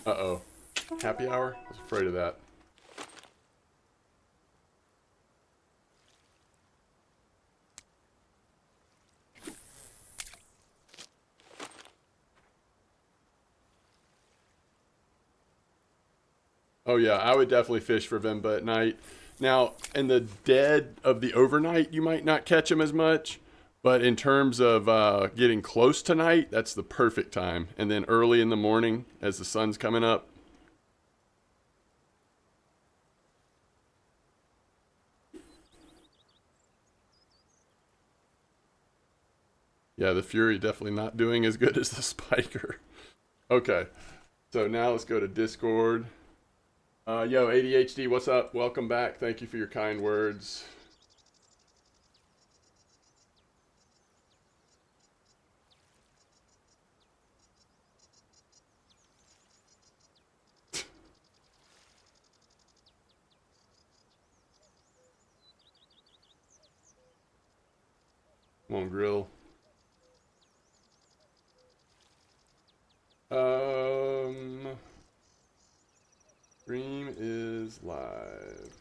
Uh-oh. Happy hour? I was afraid of that. Oh yeah, I would definitely fish for Vimba at night. Now, in the dead of the overnight, you might not catch them as much, but in terms of getting close to night, that's the perfect time. And then early in the morning, as the sun's coming up. Yeah, the Fury definitely not doing as good as the Spiker. Okay, so now let's go to Discord. Yo, ADHD, what's up? Welcome back. Thank you for your kind words. Come on, grill. Um, Stream is live.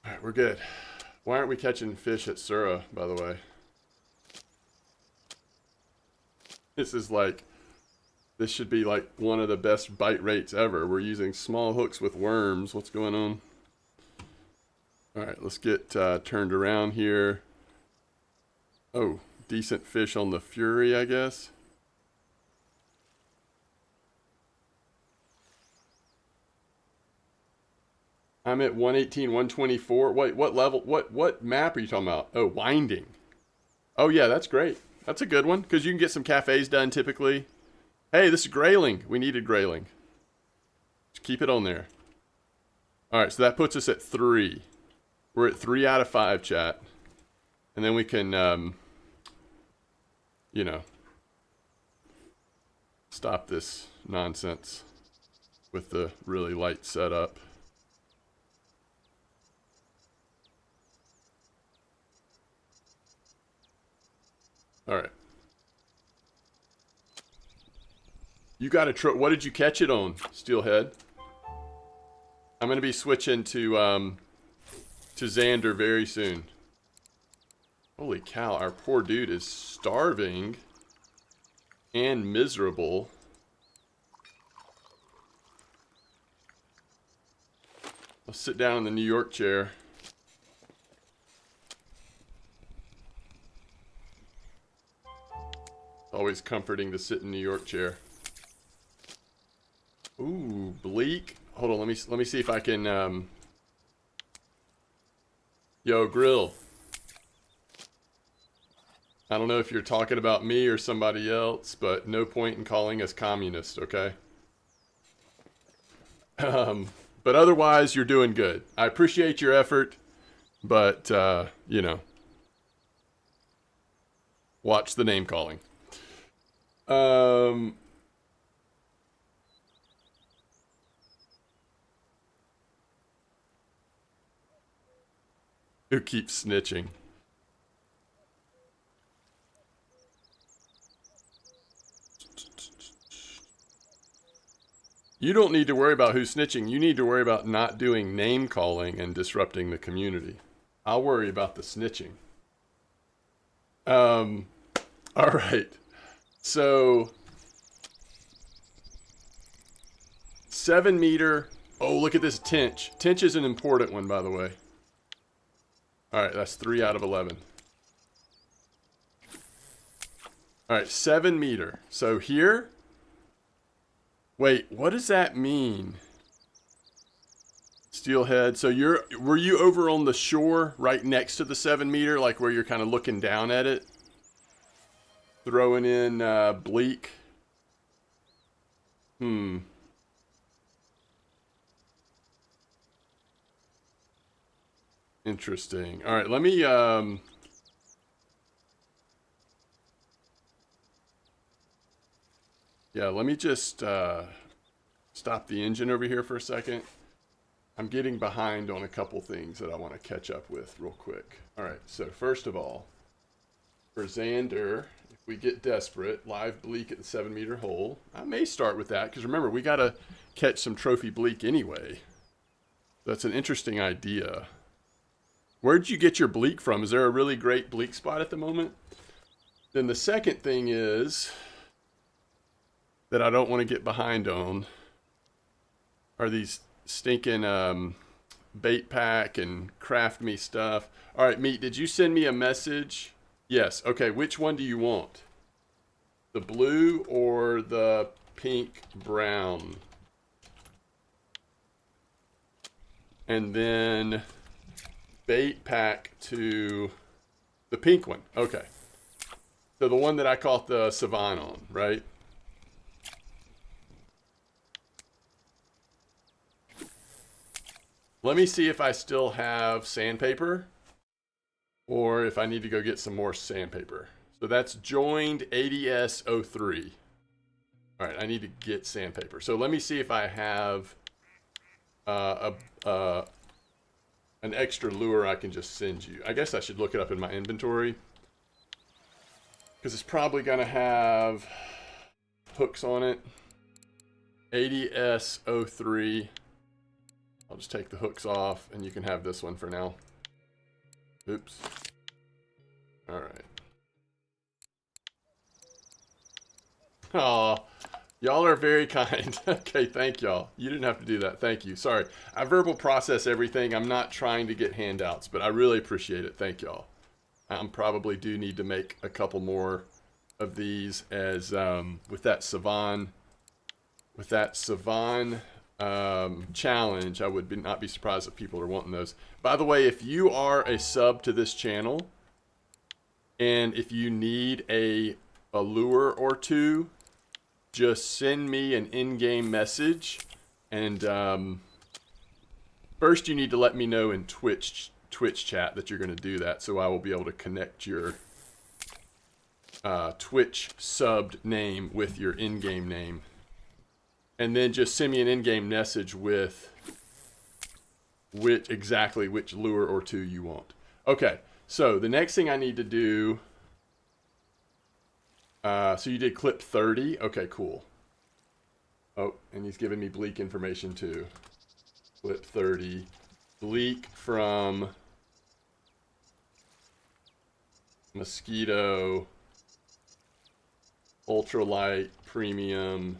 All right, we're good. Why aren't we catching fish at Sura, by the way? This is like, this should be like one of the best bite rates ever. We're using small hooks with worms. What's going on? All right, let's get turned around here. Oh, decent fish on the Fury, I guess. I'm at 118, 124. Wait, what level? What map are you talking about? Oh, winding. Oh yeah, that's great. That's a good one because you can get some cafes done typically. Hey, this is grayling. We needed grayling. Just keep it on there. All right, so that puts us at 3. We're at 3 out of 5, chat. And then we can, you know, stop this nonsense with the really light setup. All right. You got a what did you catch it on, Steelhead? I'm gonna be switching to Xander very soon. Holy cow, our poor dude is starving and miserable. I'll sit down in the New York chair. Always comforting to sit in New York chair. Ooh, bleak. Hold on, let me see if I can Yo, grill. I don't know if you're talking about me or somebody else, but no point in calling us communist, okay? But otherwise, you're doing good. I appreciate your effort, but, you know, watch the name calling. Who keeps snitching? You don't need to worry about who's snitching. You need to worry about not doing name calling and disrupting the community. I'll worry about the snitching. All right. So 7 meter. Oh, look at this tench. Tench is an important one, by the way. All right, that's 3 out of 11. All right, 7 meter. So here. Wait, what does that mean? Steelhead. So were you over on the shore right next to the 7 meter, like where you're kind of looking down at it? Throwing in bleak. Interesting. All right, let me Yeah, let me just stop the engine over here for a second. I'm getting behind on a couple things that I want to catch up with real quick. All right, so first of all, for Xander, if we get desperate, live bleak at the 7-meter hole. I may start with that because remember, we got to catch some trophy bleak anyway. That's an interesting idea. Where'd you get your bleak from? Is there a really great bleak spot at the moment? Then the second thing is that I don't want to get behind on are these stinking bait pack and craft me stuff. All right, Meat, did you send me a message? Yes. Okay, which one do you want? The blue or the pink brown? And then bait pack to the pink one. Okay. So the one that I caught the Savine on, right? Let me see if I still have sandpaper or if I need to go get some more sandpaper. So that's joined ADS03. All right, I need to get sandpaper. So let me see if I have an extra lure I can just send you. I guess I should look it up in my inventory because it's probably gonna have hooks on it. ADS03. I'll just take the hooks off and you can have this one for now. Oops. All right. Aw, y'all are very kind. Okay, thank y'all. You didn't have to do that. Thank you. Sorry. I verbal process everything. I'm not trying to get handouts, but I really appreciate it. Thank y'all. I probably do need to make a couple more of these as with that Savine challenge. I would not be surprised if people are wanting those. By the way, if you are a sub to this channel and if you need a lure or two, just send me an in-game message. And first you need to let me know in Twitch chat that you're going to do that, so I will be able to connect your Twitch subbed name with your in-game name. And then just send me an in-game message with exactly which lure or two you want. Okay, so the next thing I need to do... so you did clip 30? Okay, cool. Oh, and he's giving me bleak information too. Clip 30. Bleak from Mosquito. Ultralight Premium.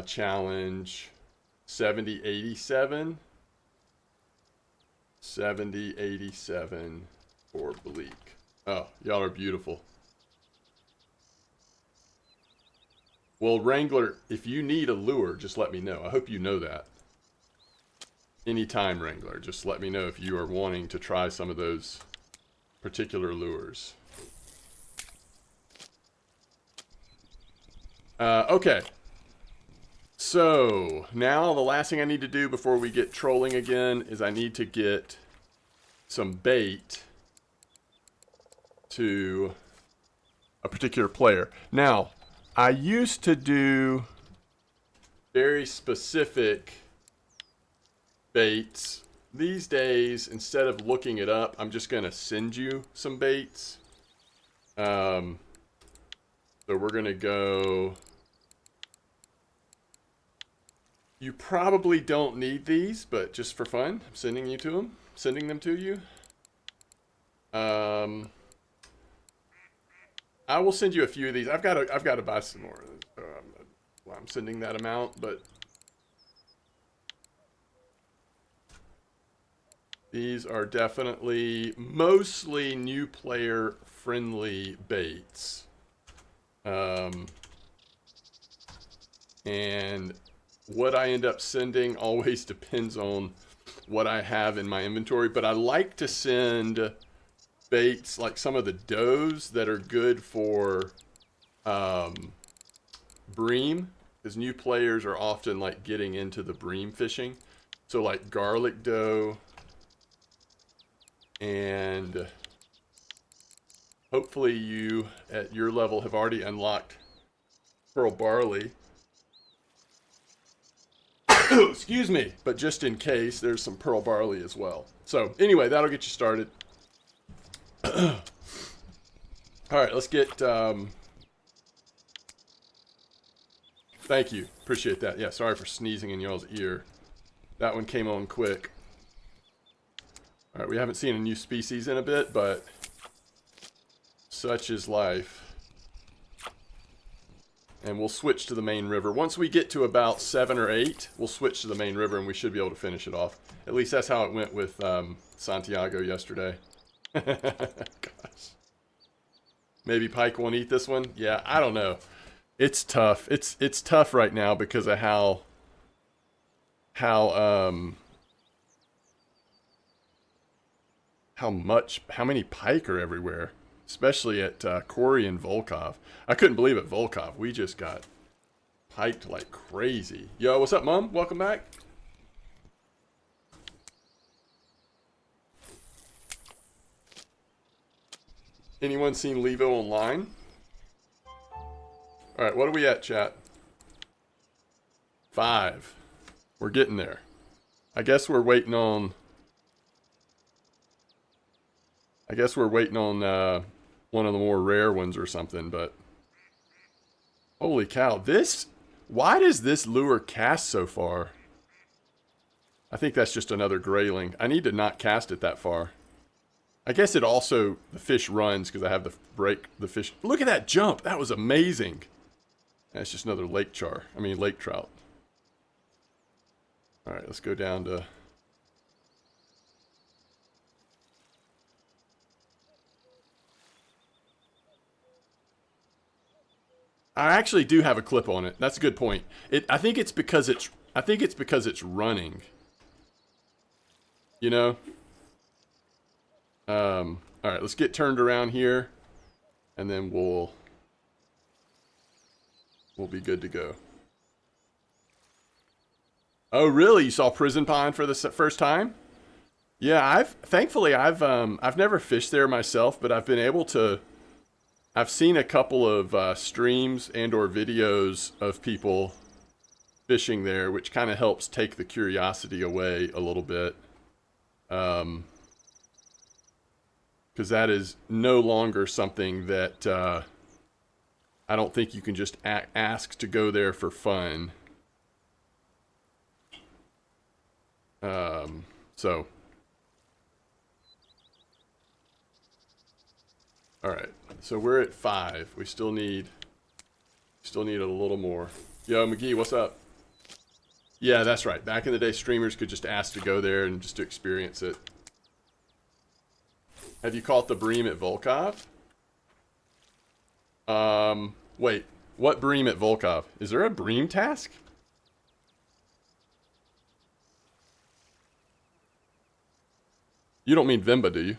Challenge 7087 7087 for bleak. Oh, y'all are beautiful. Well, Wrangler, if you need a lure, just let me know. I hope you know that. Anytime, Wrangler, just let me know if you are wanting to try some of those particular lures. Okay. So, now the last thing I need to do before we get trolling again is I need to get some bait to a particular player. Now, I used to do very specific baits. These days, instead of looking it up, I'm just going to send you some baits. So we're going to go... You probably don't need these, but just for fun, I'm sending them to you. I will send you a few of these. I've got to buy some more. Well, I'm sending that amount, but these are definitely mostly new player friendly baits. And what I end up sending always depends on what I have in my inventory, but I like to send baits like some of the does that are good for bream, because new players are often like getting into the bream fishing. So like garlic doe, and hopefully you at your level have already unlocked pearl barley. Excuse me, but just in case, there's some pearl barley as well. So anyway, that'll get you started. All right, let's get. Thank you, appreciate that. Yeah, sorry for sneezing in y'all's ear. That one came on quick. All right, we haven't seen a new species in a bit, but such is life. And we'll switch to the main river. Once we get to about 7 or 8, we'll switch to the main river and we should be able to finish it off. At least that's how it went with Santiago yesterday. Gosh. Maybe Pike won't eat this one? Yeah, I don't know. It's tough. It's tough right now because of how many pike are everywhere. Especially at Corey and Volkov. I couldn't believe it, Volkov. We just got piked like crazy. Yo, what's up, Mom? Welcome back. Anyone seen Levo online? Alright, what are we at, chat? 5. We're getting there. I guess we're waiting on one of the more rare ones or something, but holy cow, why does this lure cast so far? I think that's just another grayling. I need to not cast it that far. I guess it also, the fish runs because I have the fish. Look at that jump. That was amazing. That's just another lake trout. All right, let's go down to... I actually do have a clip on it. That's a good point. I think it's because it's running. You know? All right, let's get turned around here and then we'll be good to go. Oh, really? You saw Prison Pond for the first time? Yeah, thankfully I've never fished there myself, but I've been able to. I've seen a couple of streams and or videos of people fishing there, which kind of helps take the curiosity away a little bit. Because that is no longer something that I don't think you can just ask to go there for fun. So. All right. So we're at 5. We still need a little more. Yo, McGee, what's up? Yeah, that's right. Back in the day, streamers could just ask to go there and just to experience it. Have you caught the bream at Volkov? Wait. What bream at Volkov? Is there a bream task? You don't mean Vimba, do you?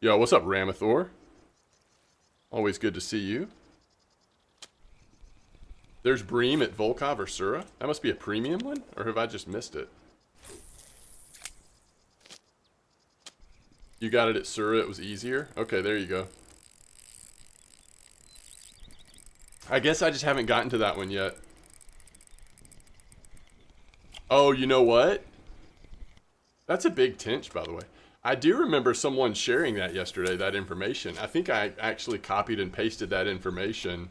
Yo, what's up, Ramathor? Always good to see you. There's bream at Volkov or Sura? That must be a premium one? Or have I just missed it? You got it at Sura, it was easier? Okay, there you go. I guess I just haven't gotten to that one yet. Oh, you know what? That's a big tinge, by the way. I do remember someone sharing that yesterday, that information. I think I actually copied and pasted that information.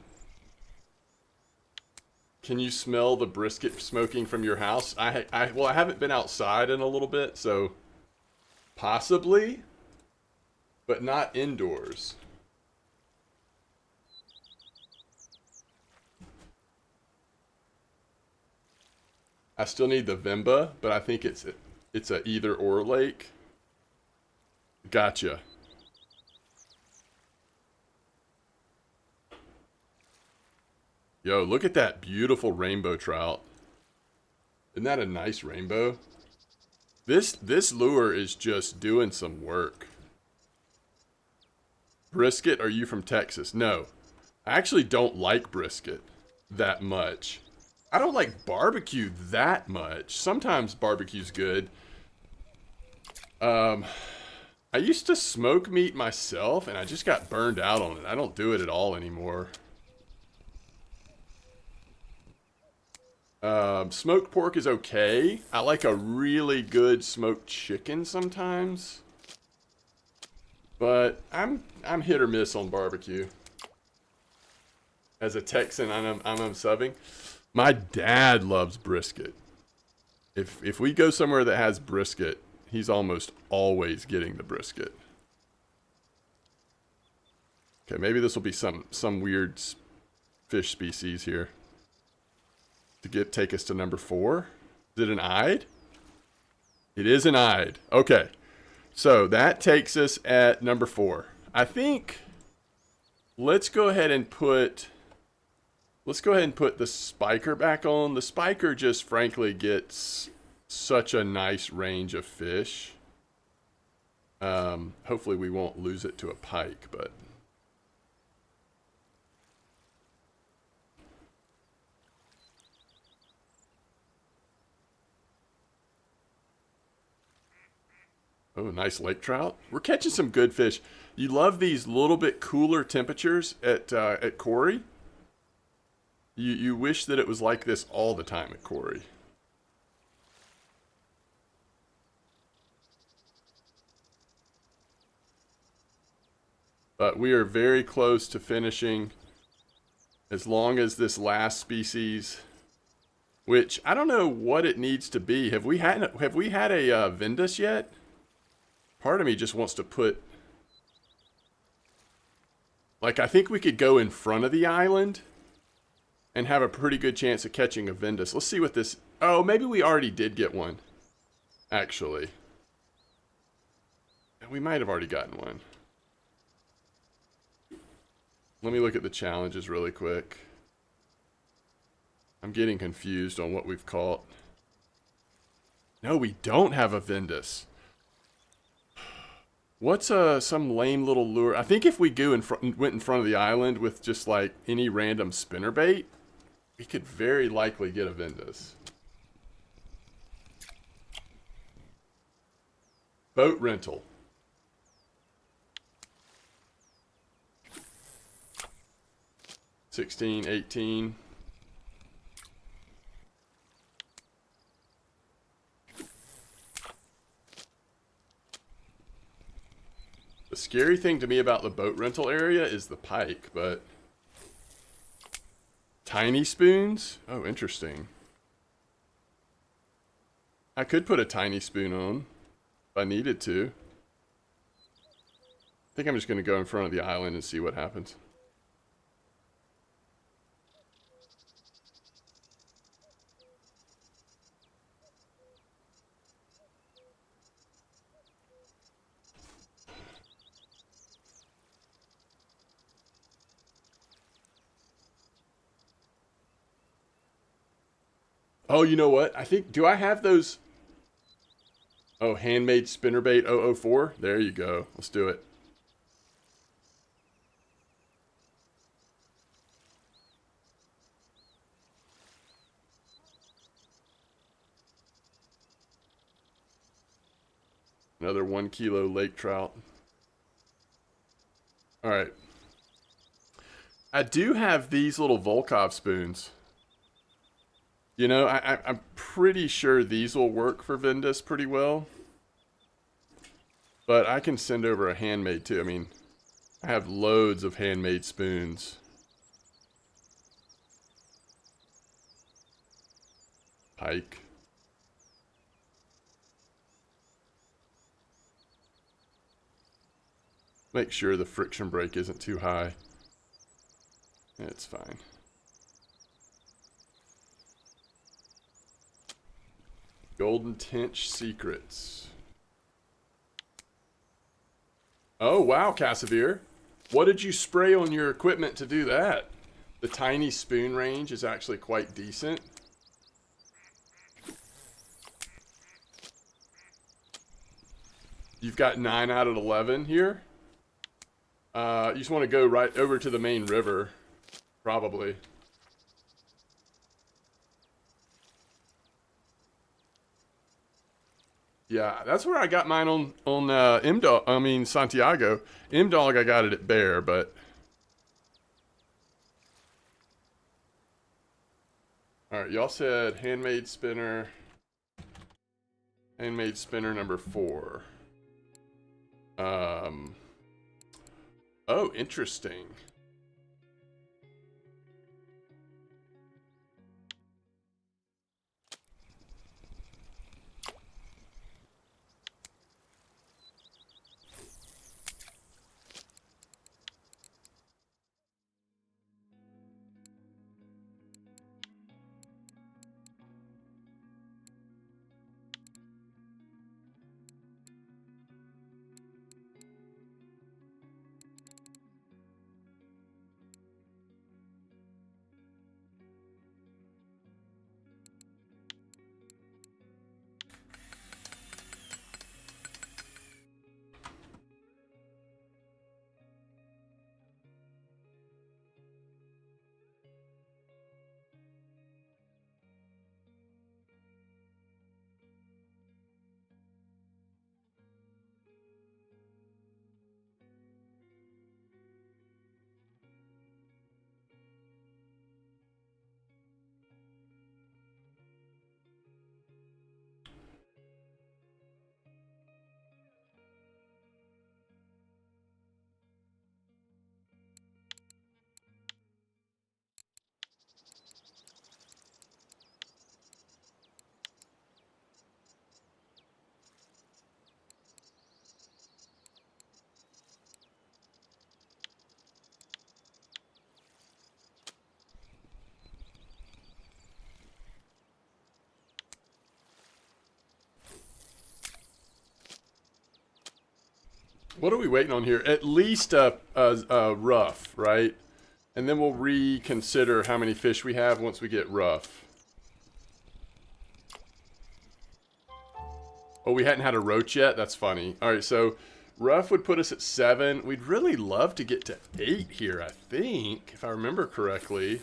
Can you smell the brisket smoking from your house? Well, I haven't been outside in a little bit, so possibly, but not indoors. I still need the Vimba, but I think it's a either or lake. Gotcha. Yo, look at that beautiful rainbow trout. Isn't that a nice rainbow? This lure is just doing some work. Brisket, are you from Texas? No. I actually don't like brisket that much. I don't like barbecue that much. Sometimes barbecue's good. I used to smoke meat myself, and I just got burned out on it. I don't do it at all anymore. Smoked pork is okay. I like a really good smoked chicken sometimes. But I'm hit or miss on barbecue. As a Texan, I'm subbing. My dad loves brisket. If we go somewhere that has brisket, he's almost always getting the brisket. Okay, maybe this will be some weird fish species here. To take us to number 4. Is it an eyed? It is an eyed. Okay. So that takes us at number 4. I think let's go ahead and put the spiker back on. The spiker just frankly gets such a nice range of fish. Hopefully we won't lose it to a pike, but oh, nice lake trout. We're catching some good fish. You love these little bit cooler temperatures at Corey. You wish that it was like this all the time at Corey. But we are very close to finishing. As long as this last species, which I don't know what it needs to be. Have we had a Vindus yet? Part of me just wants to put, like, I think we could go in front of the island and have a pretty good chance of catching a Vindus. Let's see what this, oh, maybe we already did get one, actually. We might have already gotten one. Let me look at the challenges really quick. I'm getting confused on what we've caught. No, we don't have a Vindus. What's some lame little lure? I think if we went in front of the island with just like any random spinnerbait, we could very likely get a Vindus. Boat rental. $16, $18. The scary thing to me about the boat rental area is the pike, but tiny spoons? Oh, interesting. I could put a tiny spoon on if I needed to. I think I'm just going to go in front of the island and see what happens. Oh, you know what? I think, do I have those? Oh, handmade spinnerbait 004. There you go. Let's do it. Another 1 kilo lake trout. All right. I do have these little Volkov spoons. You know, I'm pretty sure these will work for Vindus pretty well. But I can send over a handmade too. I mean, I have loads of handmade spoons. Pike. Make sure the friction brake isn't too high. It's fine. Golden Tench Secrets. Oh, wow, Cassavir. What did you spray on your equipment to do that? The tiny spoon range is actually quite decent. You've got 9 out of 11 here. You just want to go right over to the main river, probably. Yeah, that's where I got mine on M-Dog. I mean Santiago. M-Dog, I got it at Bear, but all right. Alright, y'all said handmade spinner. Handmade spinner number 4. Oh, interesting. What are we waiting on here? At least a rough, right? And then we'll reconsider how many fish we have once we get rough. Oh, we hadn't had a roach yet? That's funny. Alright, so rough would put us at 7. We'd really love to get to 8 here, I think, if I remember correctly.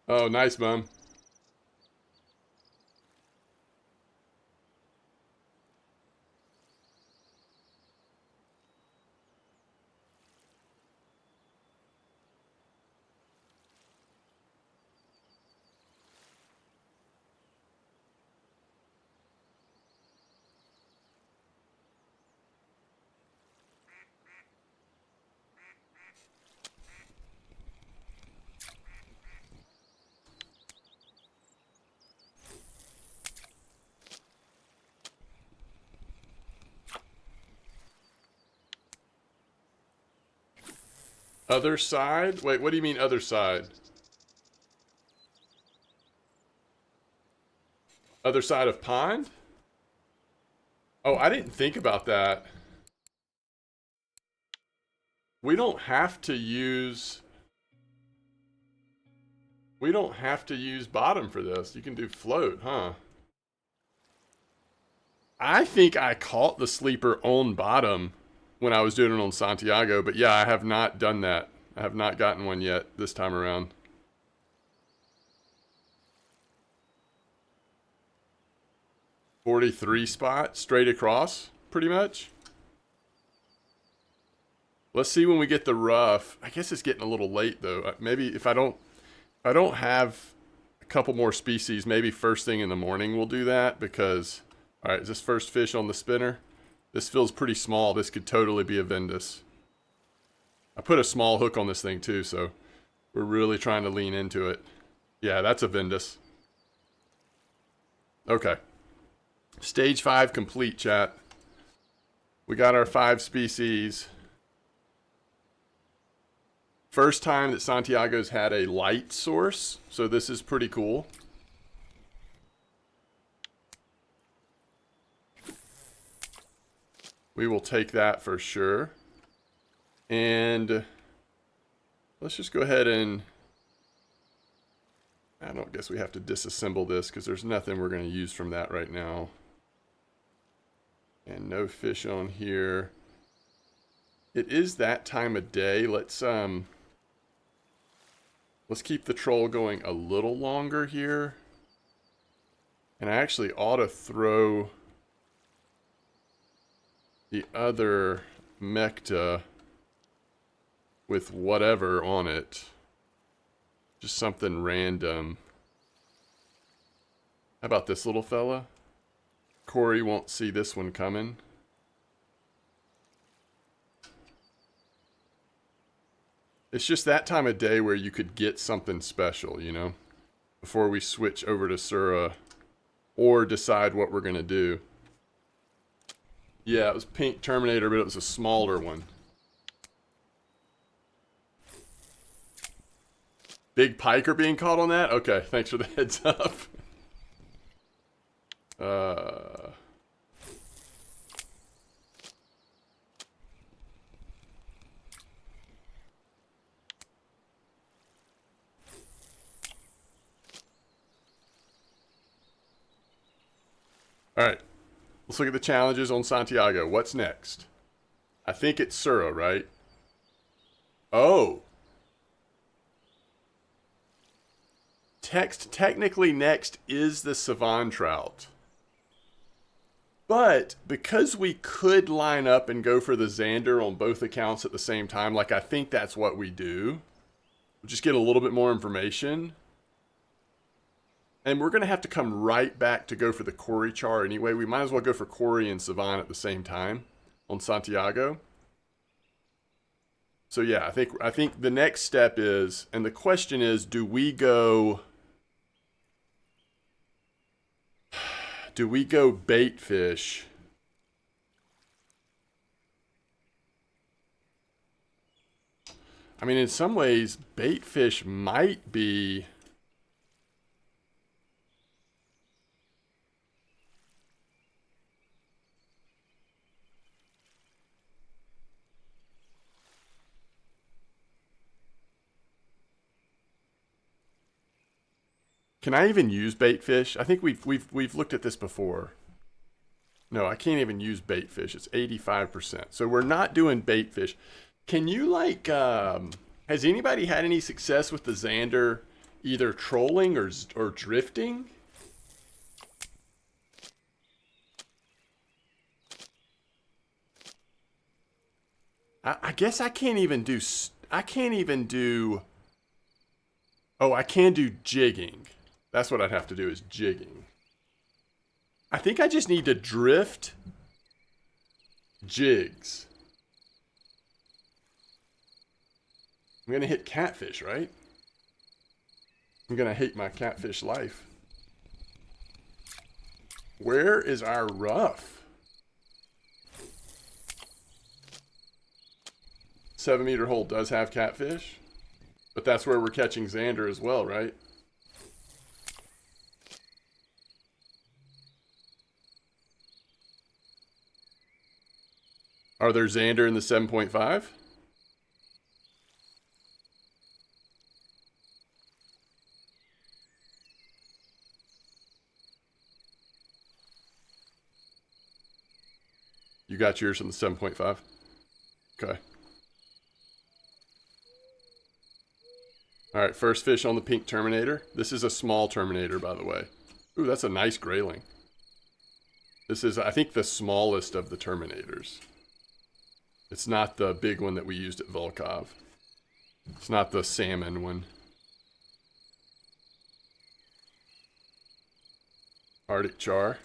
Oh, nice, Mom. Other side? Wait, what do you mean other side? Other side of pond? Oh, I didn't think about that. We don't have to use... We don't have to use bottom for this. You can do float, huh? I think I caught the sleeper on bottom when I was doing it on Santiago, but yeah, I have not done that. I have not gotten one yet this time around. 43 spot, straight across, pretty much. Let's see when we get the rough. I guess it's getting a little late though. Maybe if I don't have a couple more species, maybe first thing in the morning we'll do that because, all right, is this first fish on the spinner? This feels pretty small. This could totally be a Vendus. I put a small hook on this thing too, so we're really trying to lean into it. Yeah, that's a Vendus. Okay. Stage 5 complete, chat. We got our 5 species. First time that Santiago's had a light source, so this is pretty cool. We will take that for sure. And let's just go ahead and... I don't guess we have to disassemble this because there's nothing we're going to use from that right now. And no fish on here. It is that time of day. Let's keep the troll going a little longer here. And I actually ought to throw the other Mechta with whatever on it. Just something random. How about this little fella? Corey won't see this one coming. It's just that time of day where you could get something special, you know? Before we switch over to Sura or decide what we're going to do. Yeah, it was pink Terminator, but it was a smaller one. Big pike are being caught on that? Okay, thanks for the heads up. Alright, let's look at the challenges on Santiago. What's next? I think it's Sura, right? Oh. Technically next is the Savine trout. But because we could line up and go for the Zander on both accounts at the same time, like I think that's what we do. We'll just get a little bit more information. And we're going to have to come right back to go for the Corey char anyway. We might as well go for Corey and Savine at the same time on Santiago. So yeah, I think the next step is, and the question is, do we go bait fish? I mean, in some ways, bait fish might be... Can I even use bait fish? I think we've looked at this before. No, I can't even use bait fish. It's 85%. So we're not doing bait fish. Can you like has anybody had any success with the Zander either trolling or drifting? I guess I can't even do Oh, I can do jigging. That's what I'd have to do, is jigging. I think I just need to drift jigs. I'm going to hit catfish, right? I'm going to hate my catfish life. Where is our rough? 7-meter hole does have catfish, but that's where we're catching Xander as well, right? Are there Xander in the 7.5? You got yours in the 7.5? Okay. Alright, first fish on the pink Terminator. This is a small Terminator, by the way. Ooh, that's a nice grayling. This is, I think, the smallest of the Terminators. It's not the big one that we used at Volkov. It's not the salmon one. Arctic char.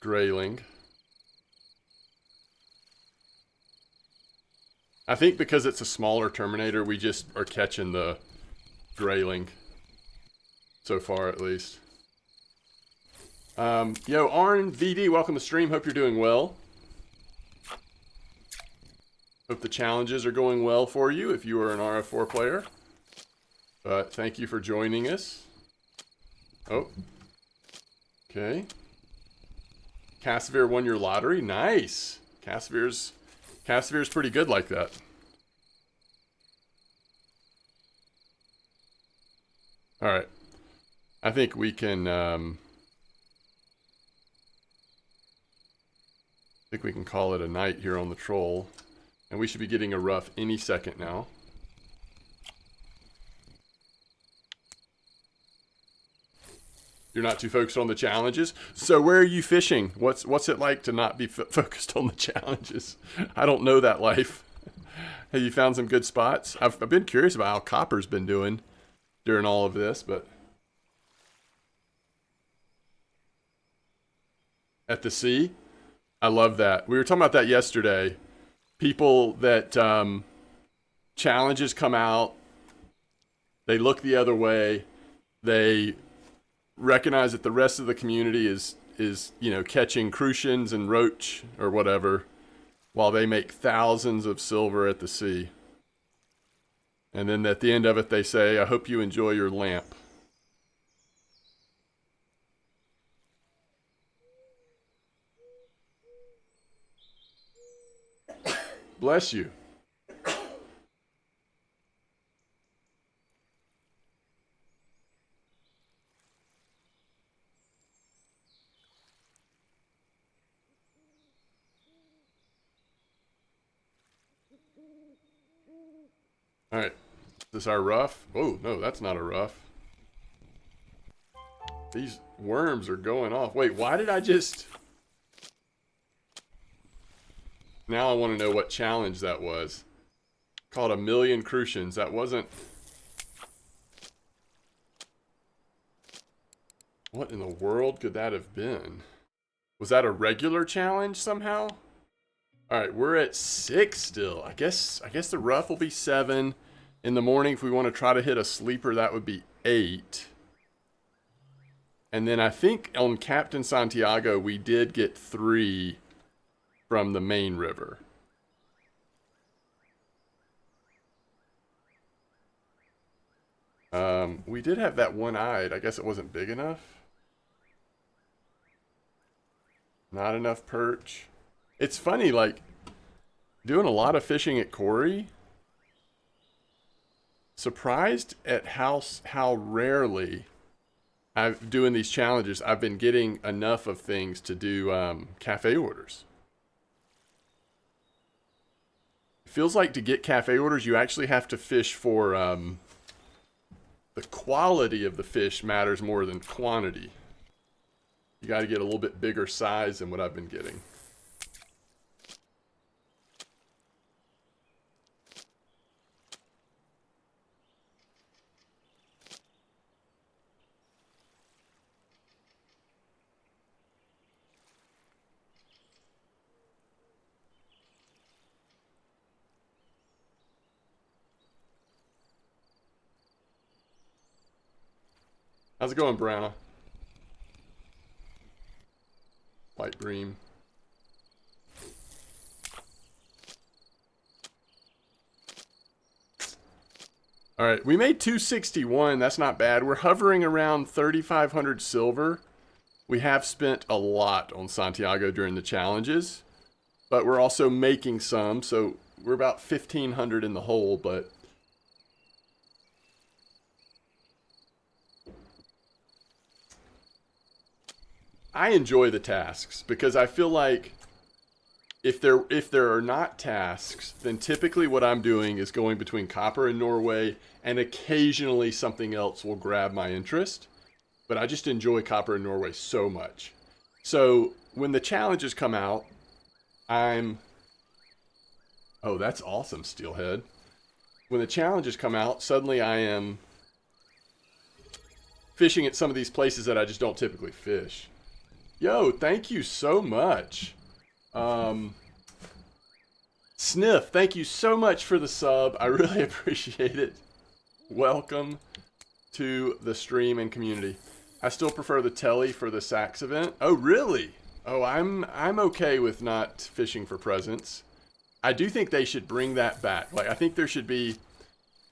Grayling. I think because it's a smaller Terminator, we just are catching the grayling. So far, at least. Yo, Arn VD, welcome to stream. Hope you're doing well. Hope the challenges are going well for you if you are an RF4 player. But thank you for joining us. Oh. Okay. Cassavir won your lottery. Nice. Cassavir's Cassivere's pretty good like that. All right. I think we can call it a night here on the troll. And we should be getting a rough any second now. You're not too focused on the challenges. So where are you fishing? What's it like to not be focused on the challenges? I don't know that life. Have you found some good spots? I've been curious about how Copper's been doing during all of this, but at the sea, I love that. We were talking about that yesterday. People that challenges come out, they look the other way, they recognize that the rest of the community is catching crucians and roach or whatever, while they make thousands of silver at the sea. And then at the end of it, they say, "I hope you enjoy your lamp." Bless you. All right. Is this our rough? Oh, no, that's not a rough. These worms are going off. Wait, why did I just... Now I want to know what challenge that was. Called 1,000,000 crucians. That wasn't... What in the world could that have been? Was that a regular challenge somehow? Alright, we're at 6 still. I guess the rough will be 7. In the morning, if we want to try to hit a sleeper, that would be 8. And then I think on Captain Santiago, we did get 3 from the main river. We did have that one-eyed. I guess it wasn't big enough. Not enough perch. It's funny, like, doing a lot of fishing at Corey. Surprised at how rarely I've doing these challenges. I've been getting enough of things to do cafe orders. It feels like to get cafe orders, you actually have to fish for the quality of the fish matters more than quantity. You got to get a little bit bigger size than what I've been getting. How's it going, Brianna? White bream. All right, we made 261. That's not bad. We're hovering around 3,500 silver. We have spent a lot on Santiago during the challenges, but we're also making some, so we're about 1,500 in the hole, but I enjoy the tasks because I feel like if there are not tasks, then typically what I'm doing is going between Copper and Norway, and occasionally something else will grab my interest. But I just enjoy Copper and Norway so much. So when the challenges come out, oh, that's awesome, Steelhead. When the challenges come out, suddenly I am fishing at some of these places that I just don't typically fish. Yo, thank you so much. Sniff, thank you so much for the sub. I really appreciate it. Welcome to the stream and community. I still prefer the telly for the Sax event. Oh, really? Oh, I'm okay with not fishing for presents. I do think they should bring that back. Like, I think there should be,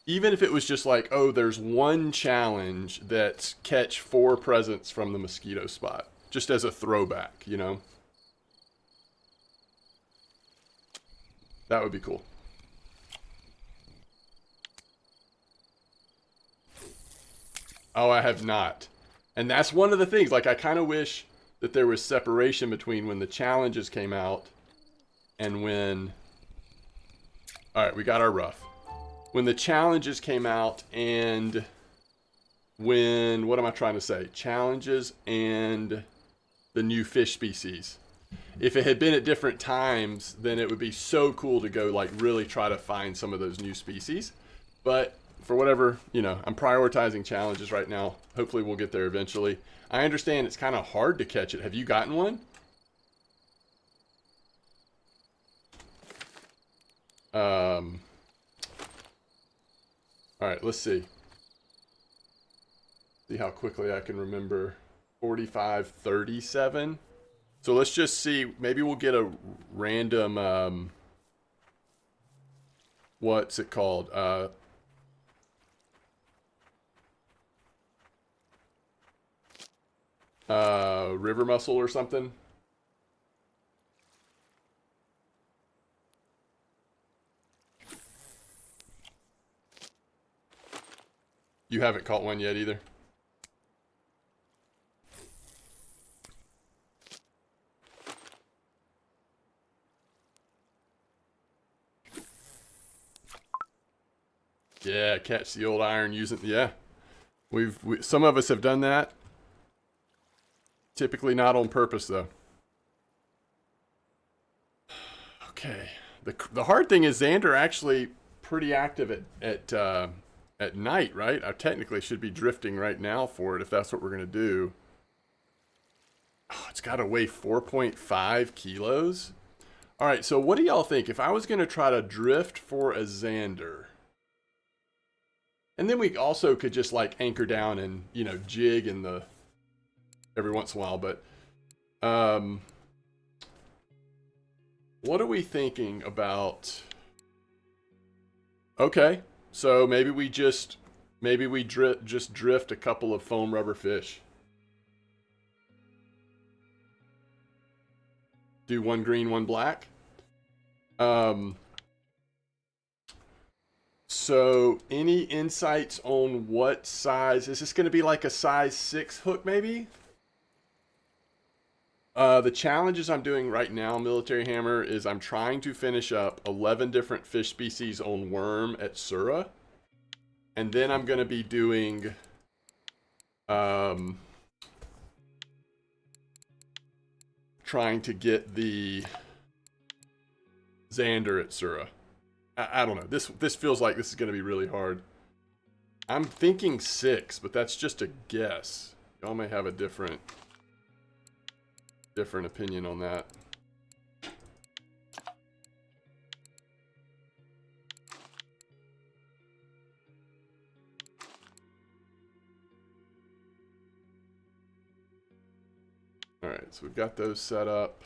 even if it was just like, oh, there's one challenge that's catch 4 presents from the mosquito spot. Just as a throwback, you know? That would be cool. Oh, I have not. And that's one of the things, like I kind of wish that there was separation between when the challenges came out and when... Alright, we got our rough. When the challenges came out and when... What am I trying to say? Challenges and the new fish species. If it had been at different times, then it would be so cool to go like really try to find some of those new species. But for whatever, you know, I'm prioritizing challenges right now. Hopefully we'll get there eventually. I understand it's kind of hard to catch it. Have you gotten one? All right, let's see. See how quickly I can remember. 4537. So let's just see. Maybe we'll get a random, what's it called? River mussel or something. You haven't caught one yet either? Yeah, catch the old iron using, yeah. Some of us have done that. Typically not on purpose though. Okay. The hard thing is Xander actually pretty active at night, right? I technically should be drifting right now for it if that's what we're gonna do. Oh, it's gotta weigh 4.5 kilos. All right, so what do y'all think? If I was gonna try to drift for a Xander, and then we also could just like anchor down and, you know, jig in the every once in a while, but what are we thinking about? Okay, so maybe we just drift a couple of foam rubber fish. Do one green, one black. So any insights on what size? Is this going to be like a size 6 hook maybe? The challenges I'm doing right now, Military Hammer, is I'm trying to finish up 11 different fish species on worm at Sura. And then I'm going to be doing... trying to get the Zander at Sura. I don't know. This feels like this is going to be really hard. I'm thinking 6, but that's just a guess. Y'all may have a different opinion on that. All right, so we've got those set up.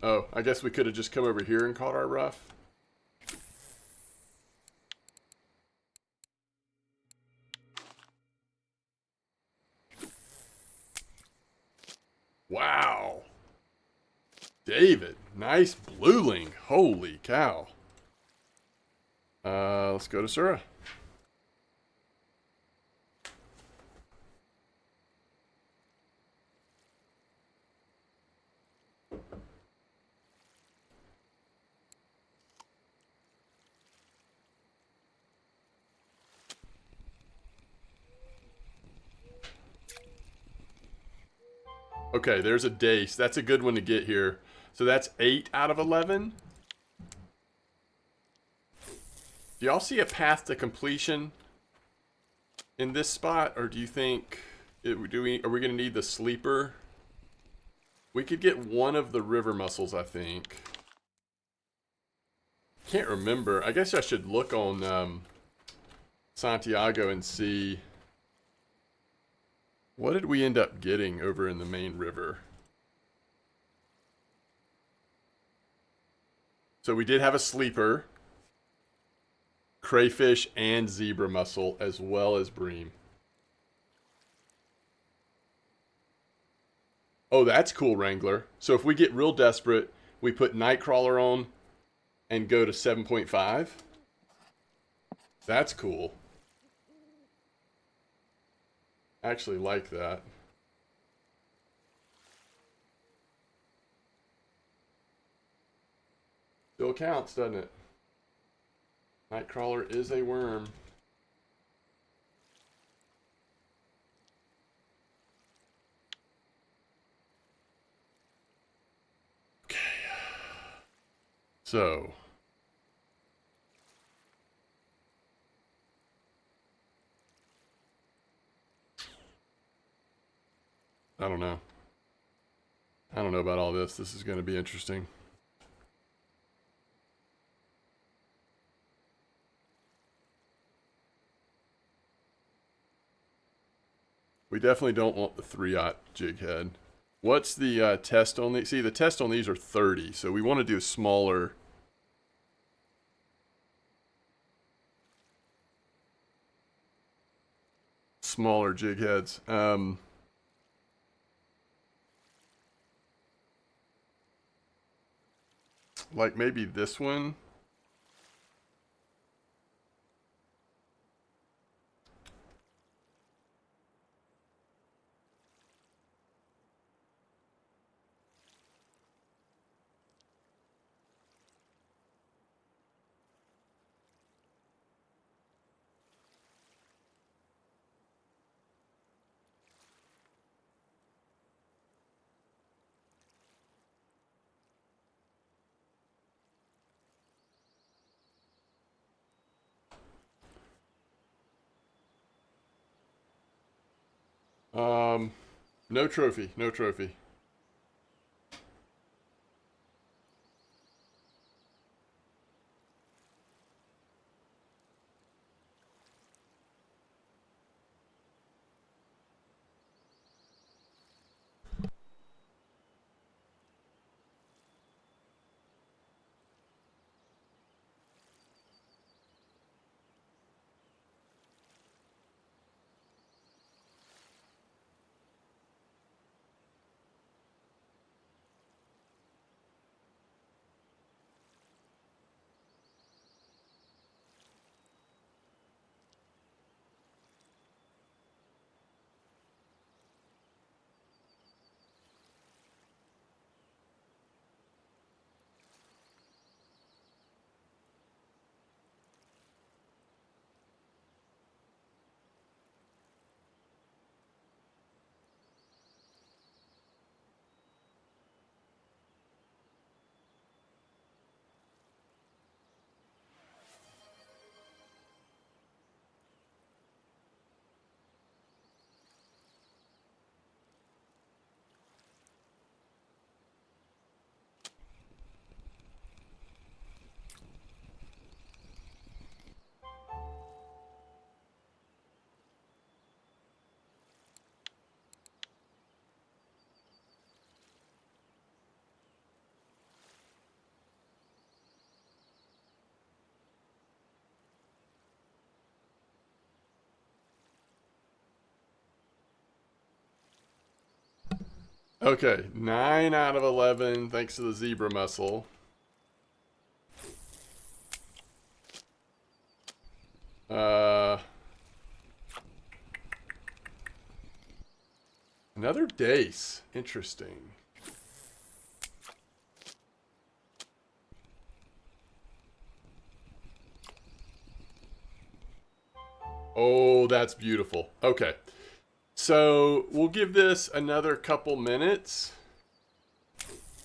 Oh, I guess we could have just come over here and caught our rough. Wow. David, nice blueling. Holy cow. Let's go to Sura. Okay, there's a dace. That's a good one to get here. So that's 8 out of 11. Do y'all see a path to completion in this spot, or do you think are we going to need the sleeper? We could get one of the river mussels, I think. Can't remember. I guess I should look on Santiago and see. What did we end up getting over in the main river? So we did have a sleeper, crayfish, and zebra mussel, as well as bream. Oh, that's cool, Wrangler. So if we get real desperate, we put Nightcrawler on and go to 7.5. That's cool. I actually like that. Still counts, doesn't it? Nightcrawler is a worm. Okay. So. I don't know. I don't know about all this. This is going to be interesting. We definitely don't want the 3/0 jig head. What's the test on these? See, the test on these are 30, so we want to do smaller. Smaller jig heads. Like maybe this one. No trophy. No trophy. Okay, 9 out of 11 thanks to the zebra mussel. Another dace. Interesting. Oh, that's beautiful. Okay. So we'll give this another couple minutes.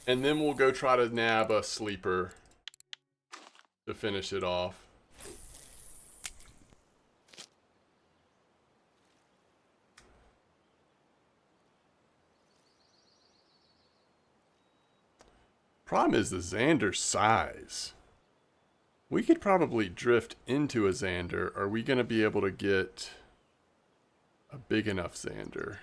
And then we'll go try to nab a sleeper to finish it off. Problem is the Xander's size. We could probably drift into a Zander. Are we going to be able to get a big enough Zander?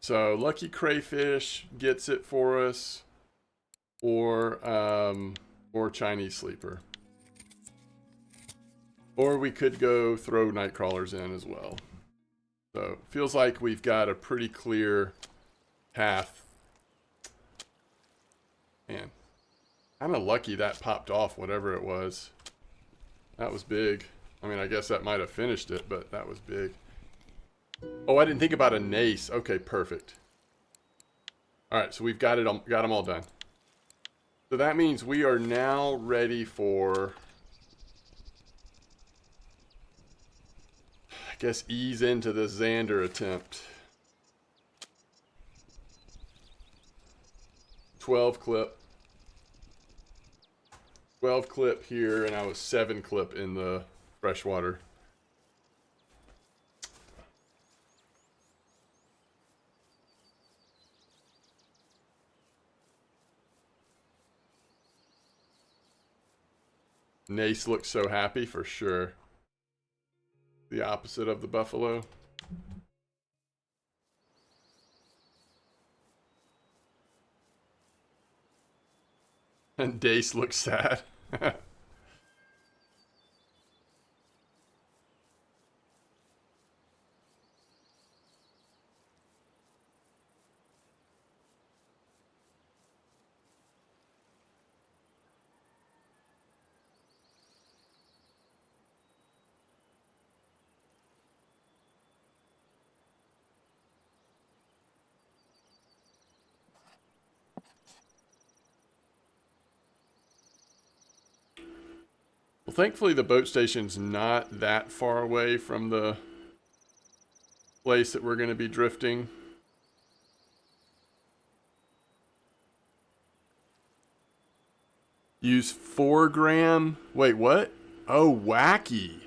So lucky crayfish gets it for us, or Chinese sleeper. Or we could go throw night crawlers in as well. So feels like we've got a pretty clear path. Man, kind of lucky that popped off, whatever it was. That was big. I mean, I guess that might have finished it, but that was big. Oh, I didn't think about a nace. Okay, perfect. All right, so we've got them all done. So that means we are now ready for, I guess, ease into the Xander attempt. 12 clip. 12 clip here, and I was 7 clip in the freshwater. Nace looks so happy for sure. The opposite of the buffalo. And Dace looks sad. Well, thankfully the boat station's not that far away from the place that we're going to be drifting. Use 4 gram. Wait, what? Oh, wacky.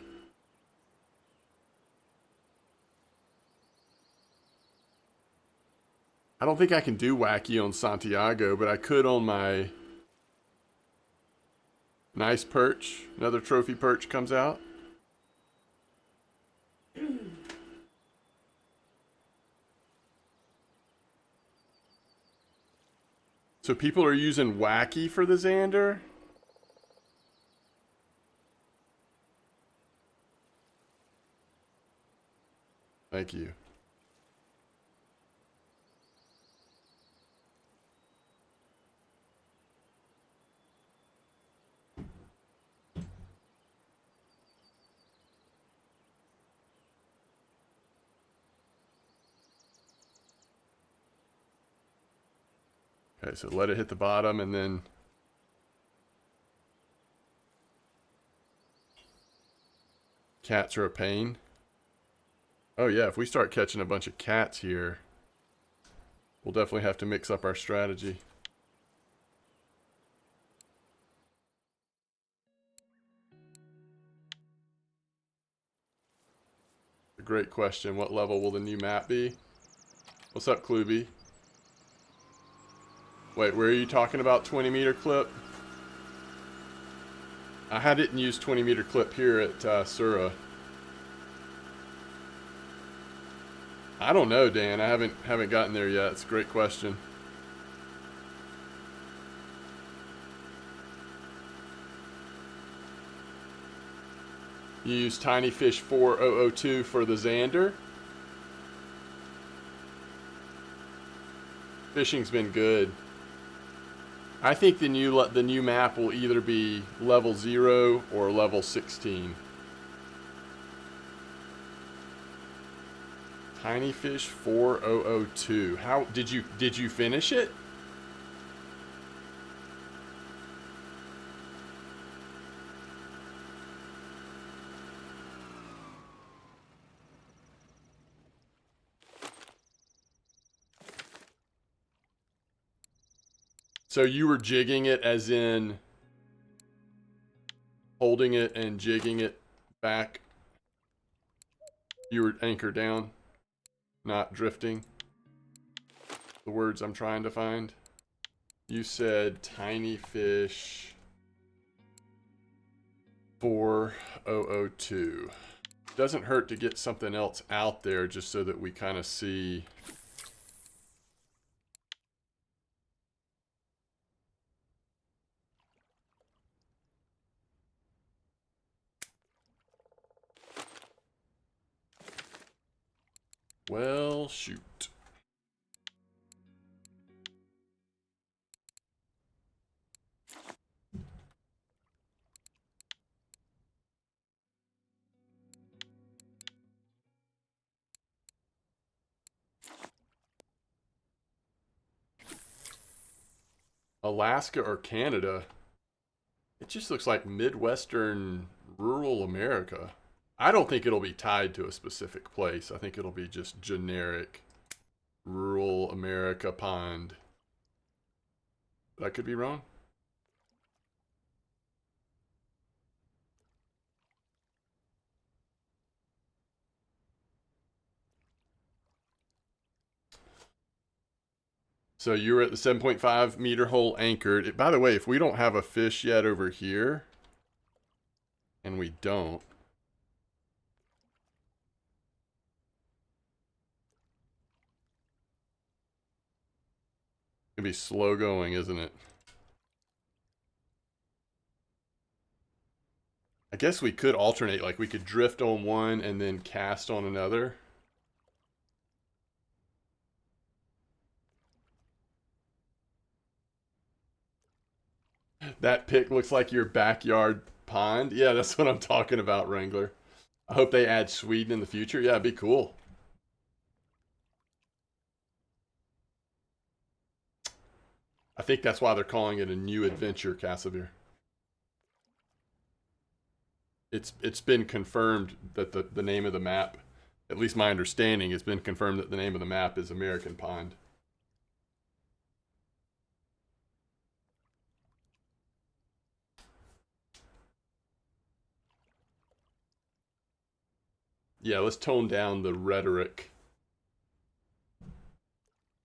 I don't think I can do wacky on Santiago, but I could on my nice perch. Another trophy perch comes out. So people are using wacky for the Xander? Thank you. Okay, so let it hit the bottom and then cats are a pain. Oh yeah, if we start catching a bunch of cats here, we'll definitely have to mix up our strategy. A great question. What level will the new map be? What's up, Kluby? Wait, where are you talking about 20 meter clip? I didn't use 20 meter clip here at Sura. I don't know, Dan. I haven't gotten there yet. It's a great question. You use Tiny Fish 4002 for the Zander. Fishing's been good. I think the new map will either be level 0 or level 16. Tiny Fish 4002. How did you finish it? So you were jigging it as in holding it and jigging it back. You were anchored down, not drifting. The words I'm trying to find. You said Tiny Fish 4002. Doesn't hurt to get something else out there just so that we kind of see Well, shoot. Alaska or Canada? It just looks like Midwestern rural America. I don't think it'll be tied to a specific place. I think it'll be just generic rural America pond. But I could be wrong. So you're at the 7.5 meter hole anchored. By the way, if we don't have a fish yet over here, and we don't, it'd be slow going, isn't it? I guess we could alternate, like we could drift on one and then cast on another. That pic looks like your backyard pond. Yeah, that's what I'm talking about, Wrangler. I hope they add Sweden in the future. Yeah, it'd be cool. I think that's why they're calling it a new adventure, Casimir. It's been confirmed that the name of the map, at least my understanding, it's been confirmed that the name of the map is American Pond. Yeah, let's tone down the rhetoric.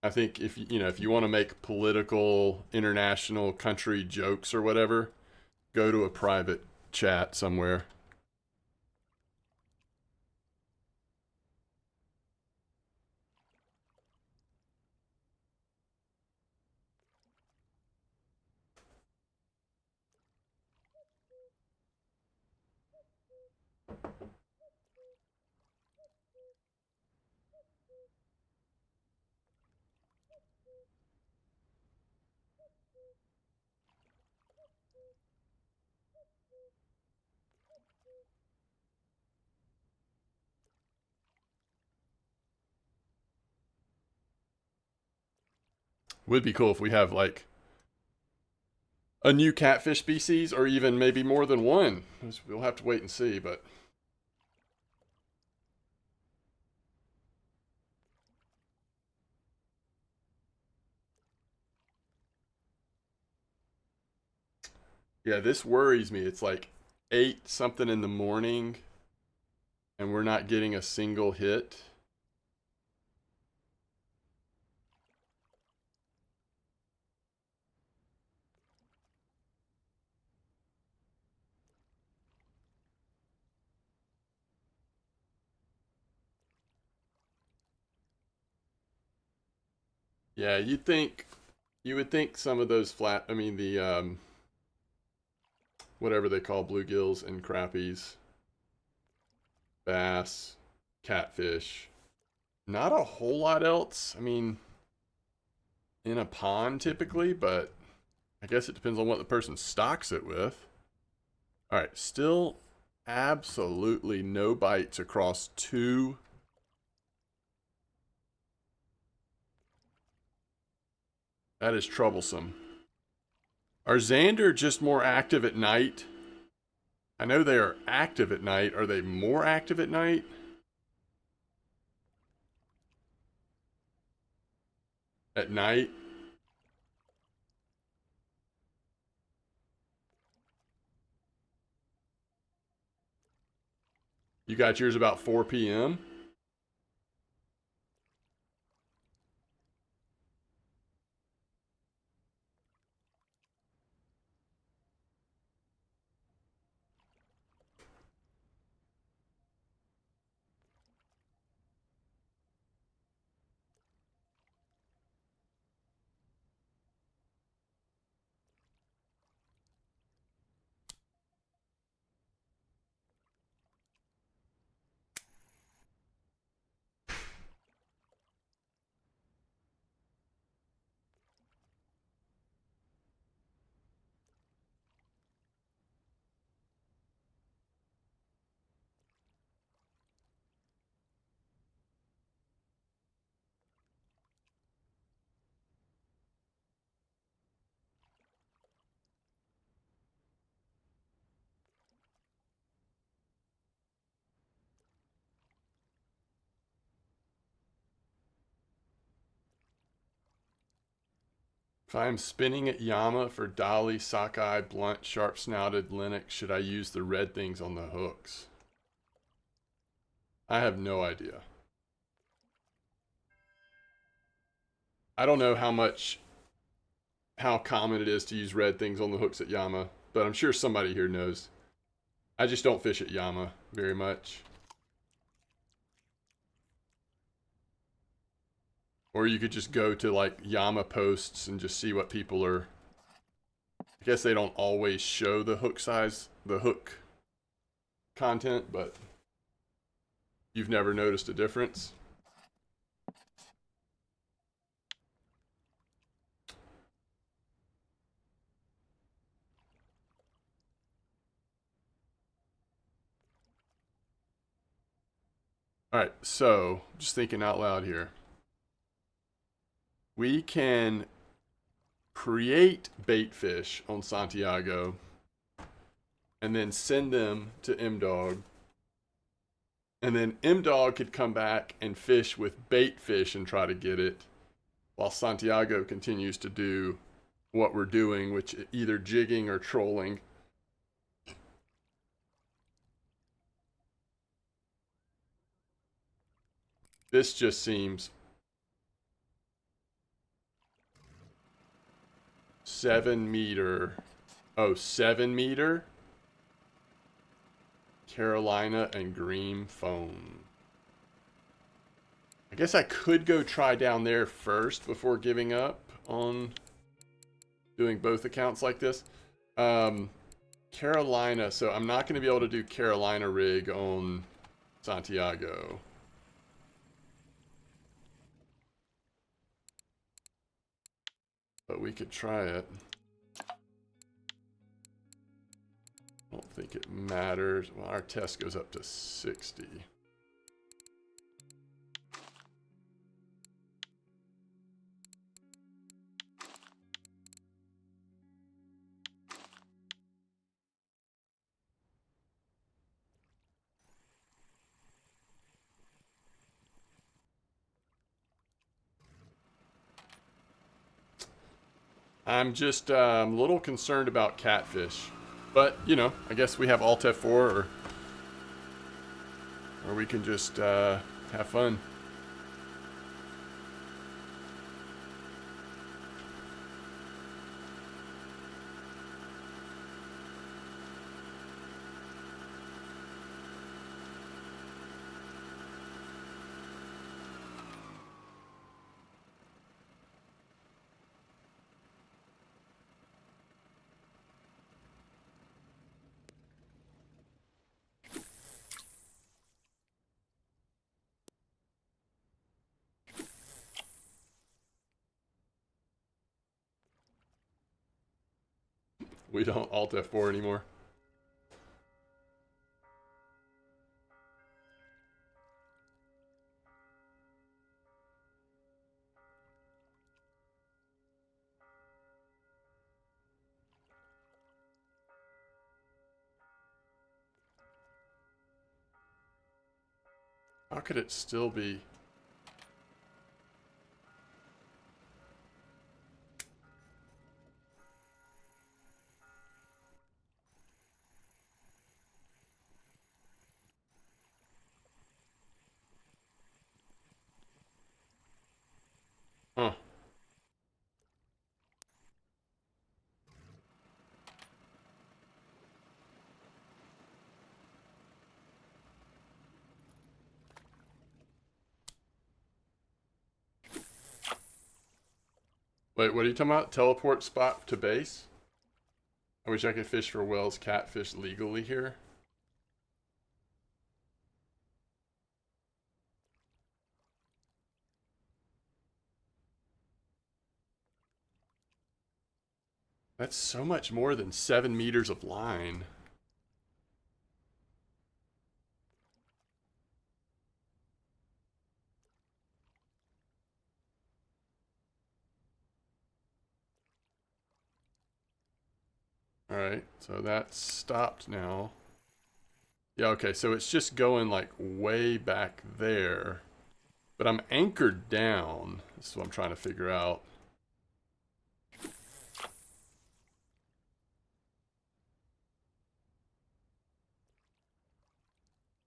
I think if you want to make political international country jokes or whatever, go to a private chat somewhere. Would be cool if we have like a new catfish species or even maybe more than one. We'll have to wait and see, but yeah, this worries me. It's like 8 something in the morning and we're not getting a single hit. Yeah, you would think some of those I mean the whatever they call bluegills and crappies, bass, catfish. Not a whole lot else. I mean, in a pond typically, but I guess it depends on what the person stocks it with. All right, still absolutely no bites across 2. That is troublesome. Are Xander just more active at night? I know they are active at night. Are they more active at night? At night? You got yours about 4 p.m.? If I am spinning at Yama for dolly, sockeye, blunt, sharp-snouted, Linux, should I use the red things on the hooks? I have no idea. I don't know how common it is to use red things on the hooks at Yama, but I'm sure somebody here knows. I just don't fish at Yama very much. Or you could just go to like Yama posts and just see what people are. I guess they don't always show the hook size, the hook content, but you've never noticed a difference. All right, so just thinking out loud here. We can create bait fish on Santiago and then send them to M-Dog. And then M-Dog could come back and fish with bait fish and try to get it, while Santiago continues to do what we're doing, which either jigging or trolling. This just seems 7 meter. Oh, 7 meter. Carolina and green foam. I guess I could go try down there first before giving up on doing both accounts like this. Carolina, so I'm not going to be able to do Carolina rig on Santiago. But we could try it. I don't think it matters. Well, our test goes up to 60. I'm just a little concerned about catfish. But, you know, I guess we have Alt F4 or we can just have fun. We don't Alt F4 anymore. How could it still be? Huh. Wait, what are you talking about? Teleport spot to base? I wish I could fish for Wells catfish legally here. That's so much more than 7 meters of line. Alright, so that's stopped now. Yeah, okay, so it's just going like way back there. But I'm anchored down. This is what I'm trying to figure out.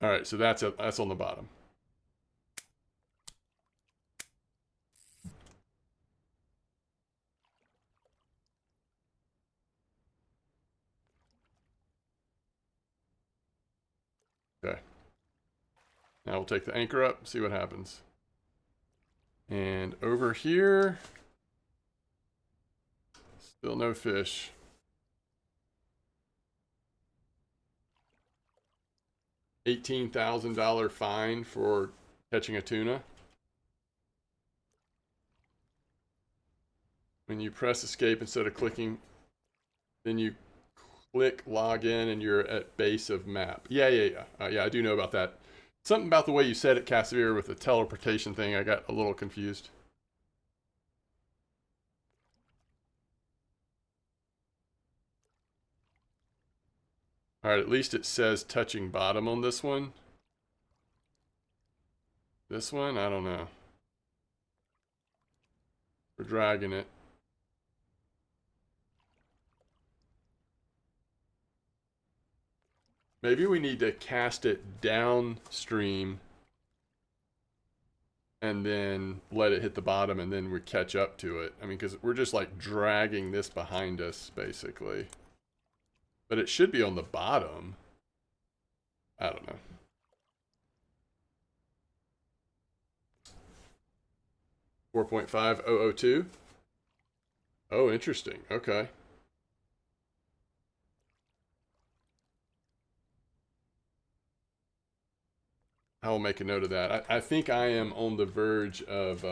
All right, so that's on the bottom. Okay. Now we'll take the anchor up, see what happens. And over here, still no fish. $18,000 fine for catching a tuna. When you press escape instead of clicking, then you click log in and you're at base of map. Yeah, I do know about that. Something about the way you said it, Casimir, with the teleportation thing, I got a little confused. All right, at least it says touching bottom on this one. This one, I don't know. We're dragging it. Maybe we need to cast it downstream and then let it hit the bottom and then we catch up to it. I mean, because we're just like dragging this behind us, basically. But it should be on the bottom. I don't know. $4.5002. Oh, interesting. Okay. I will make a note of that. I think I am on the verge of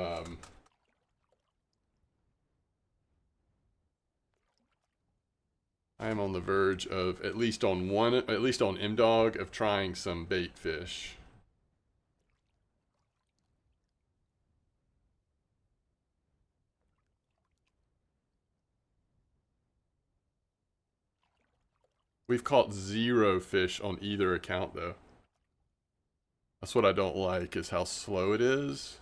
I am on the verge of at least on M-Dog of trying some bait fish. We've caught 0 fish on either account though. That's what I don't like, is how slow it is.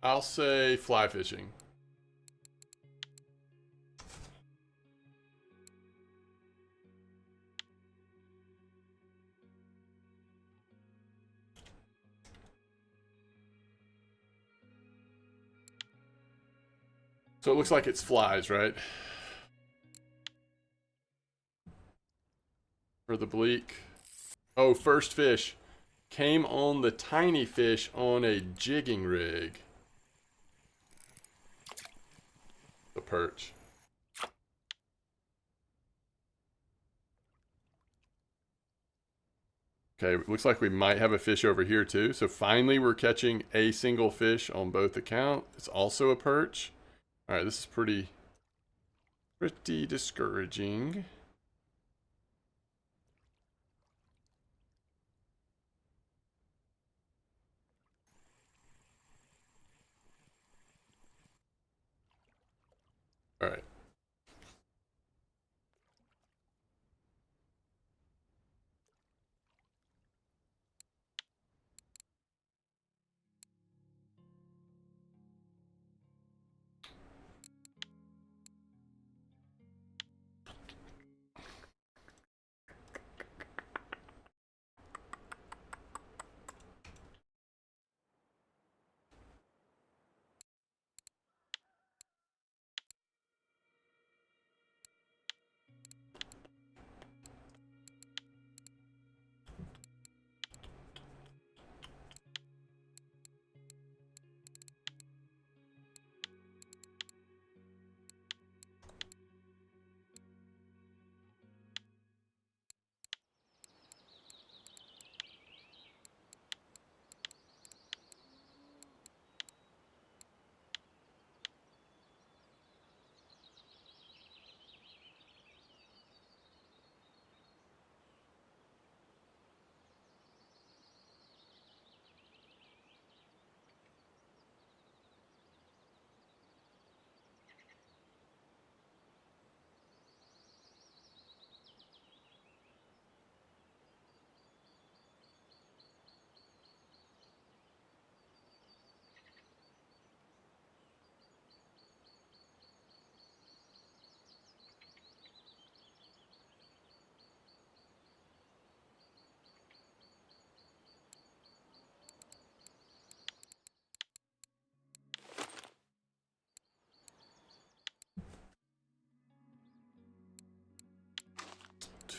I'll say fly fishing. So it looks like it's flies, right? For the bleak. Oh, first fish. Came on the tiny fish on a jigging rig. The perch. Okay, looks like we might have a fish over here too. So finally we're catching a single fish on both accounts. It's also a perch. All right, this is pretty discouraging. All right.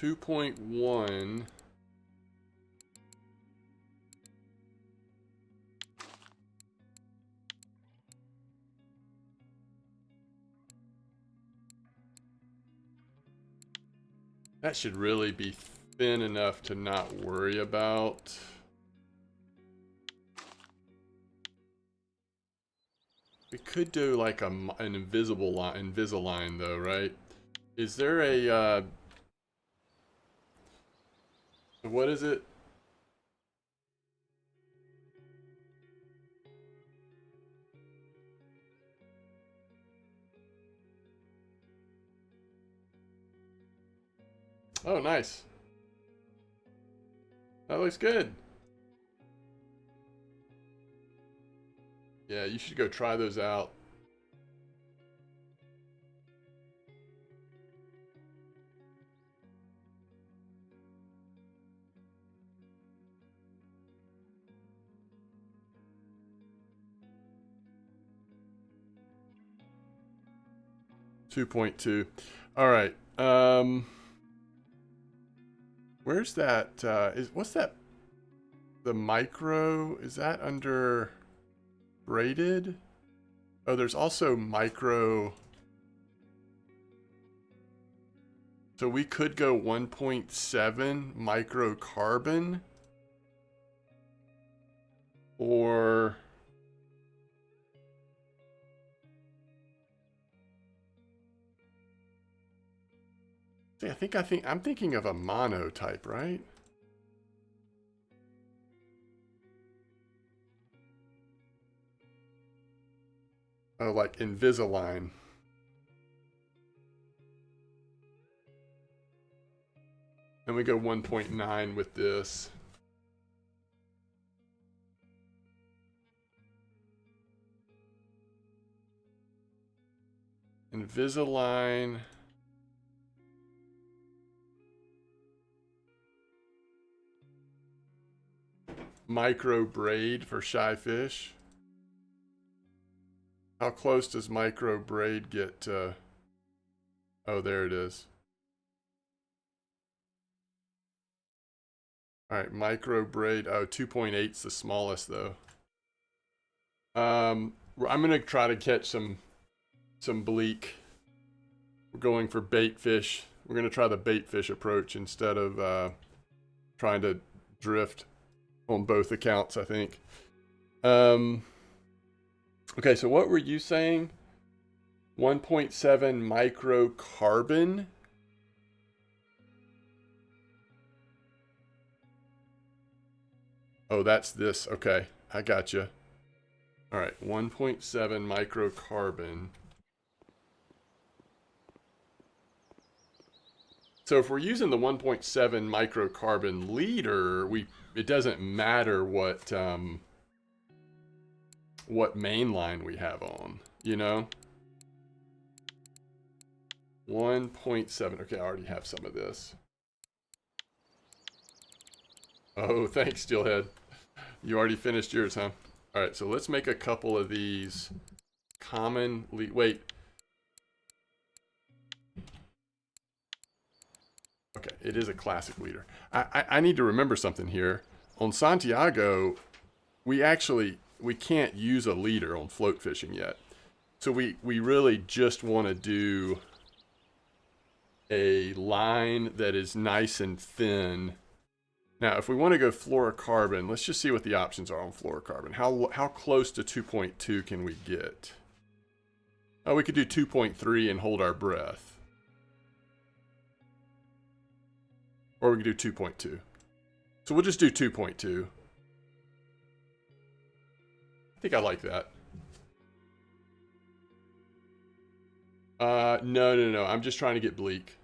2.1. That should really be thin enough to not worry about. We could do like an invisible line, Invisalign though, right? Is there a, what is it? Oh, nice. That looks good. Yeah, you should go try those out. $2.2. All right. Where's that? What's that? The micro, is that under braided? Oh, there's also micro. So we could go 1.7 microcarbon, or see, I'm thinking of a monotype, right? Oh, like Invisalign. And we go 1.9 with this. Invisalign. Micro braid for shy fish. How close does micro braid get to... Oh, there it is. All right, micro braid. Oh, 2.8 is the smallest though. I'm gonna try to catch some bleak. We're going for bait fish. We're gonna try the bait fish approach instead of trying to drift on both accounts, I think. Okay, so what were you saying? 1.7 microcarbon. Oh, that's this. Okay, I got you. All right, 1.7 microcarbon. So if we're using the 1.7 microcarbon leader, it doesn't matter what main line we have on, you know? 1.7. Okay, I already have some of this. Oh, thanks, Steelhead. You already finished yours, huh? All right, so let's make a couple of these common... Wait. Okay, it is a classic leader. I need to remember something here. On Santiago, we can't use a leader on float fishing yet. So we really just want to do a line that is nice and thin. Now, if we want to go fluorocarbon, let's just see what the options are on fluorocarbon. How close to 2.2 can we get? Oh, we could do 2.3 and hold our breath. Or we could do 2.2. So we'll just do 2.2. I think I like that. No. I'm just trying to get bleak.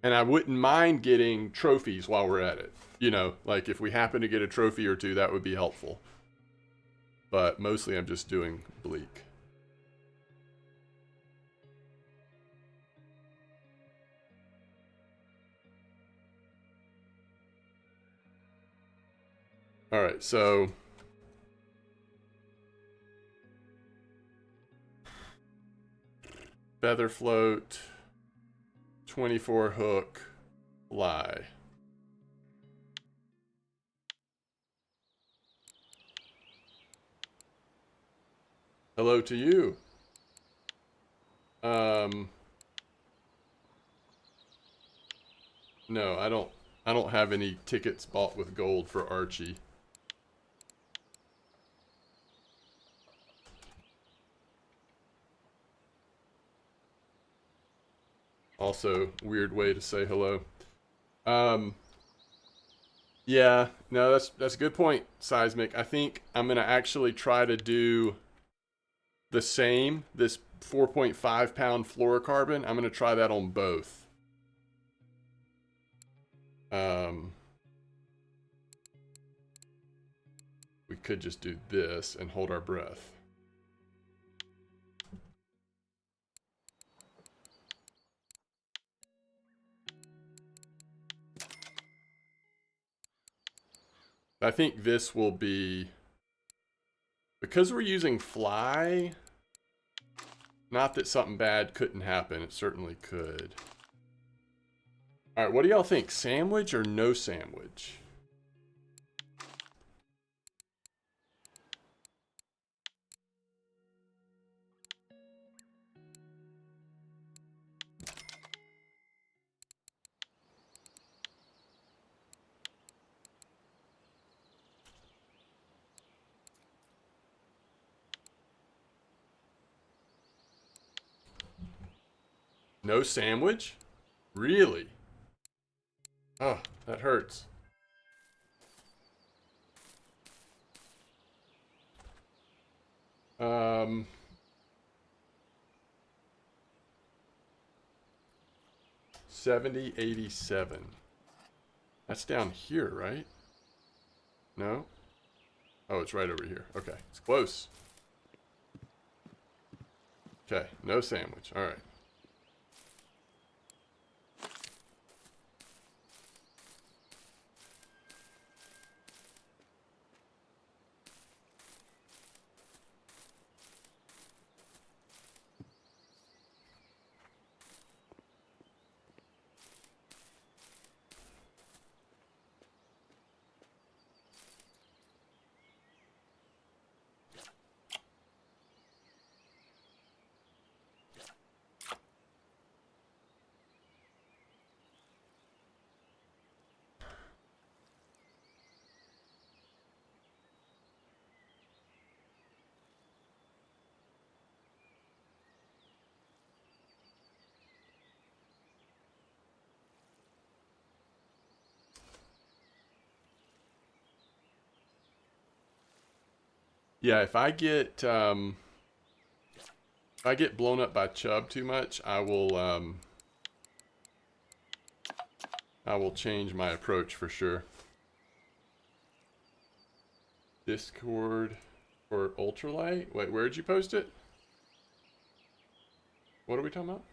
And I wouldn't mind getting trophies while we're at it. You know, like if we happen to get a trophy or two, that would be helpful. But mostly I'm just doing bleak. All right, so feather float, 24 hook. Fly. Hello to you. No, I don't have any tickets bought with gold for Archie. Also, weird way to say hello. Yeah, no, that's a good point, Seismic. I think I'm gonna actually try to do the same, this 4.5 pound fluorocarbon. I'm gonna try that on both. We could just do this and hold our breath. I think this will be, because we're using fly, not that something bad couldn't happen, it certainly could. All right, what do y'all think? Sandwich or no sandwich? No sandwich? Really? Oh, that hurts. Um, 7087. That's down here, right? No? Oh, it's right over here. Okay, it's close. Okay, no sandwich. All right. Yeah, if I get blown up by Chubb too much, I will change my approach for sure. Discord for ultralight? Wait, where'd you post it? What are we talking about?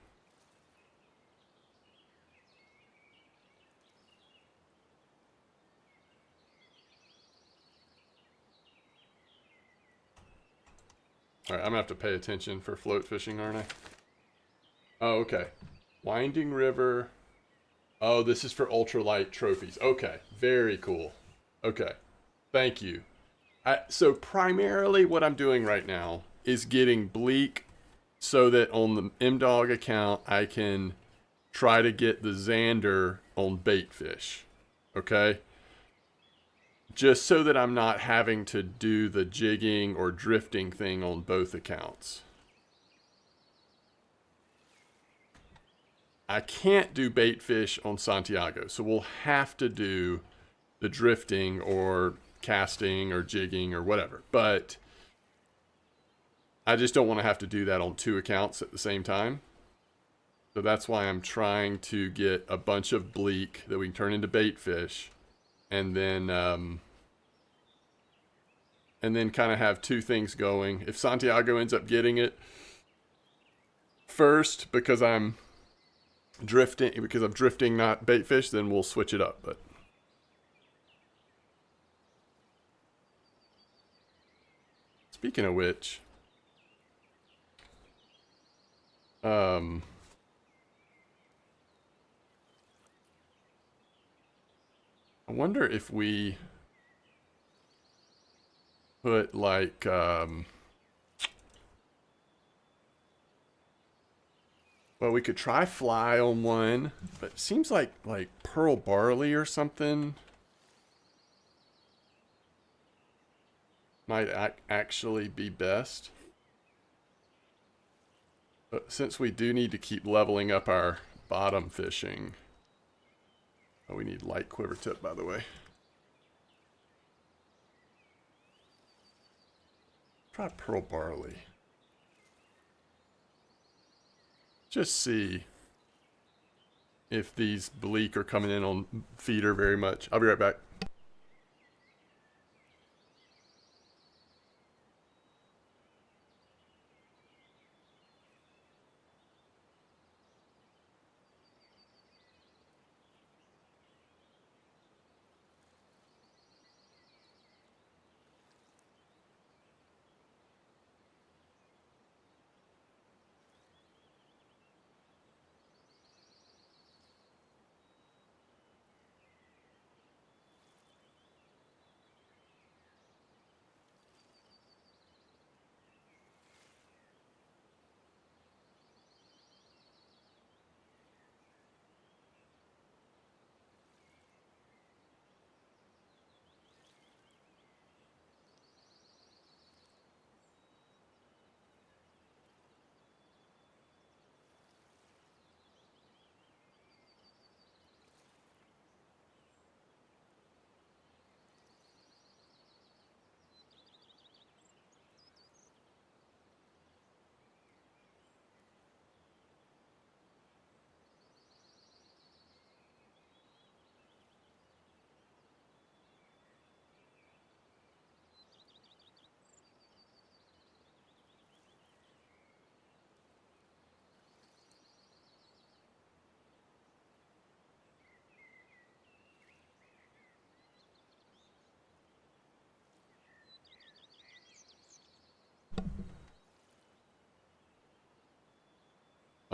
All right, I'm gonna have to pay attention for float fishing, aren't I? Oh, okay. Winding River. Oh, this is for ultralight trophies. Okay, very cool. Okay, thank you. So primarily what I'm doing right now is getting bleak so that on the MDog account I can try to get the Zander on bait fish. Okay? Just so that I'm not having to do the jigging or drifting thing on both accounts. I can't do bait fish on Santiago, so we'll have to do the drifting or casting or jigging or whatever. But I just don't want to have to do that on two accounts at the same time. So that's why I'm trying to get a bunch of bleak that we can turn into bait fish, and then kind of have two things going. If Santiago ends up getting it first because I'm drifting, not bait fish, then we'll switch it up. But speaking of which, wonder if we put like well, we could try fly on one, but it seems like pearl barley or something might actually be best. But since we do need to keep leveling up our bottom fishing, oh, we need light quiver tip, by the way. Try pearl barley. Just see if these bleak are coming in on feeder very much. I'll be right back.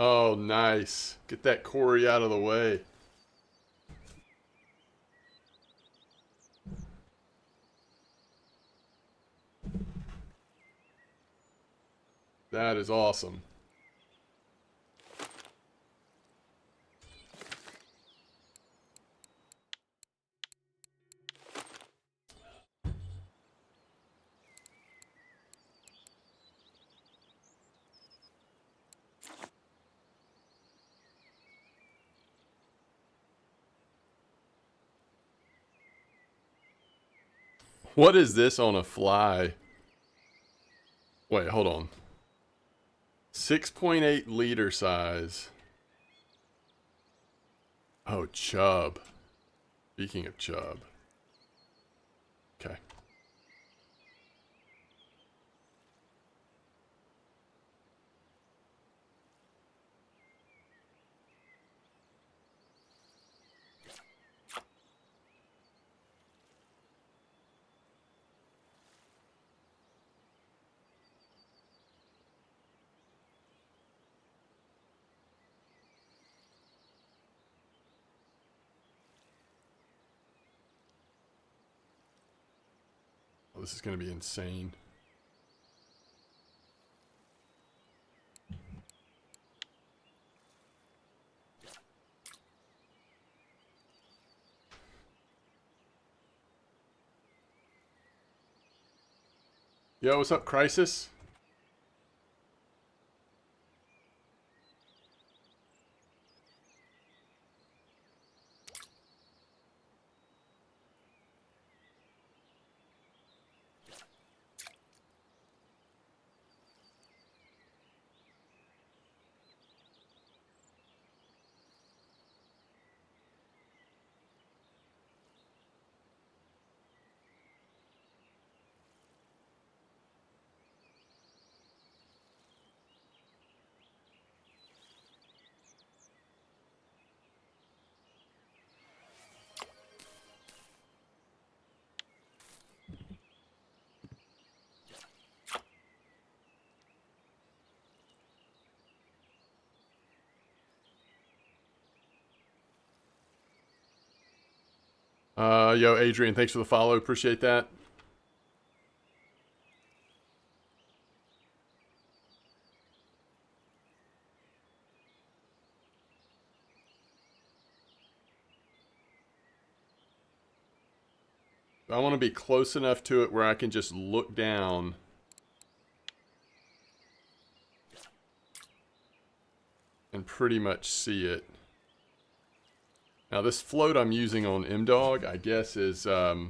Oh, nice. Get that quarry out of the way. That is awesome. What is this on a fly? Wait, hold on. 6.8 liter size. Oh, chub. Speaking of chub. Okay. Oh, this is going to be insane. Yo, what's up, Crisis? Yo, Adrian, thanks for the follow. Appreciate that. I want to be close enough to it where I can just look down and pretty much see it. Now this float I'm using on MDog, I guess is, oh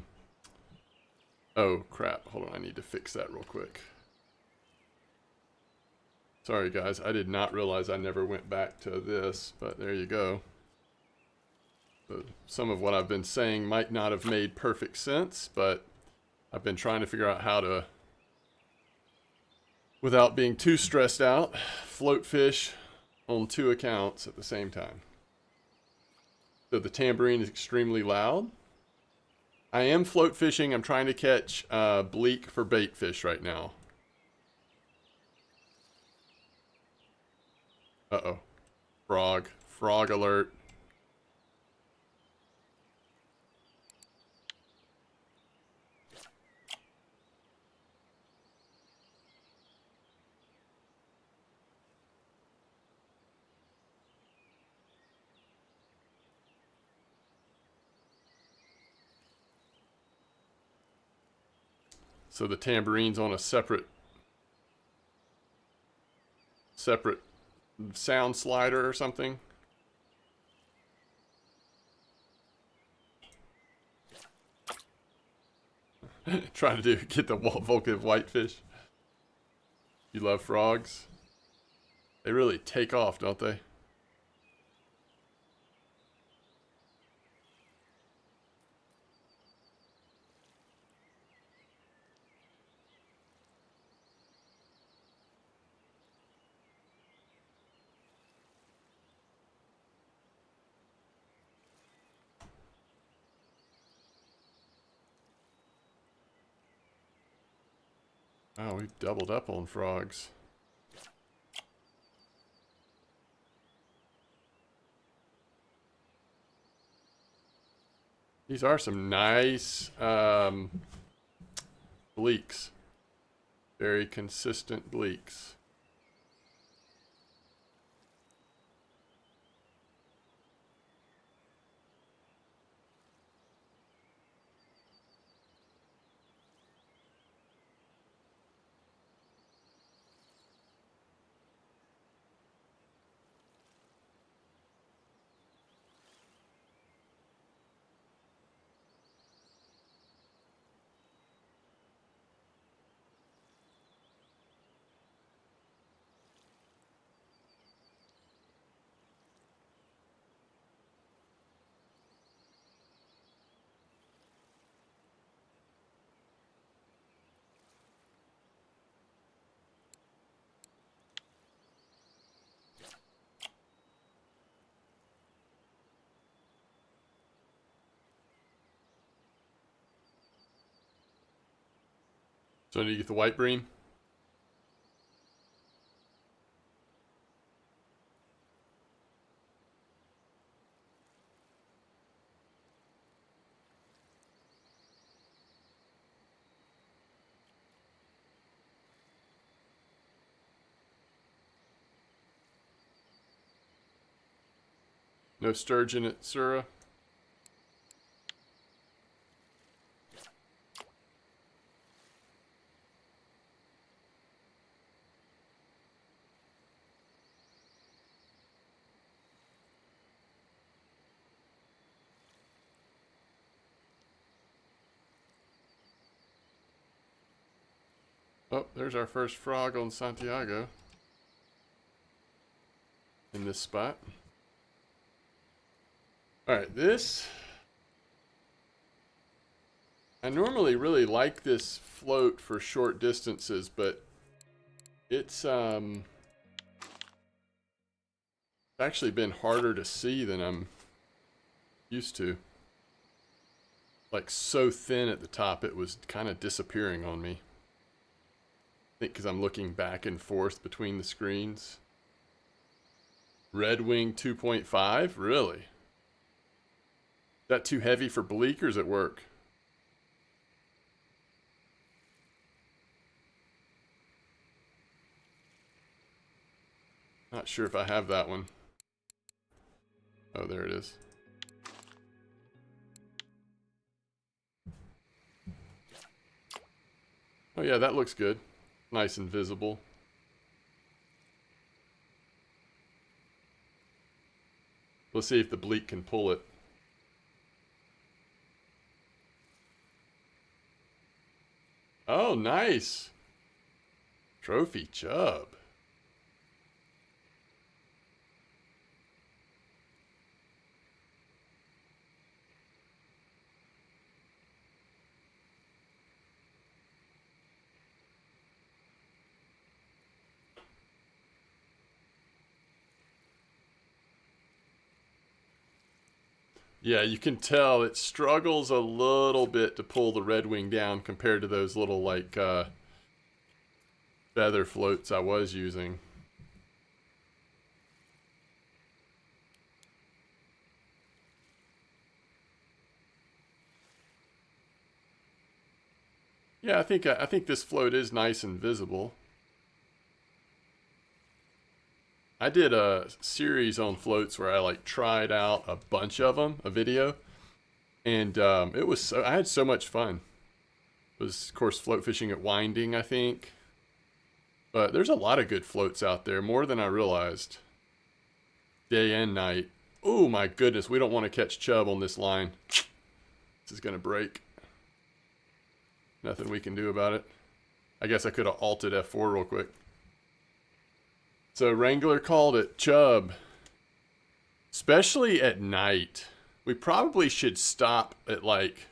crap, hold on, I need to fix that real quick. Sorry guys, I did not realize I never went back to this, but there you go. So some of what I've been saying might not have made perfect sense, but I've been trying to figure out how to, without being too stressed out, float fish on 2 accounts at the same time. So the tambourine is extremely loud. I am float fishing. I'm trying to catch bleak for bait fish right now. Uh-oh. Frog. Frog alert. So the tambourine's on a separate sound slider or something. Trying to get the Vulcan whitefish. You love frogs? They really take off, don't they? Oh, we've doubled up on frogs. These are some nice bleaks. Very consistent bleaks. So do you get the white bream? No sturgeon at Sura? Oh, there's our first frog on Santiago. In this spot. Alright, this... I normally really like this float for short distances, but it's actually been harder to see than I'm used to. Like so thin at the top, it was kind of disappearing on me. I think because I'm looking back and forth between the screens. Red Wing 2.5? Really? that too heavy for bleak, or does it work? Not sure if I have that one. Oh, there it is. Oh yeah, that looks good. Nice and visible. Let's see if the bleak can pull it. Oh, nice. Trophy chub. Yeah, you can tell it struggles a little bit to pull the red wing down compared to those little like feather floats I was using. Yeah, I think this float is nice and visible. I did a series on floats where I like tried out a bunch of them, a video, and it was so I had so much fun. It was of course float fishing at Winding, I think, but there's a lot of good floats out there, more than I realized. Day and night. Oh my goodness, we don't want to catch chub on this line. This is gonna break. Nothing we can do about it. I guess I could have alted F4 real quick. So Wrangler called it chub. Especially at night. We probably should stop at like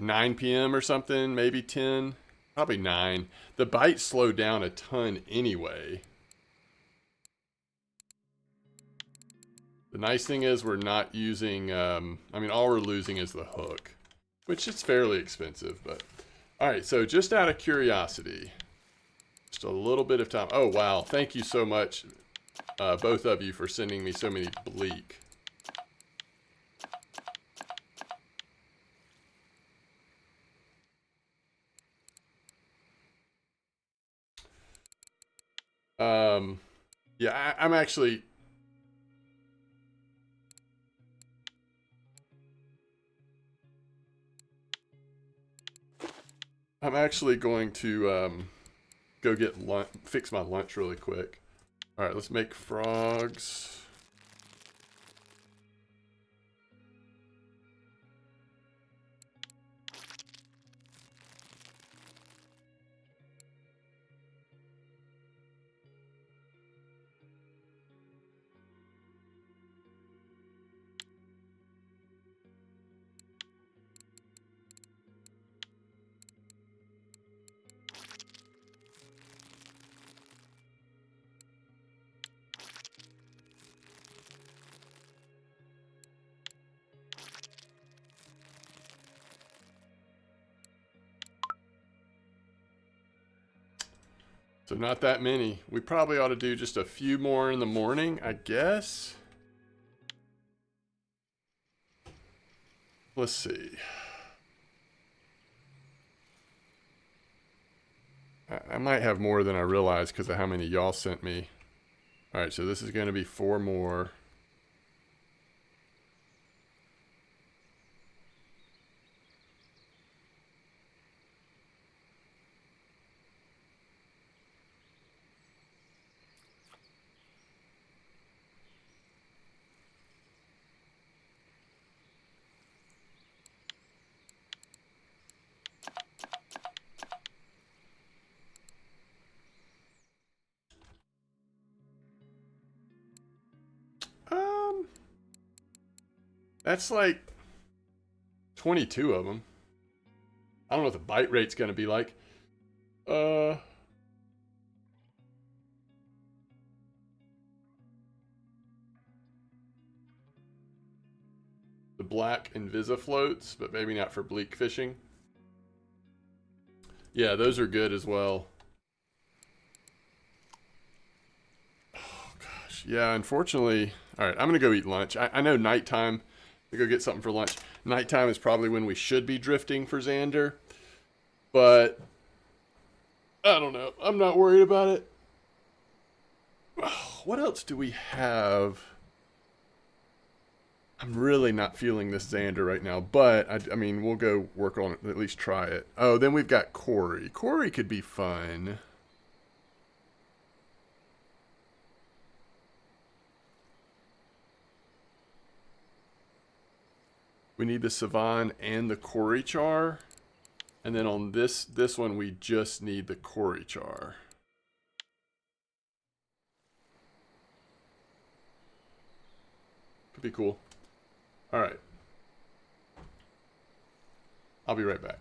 9 p.m. or something, maybe 10. Probably 9. The bites slow down a ton anyway. The nice thing is we're not using, I mean, all we're losing is the hook, which is fairly expensive, but. All right, so just out of curiosity, just a little bit of time. Oh, wow. Thank you so much, both of you, for sending me so many bleak. Yeah, I'm actually... I'm actually going to go get lunch, fix my lunch really quick. All right, let's make frogs. So not that many. We probably ought to do just a few more in the morning, I guess. Let's see. I might have more than I realized because of how many y'all sent me. All right, so this is going to be 4 more. That's like 22 of them. I don't know what the bite rate's going to be like. The black Invisa floats, but maybe not for bleak fishing. Yeah, those are good as well. Oh, gosh. Yeah, unfortunately... All right, I'm going to go eat lunch. I know nighttime to go get something for lunch. Nighttime is probably when we should be drifting for Xander, but I don't know. I'm not worried about it. What else do we have? I'm really not feeling this Xander right now, but I mean, we'll go work on it, at least try it. Oh, then we've got Corey. Corey could be fun. We need the Savine and the Corey char. And then on this one, we just need the Corey char. Could be cool. All right. I'll be right back.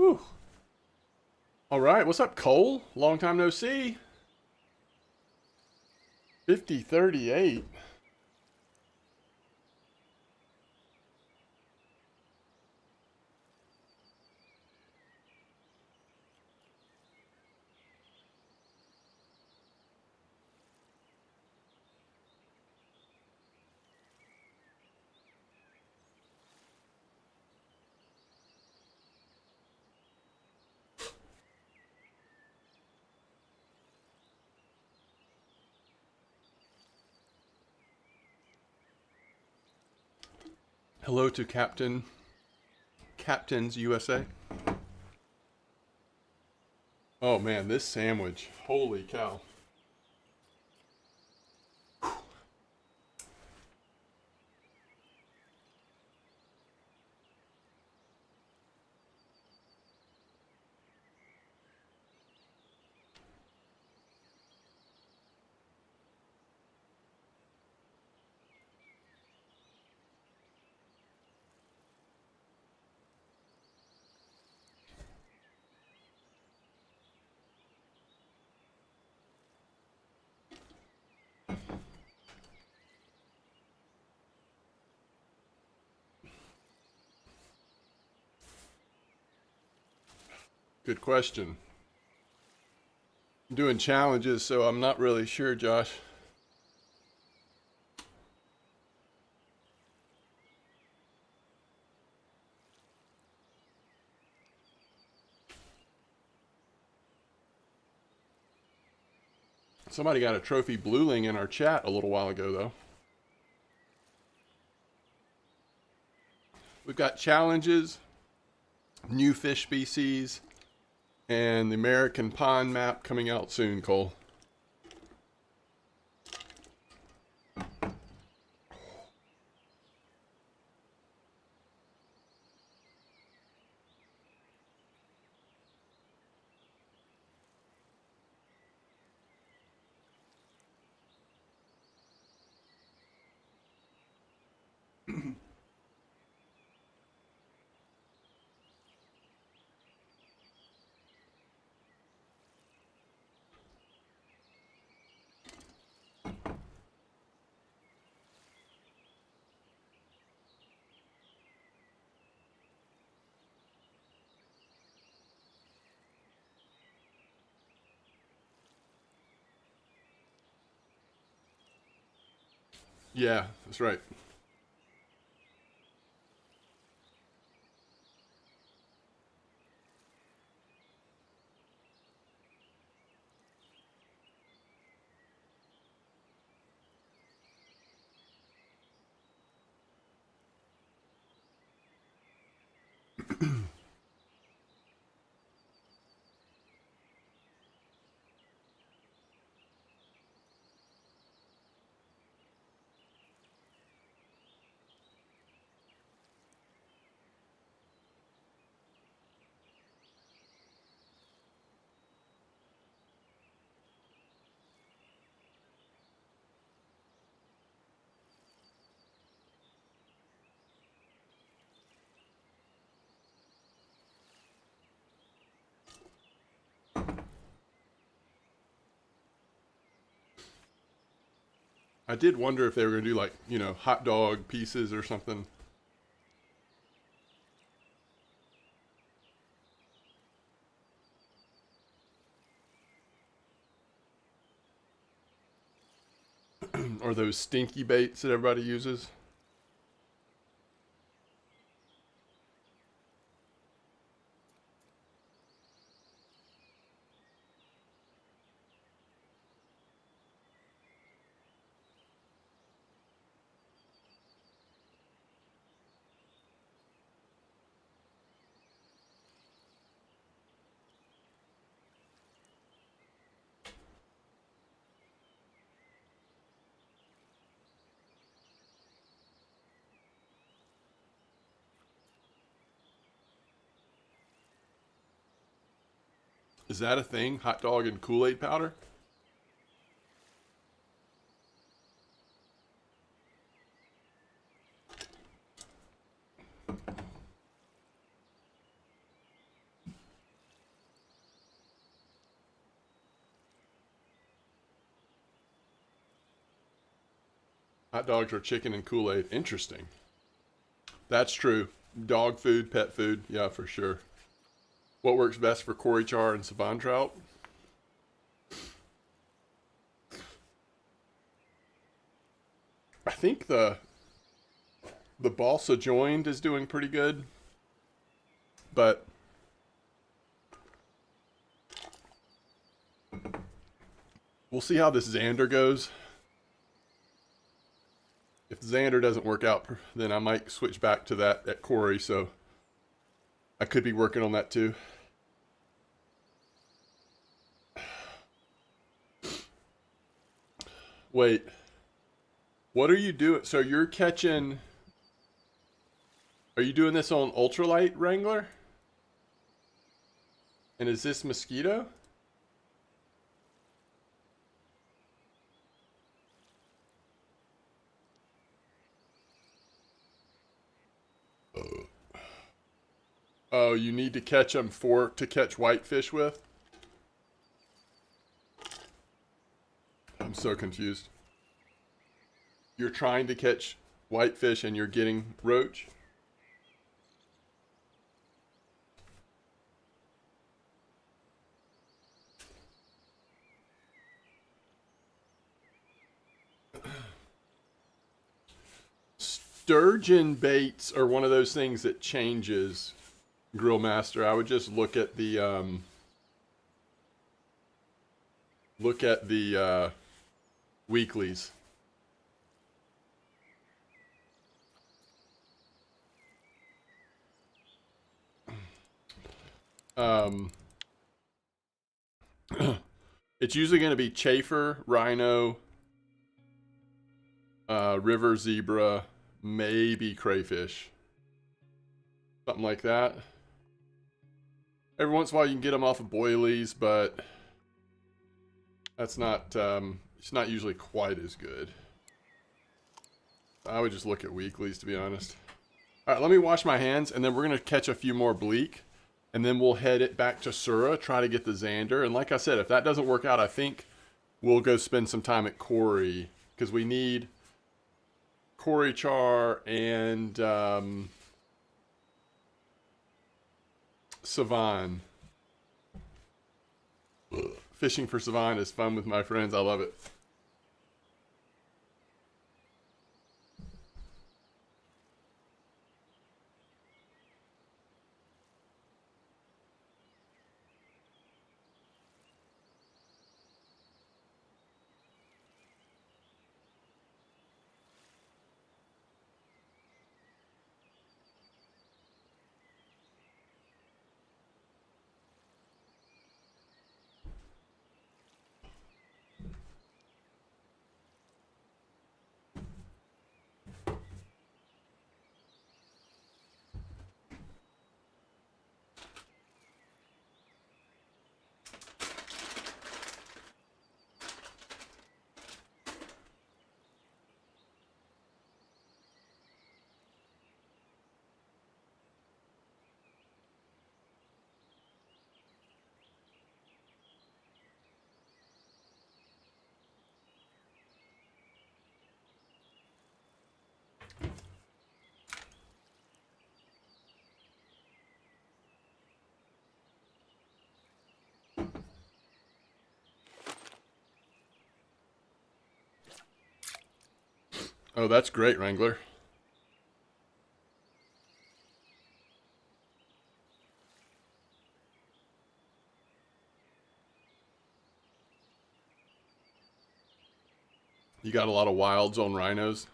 Whew. All right, what's up, Cole? Long time no see. 5038. Hello to Captain's USA. Oh man, this sandwich. Holy cow. Good question. I'm doing challenges, so I'm not really sure, Josh. Somebody got a trophy blueling in our chat a little while ago, though. We've got challenges, new fish species, and the American pond map coming out soon, Cole. Yeah, that's right. I did wonder if they were going to do like, hot dog pieces or something. Or those stinky baits that everybody uses. Is that a thing? Hot dog and Kool-Aid powder? Hot dogs are chicken and Kool-Aid. Interesting. That's true. Dog food, pet food. Yeah, for sure. What works best for Cory char and Savine trout? I think the balsa joined is doing pretty good, but we'll see how this Zander goes. If Xander doesn't work out, then I might switch back to that at Cory, so I could be working on that too. Wait, what are you doing? So you're catching, are you doing this on ultralight Wrangler? And is this mosquito? Oh, you need to catch them to catch whitefish with? I'm so confused. You're trying to catch whitefish and you're getting roach? Sturgeon baits are one of those things that changes, Grill Master. I would just look at the weeklies. It's usually going to be chafer, rhino, river zebra, maybe crayfish, something like that. Every once in a while you can get them off of boilies, but that's not, it's not usually quite as good. I would just look at weeklies, to be honest. All right, let me wash my hands, and then we're going to catch a few more bleak, and then we'll head it back to Sura, try to get the Zander. And like I said, if that doesn't work out, I think we'll go spend some time at Cory, because we need Cory char and Savine. Fishing for Savine is fun with my friends. I love it. Oh, that's great, Wrangler. You got a lot of wilds on rhinos.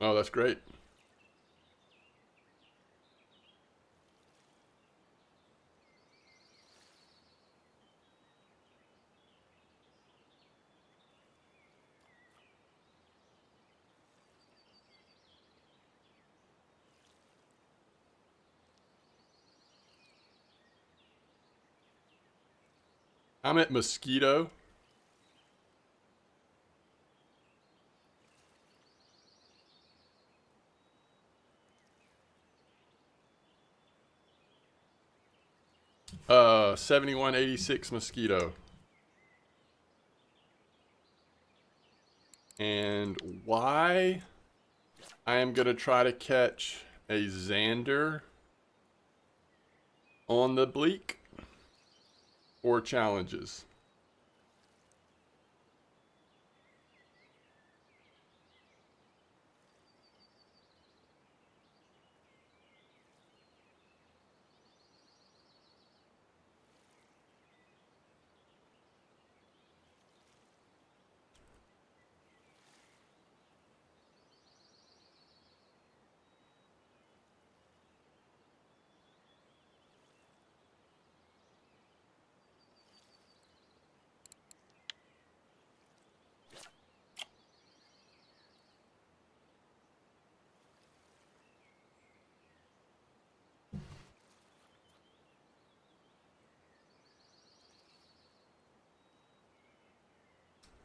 Oh, that's great. I'm at mosquito. 7186 mosquito. And why I am going to try to catch a Xander on the bleak or challenges.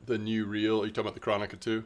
The new reel. Are you talking about the Chronica 2?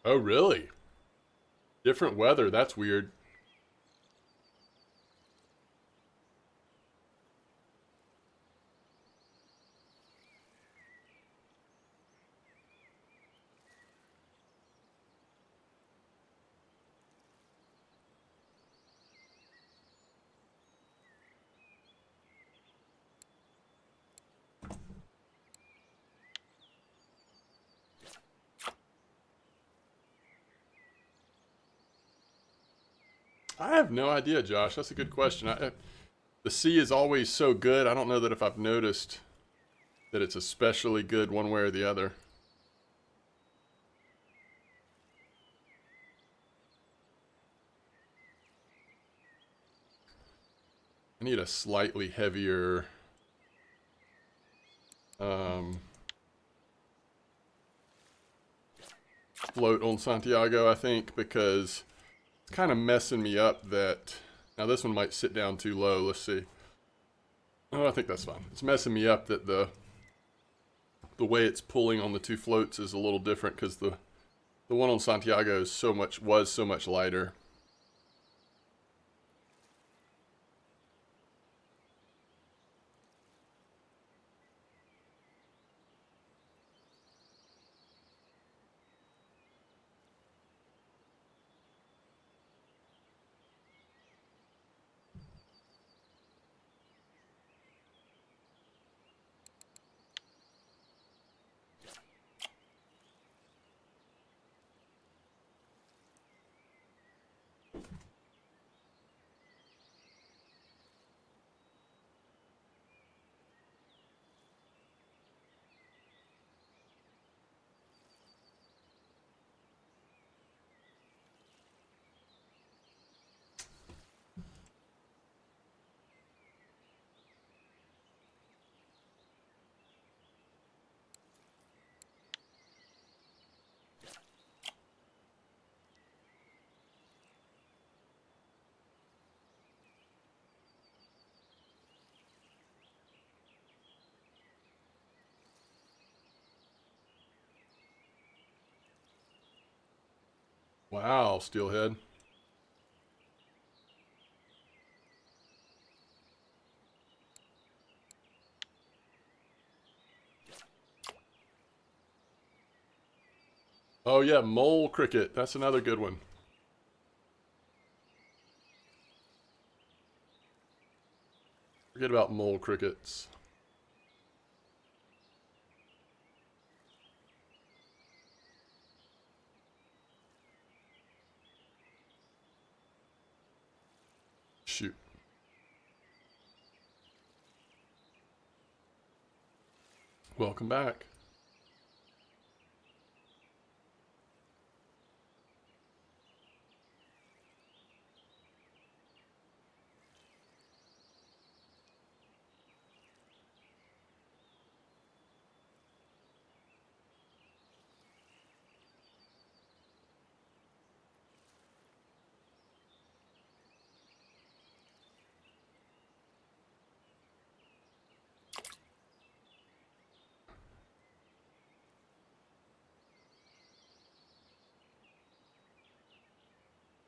Oh, really? Different weather. That's weird. I have no idea, Josh. That's a good question. The sea is always so good. I don't know that if I've noticed that it's especially good one way or the other. I need a slightly heavier um, float on Santiago, I think, because it's kind of messing me up that... Now this one might sit down too low. Let's see. Oh, I think that's fine. It's messing me up that the way it's pulling on the two floats is a little different because the one on Santiago is so much lighter. Wow, steelhead. Oh yeah, mole cricket. That's another good one. Forget about mole crickets. Shoot. Welcome back.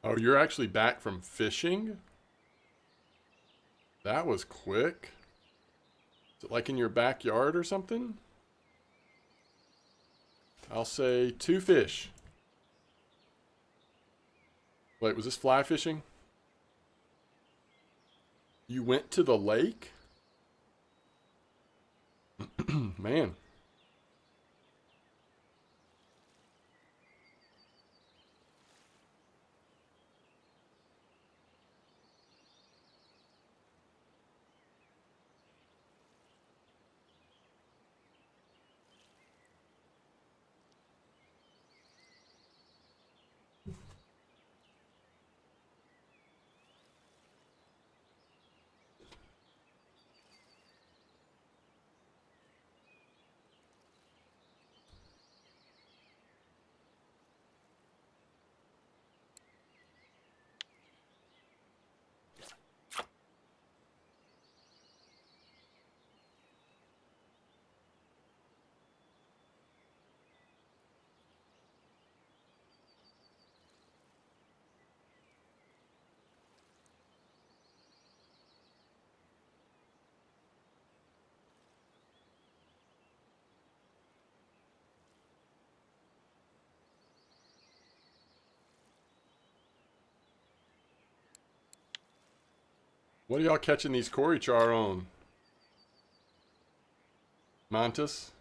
Oh, you're actually back from fishing? That was quick. Is it like in your backyard or something? I'll say 2 fish. Wait, was this fly fishing? You went to the lake? Man. What are y'all catching these Cory char on? Mantis?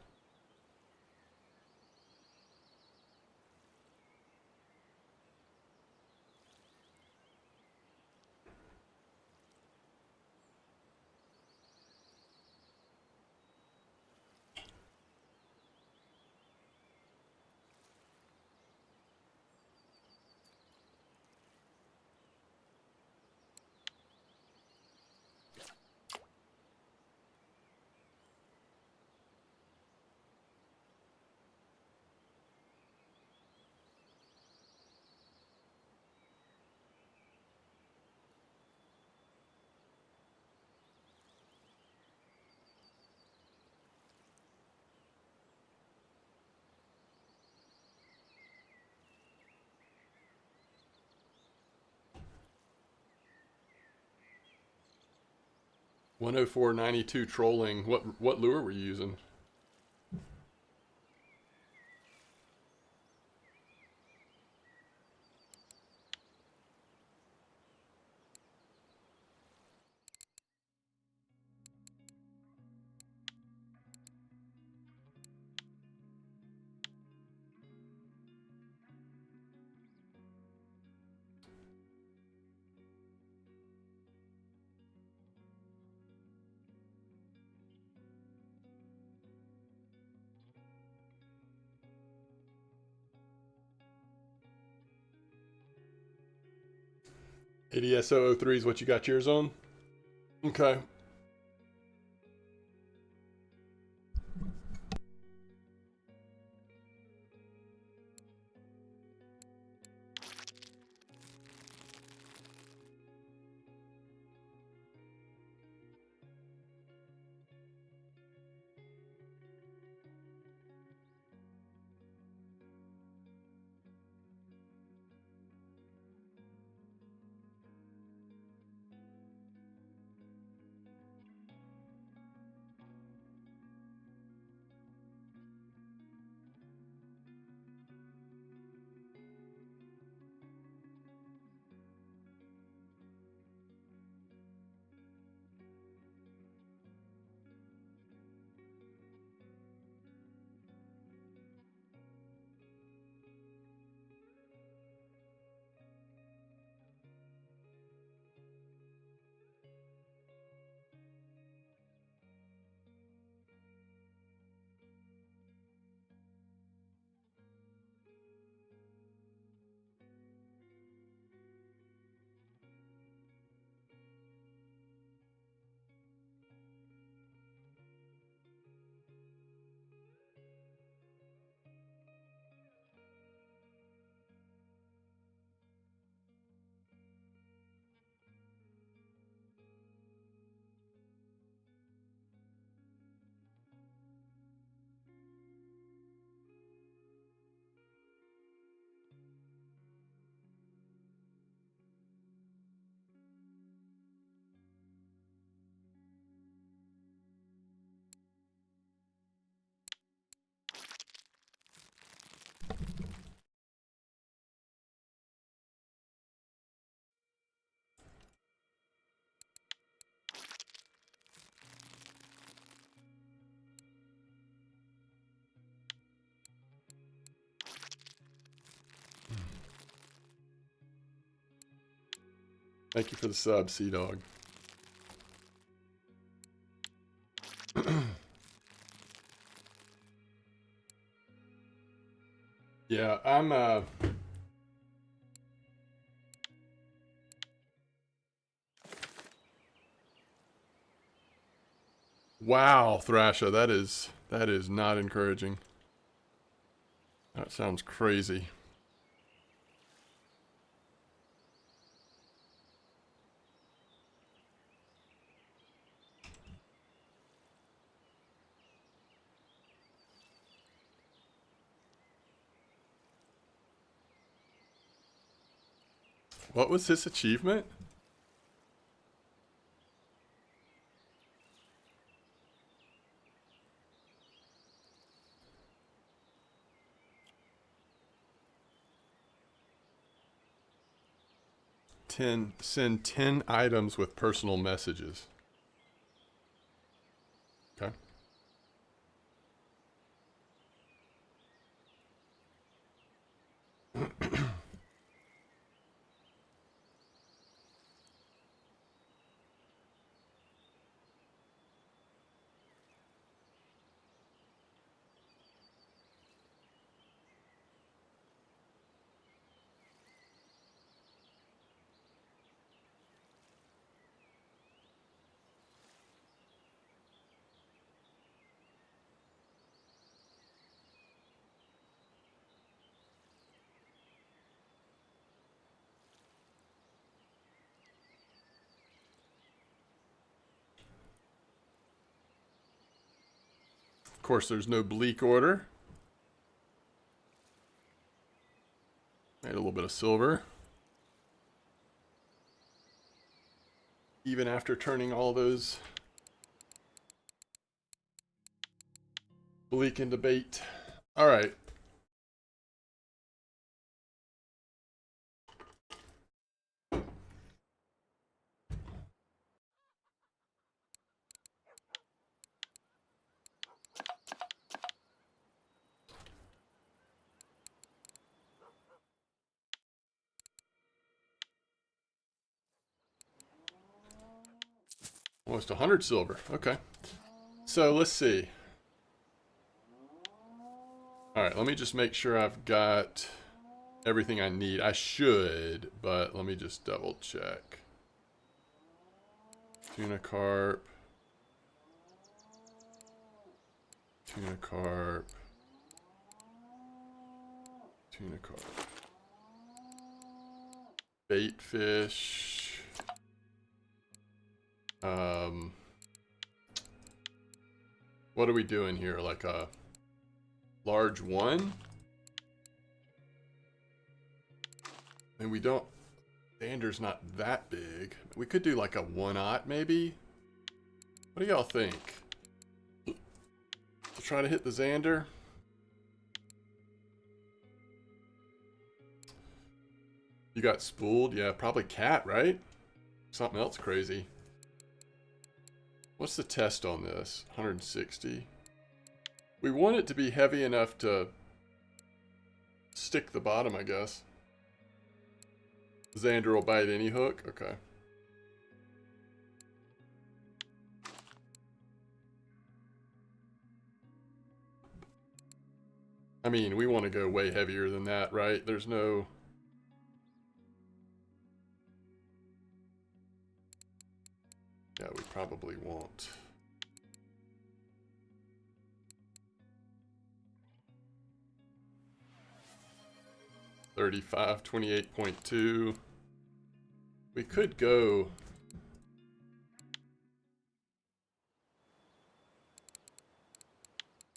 $104.92 trolling. What lure were you using? ADS003 is what you got yours on? Okay. Thank you for the sub, Sea Dog. Yeah, I'm wow, Thrasher, that is not encouraging. That sounds crazy. What was his achievement? Send 10 items with personal messages. Okay. Of course, there's no bleak order. Made a little bit of silver. Even after turning all those bleak into bait. All right. Almost 100 silver. Okay. So let's see. All right, let me just make sure I've got everything I need. I should, but let me just double check. Tuna carp. Tuna carp. Tuna carp. Bait fish. What are we doing here? Like a large one? And we don't... Zander's not that big. We could do like a 1/0 maybe? What do y'all think? Let's try to hit the Xander. You got spooled? Yeah, probably cat, right? Something else crazy. What's the test on this? 160. We want it to be heavy enough to stick the bottom, I guess. Xander will bite any hook? Okay. I mean, we want to go way heavier than that, right? There's no... Yeah, we probably won't. $35, 28.2. We could go...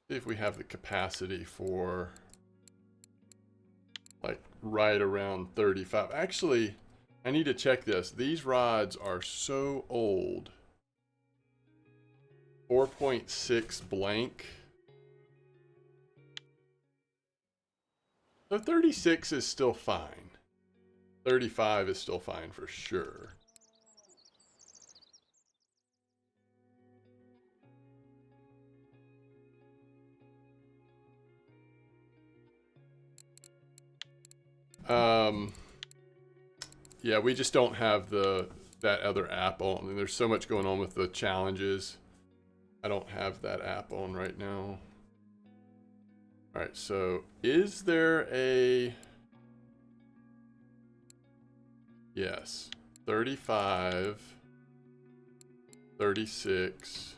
See if we have the capacity for... like, right around 35. Actually, I need to check this. These rods are so old. 4.6 blank. So 36 is still fine. 35 is still fine for sure. Yeah, we just don't have that other app on. And there's so much going on with the challenges. I don't have that app on right now. All right, so is there a... Yes, 35, 36.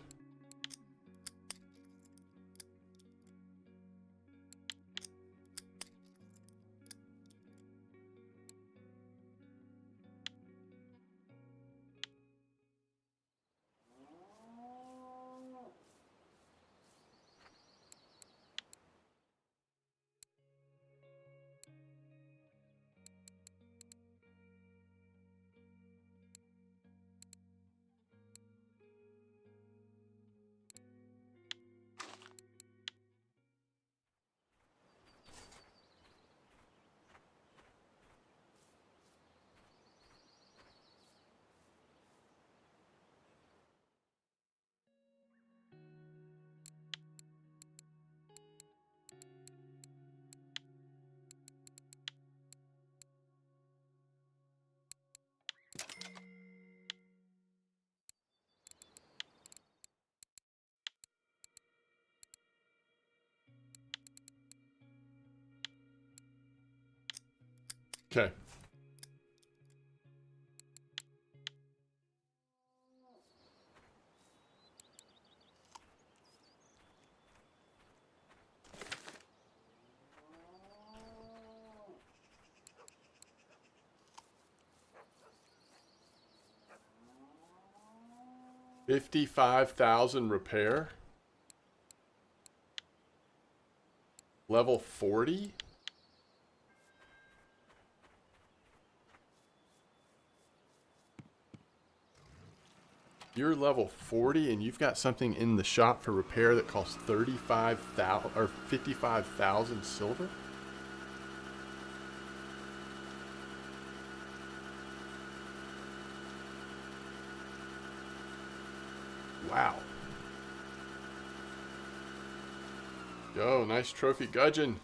Okay. $55,000 repair. Level 40? You're level 40 and you've got something in the shop for repair that costs 35,000 or 55,000 silver? Wow. Yo, nice trophy gudgeon.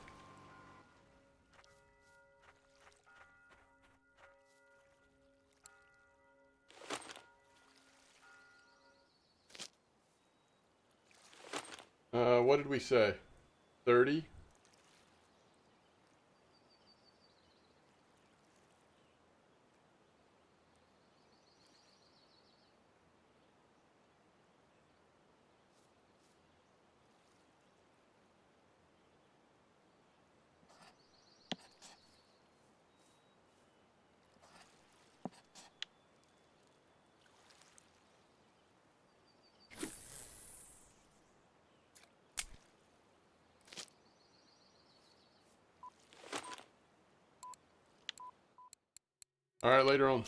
What did we say? 30? All right, later on.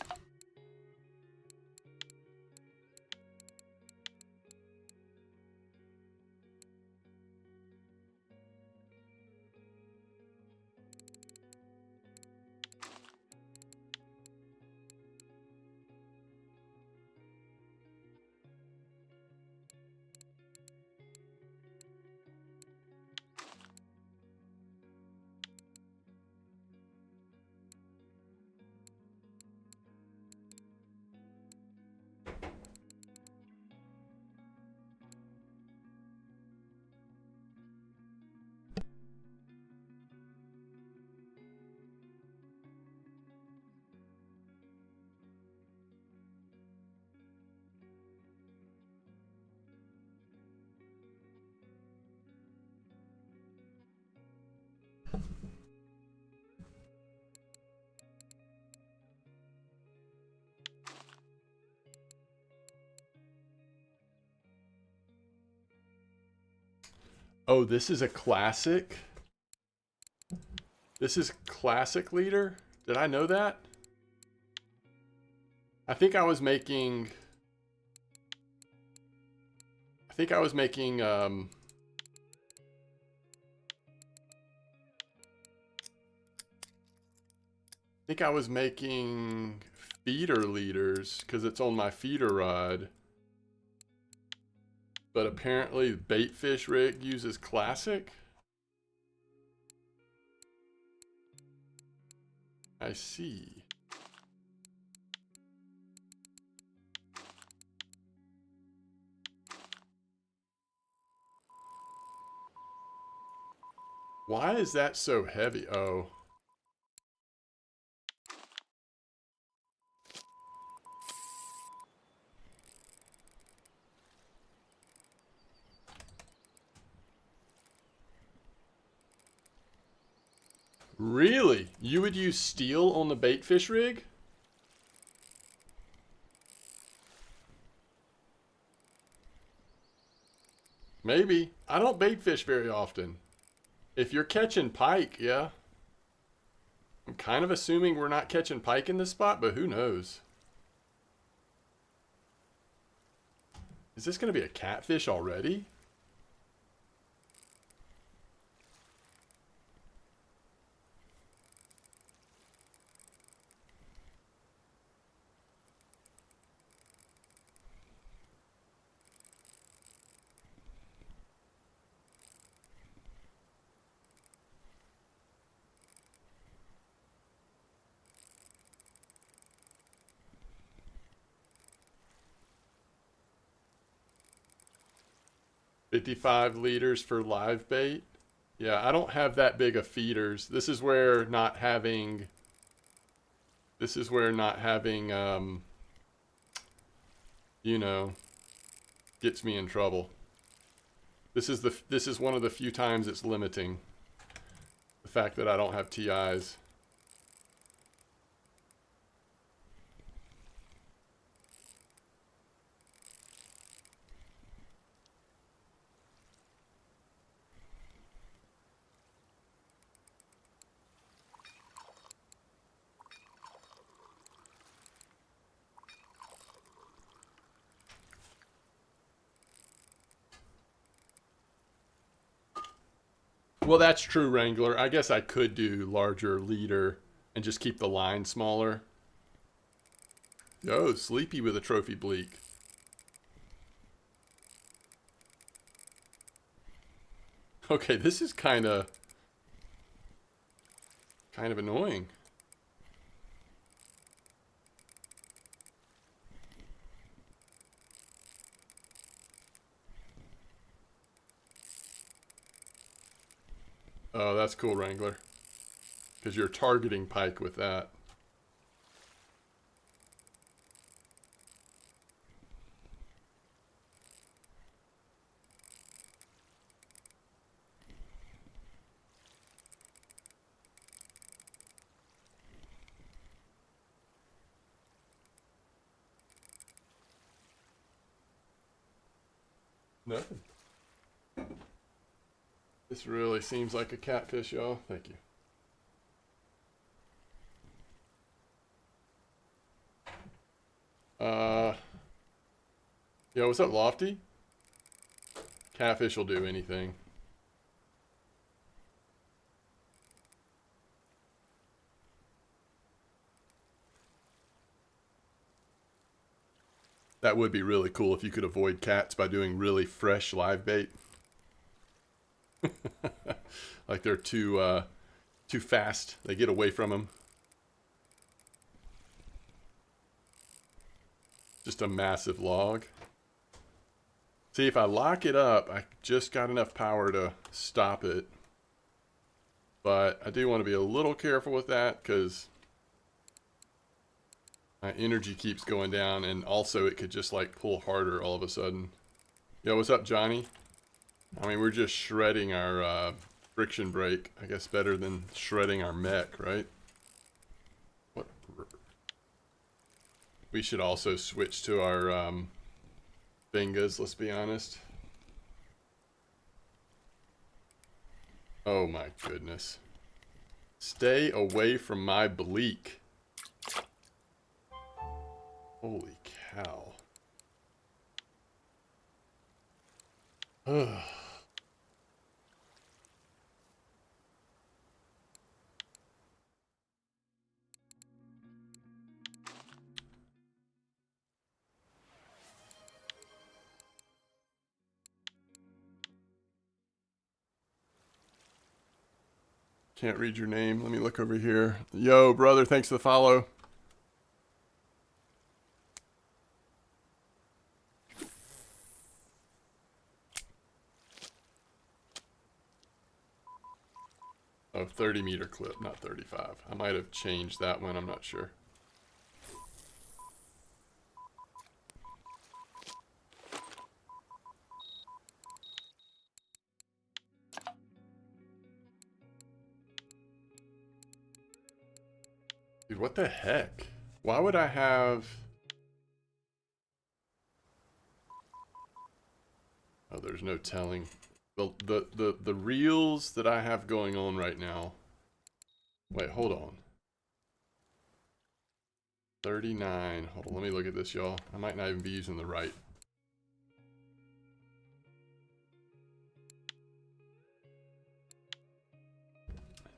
Oh, this is a classic? This is classic leader? Did I know that? I think I was making... I think I was making, I think I was making feeder leaders because it's on my feeder rod. But apparently baitfish rig uses classic. I see. Why is that so heavy? Oh. Really? You would use steel on the bait fish rig? Maybe. I don't bait fish very often. If you're catching pike, yeah. I'm kind of assuming we're not catching pike in this spot, but who knows? Is this going to be a catfish already? $55 for live bait. Yeah, I don't have that big of feeders. This is where not having you know, gets me in trouble. This is one of the few times it's limiting. The fact that I don't have TIs. Well, that's true, Wrangler. I guess I could do larger leader and just keep the line smaller. Yo, sleepy with a trophy bleak. Okay, this is kind of annoying. Oh, that's cool, Wrangler. Because you're targeting pike with that. Nothing. This really seems like a catfish, y'all. Thank you. Yo, what's up, Lofty? Catfish will do anything. That would be really cool if you could avoid cats by doing really fresh live bait. Like they're too fast. They get away from them. Just a massive log. See, if I lock it up, I just got enough power to stop it. But I do want to be a little careful with that because my energy keeps going down, and also it could just like pull harder all of a sudden. Yo, what's up, Johnny? I mean, we're just shredding our friction brake. I guess better than shredding our mech, right? What? We should also switch to our fingers, let's be honest. Oh my goodness. Stay away from my bleak. Holy cow. Ugh. Can't read your name. Let me look over here. Yo, brother, thanks for the follow. Oh, 30-meter clip, not 35. I might have changed that one. I'm not sure. Dude, what the heck? Why would I have... Oh, there's no telling. The reels that I have going on right now. Wait, hold on. 39. Hold on, let me look at this, y'all. I might not even be using the right.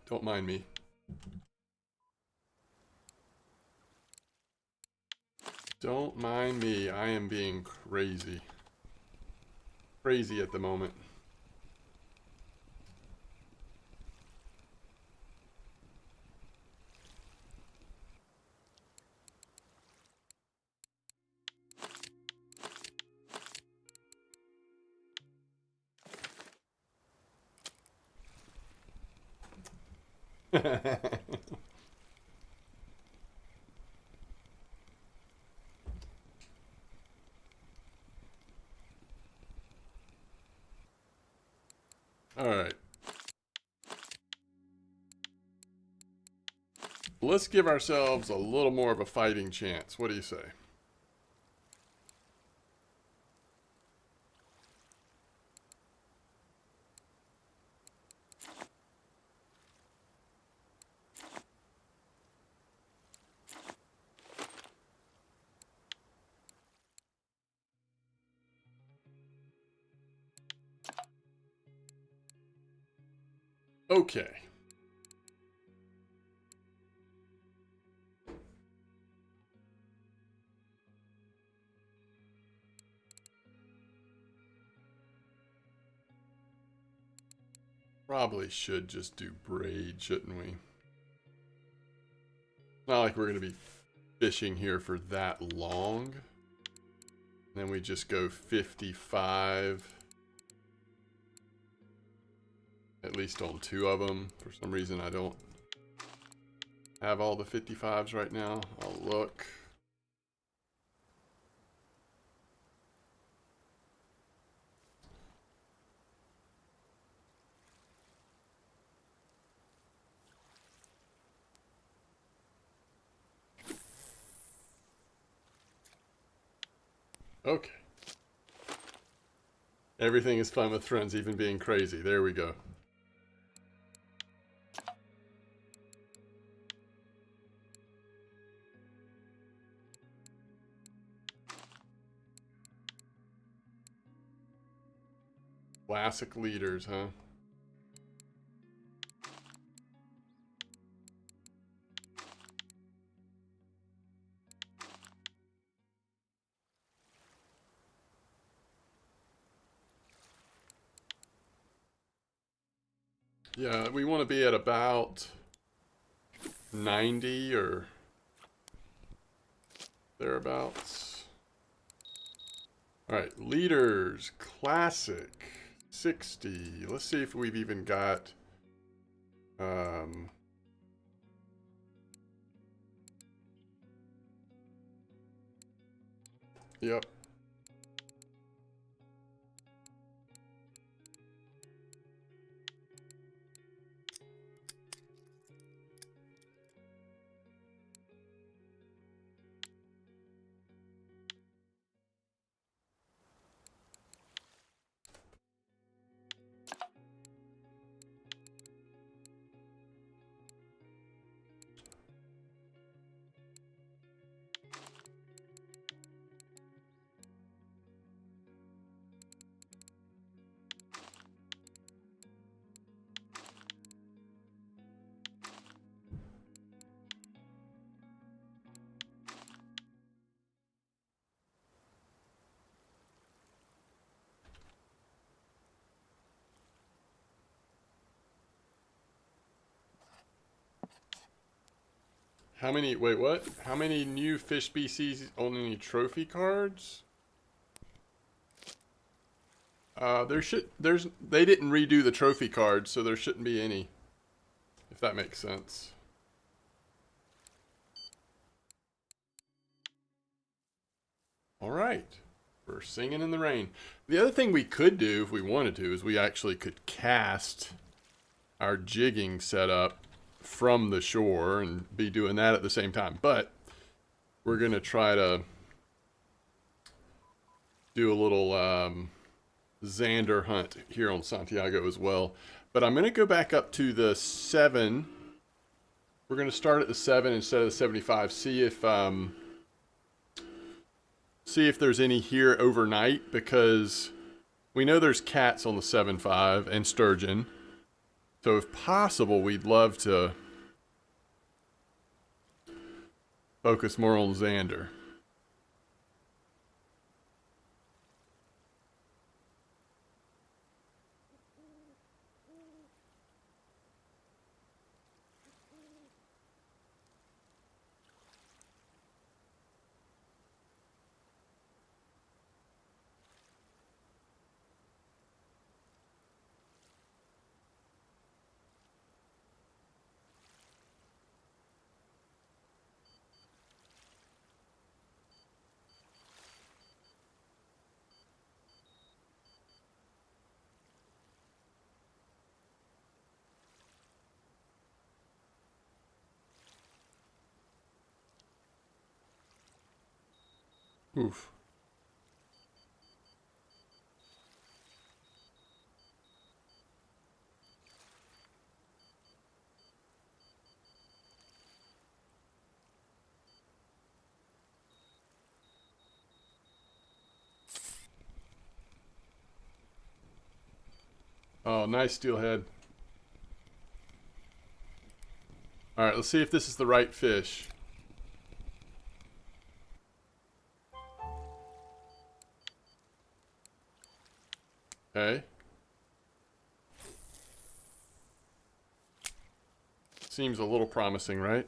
Don't mind me. Don't mind me. I am being crazy. Crazy at the moment. All right. Let's give ourselves a little more of a fighting chance. What do you say? Okay. Probably should just do braid, shouldn't we? Not like we're going to be fishing here for that long. Then we just go 55. At least on 2 of them. For some reason I don't have all the 55s right now. I'll look. Okay. Everything is fun with friends, even being crazy. There we go. Classic leaders, huh? Yeah, we want to be at about 90 or thereabouts. All right, leaders, classic, 60. Let's see if we've even got, yep. How many, wait, what? How many new fish species on any trophy cards? They didn't redo the trophy cards, so there shouldn't be any. that makes sense. All right. We're singing in the rain. The other thing we could do if we wanted to is we actually could cast our jigging setup from the shore and be doing that at the same time. But we're going to try to do a little Xander hunt here on Santiago as well. But I'm going to go back up to the 7. We're going to start at the 7 instead of the 75. See if there's any here overnight, because we know there's cats on the 7.5 and sturgeon. So if possible, we'd love to focus more on Zander. Oof. Oh, nice steelhead. All right, let's see if this is the right fish. Okay. Seems a little promising, right?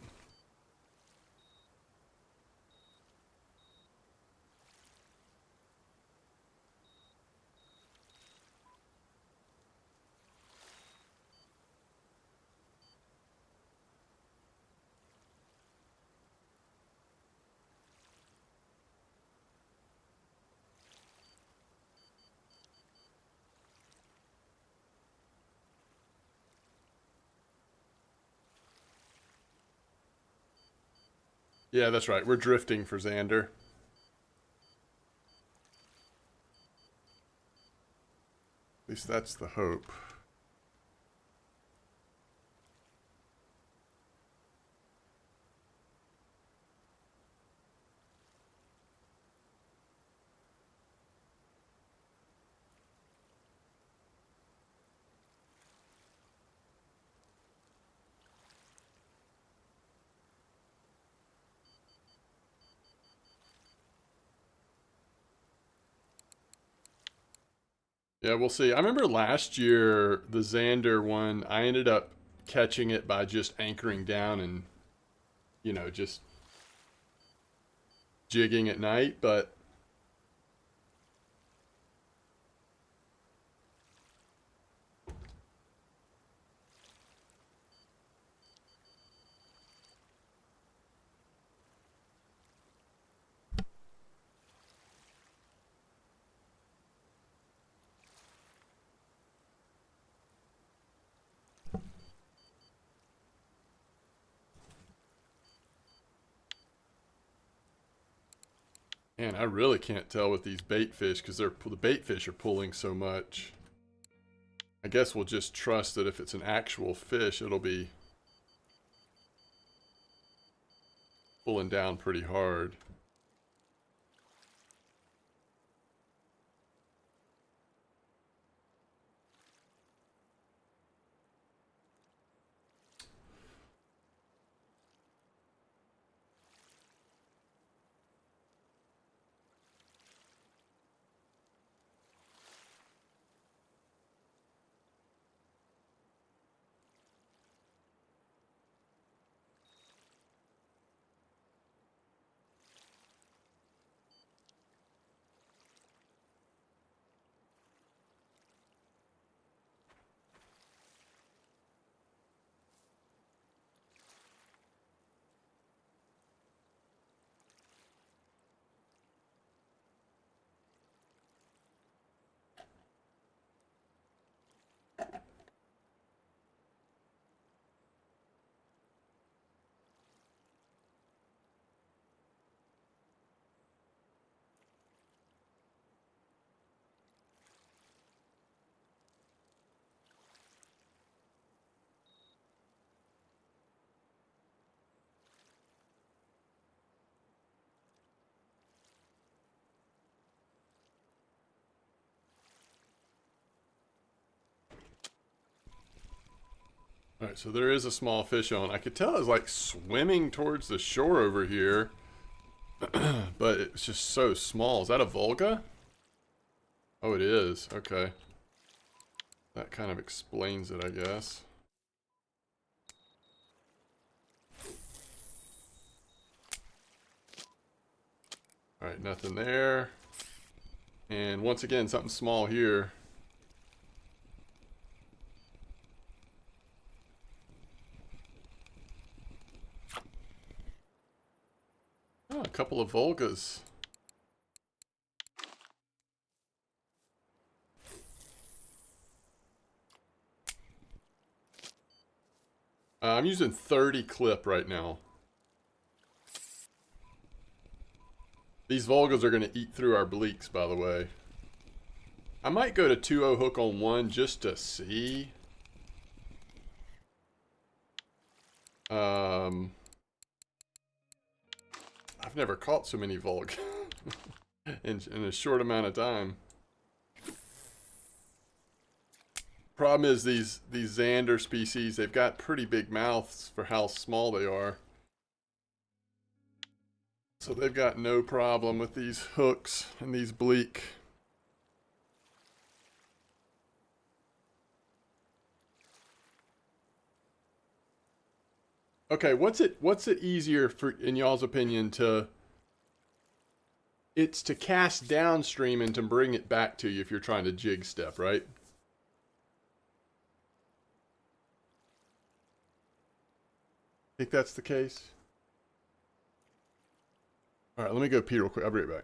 Yeah, that's right. We're drifting for Xander. At least that's the hope. Yeah, we'll see. I remember last year, the Xander one, I ended up catching it by just anchoring down and, just jigging at night. But man, I really can't tell with these bait fish because the bait fish are pulling so much. I guess we'll just trust that if it's an actual fish, it'll be pulling down pretty hard. All right, so there is a small fish on. I could tell it was like swimming towards the shore over here, but it's just so small. Is that a Volga? Oh, it is. Okay. That kind of explains it, I guess. All right, nothing there. And once again, something small here. Oh, a couple of Volgas. I'm using 30 clip right now. These Volgas are going to eat through our bleaks, by the way. I might go to 2-0 hook on one just to see. I've never caught so many Volg in a short amount of time. Problem is these Zander species, they've got pretty big mouths for how small they are. So they've got no problem with these hooks and these bleak. Okay, what's it easier for, in y'all's opinion, to it's to cast downstream and to bring it back to you if you're trying to jig step, right? Think that's the case? All right, let me go pee real quick. I'll be right back.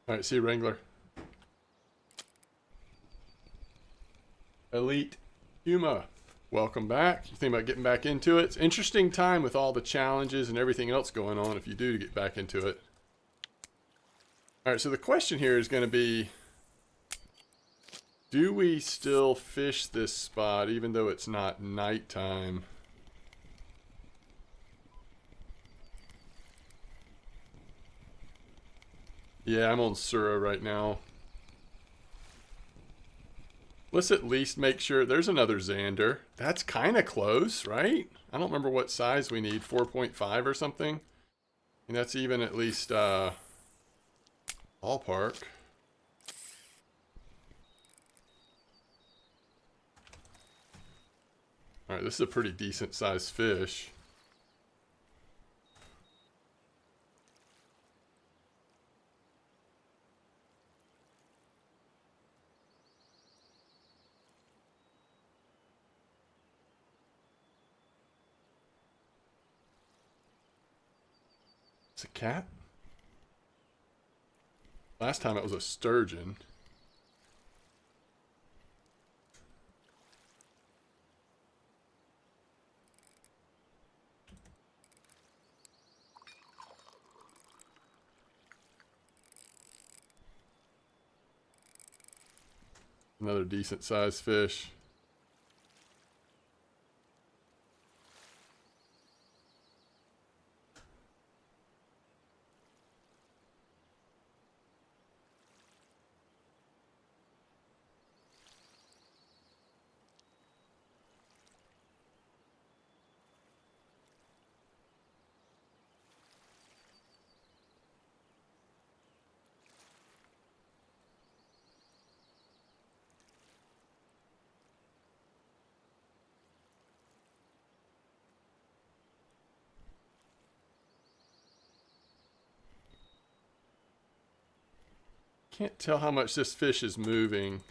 All right, see you, Wrangler. Elite Huma, welcome back. You think about getting back into it? It's an interesting time with all the challenges and everything else going on if you do get back into it. All right, so the question here is going to be, do we still fish this spot even though it's not nighttime? Yeah, I'm on Sura right now. Let's at least make sure there's another Xander. That's kind of close, right? I don't remember what size we need, 4.5 or something. And that's even at least ballpark. All right, this is a pretty decent sized fish. It's a cat? Last time it was a sturgeon. Another decent sized fish. Can't tell how much this fish is moving.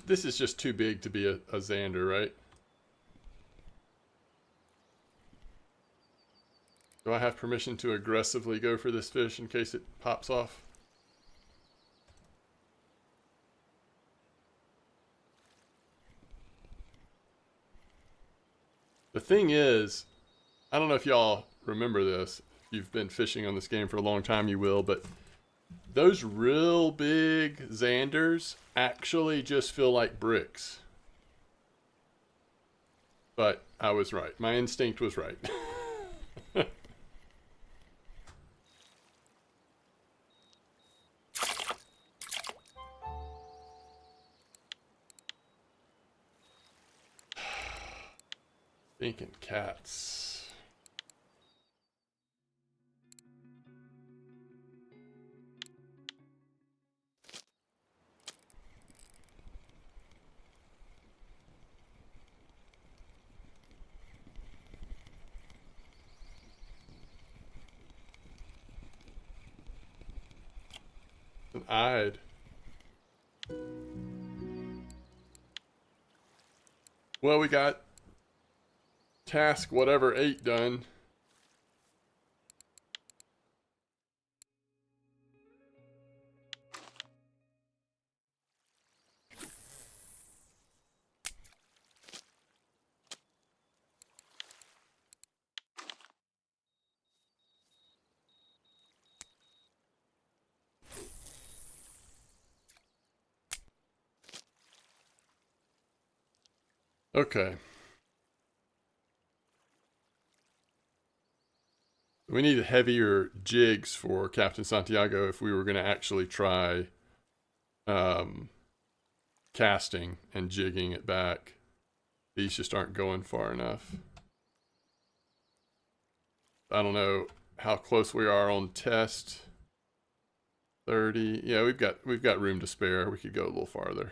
This is just too big to be a Xander, right? Do I have permission to aggressively go for this fish in case it pops off? The thing is, I don't know if y'all remember this. If you've been fishing on this game for a long time, you will, but those real big Xanders actually just feel like bricks. But I was right. My instinct was right. Thinking cats. An eyed. Well, we got task whatever 8 done. Okay. We need heavier jigs for Captain Santiago if we were going to actually try um, casting and jigging it back. These just aren't going far enough. I don't know how close we are on test. 30. Yeah, we've got room to spare. We could go a little farther.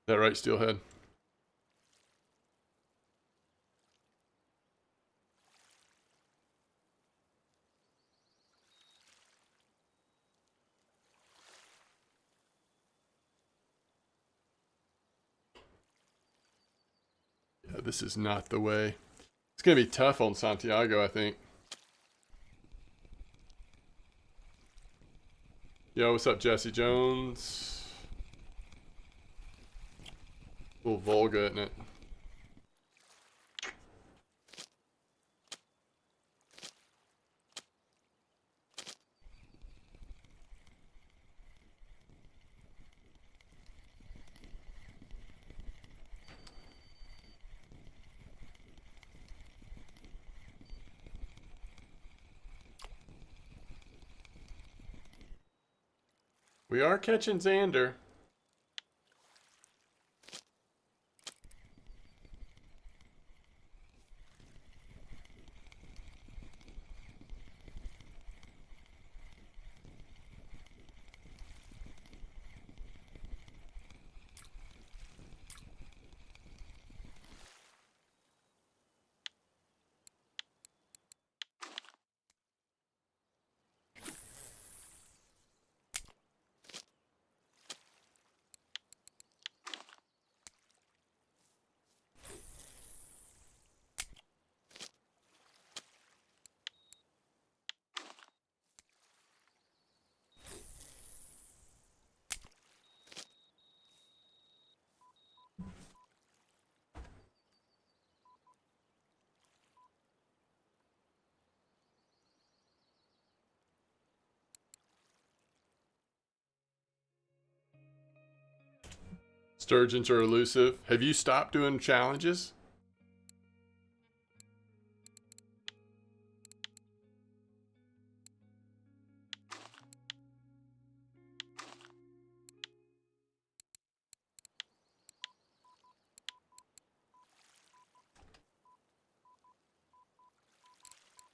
Is that right, Steelhead? Yeah, this is not the way. It's gonna be tough on Santiago, I think. Yo, what's up, Jesse Jones? A little Volga, isn't it? We are catching Xander. Sturgeons are elusive. Have you stopped doing challenges?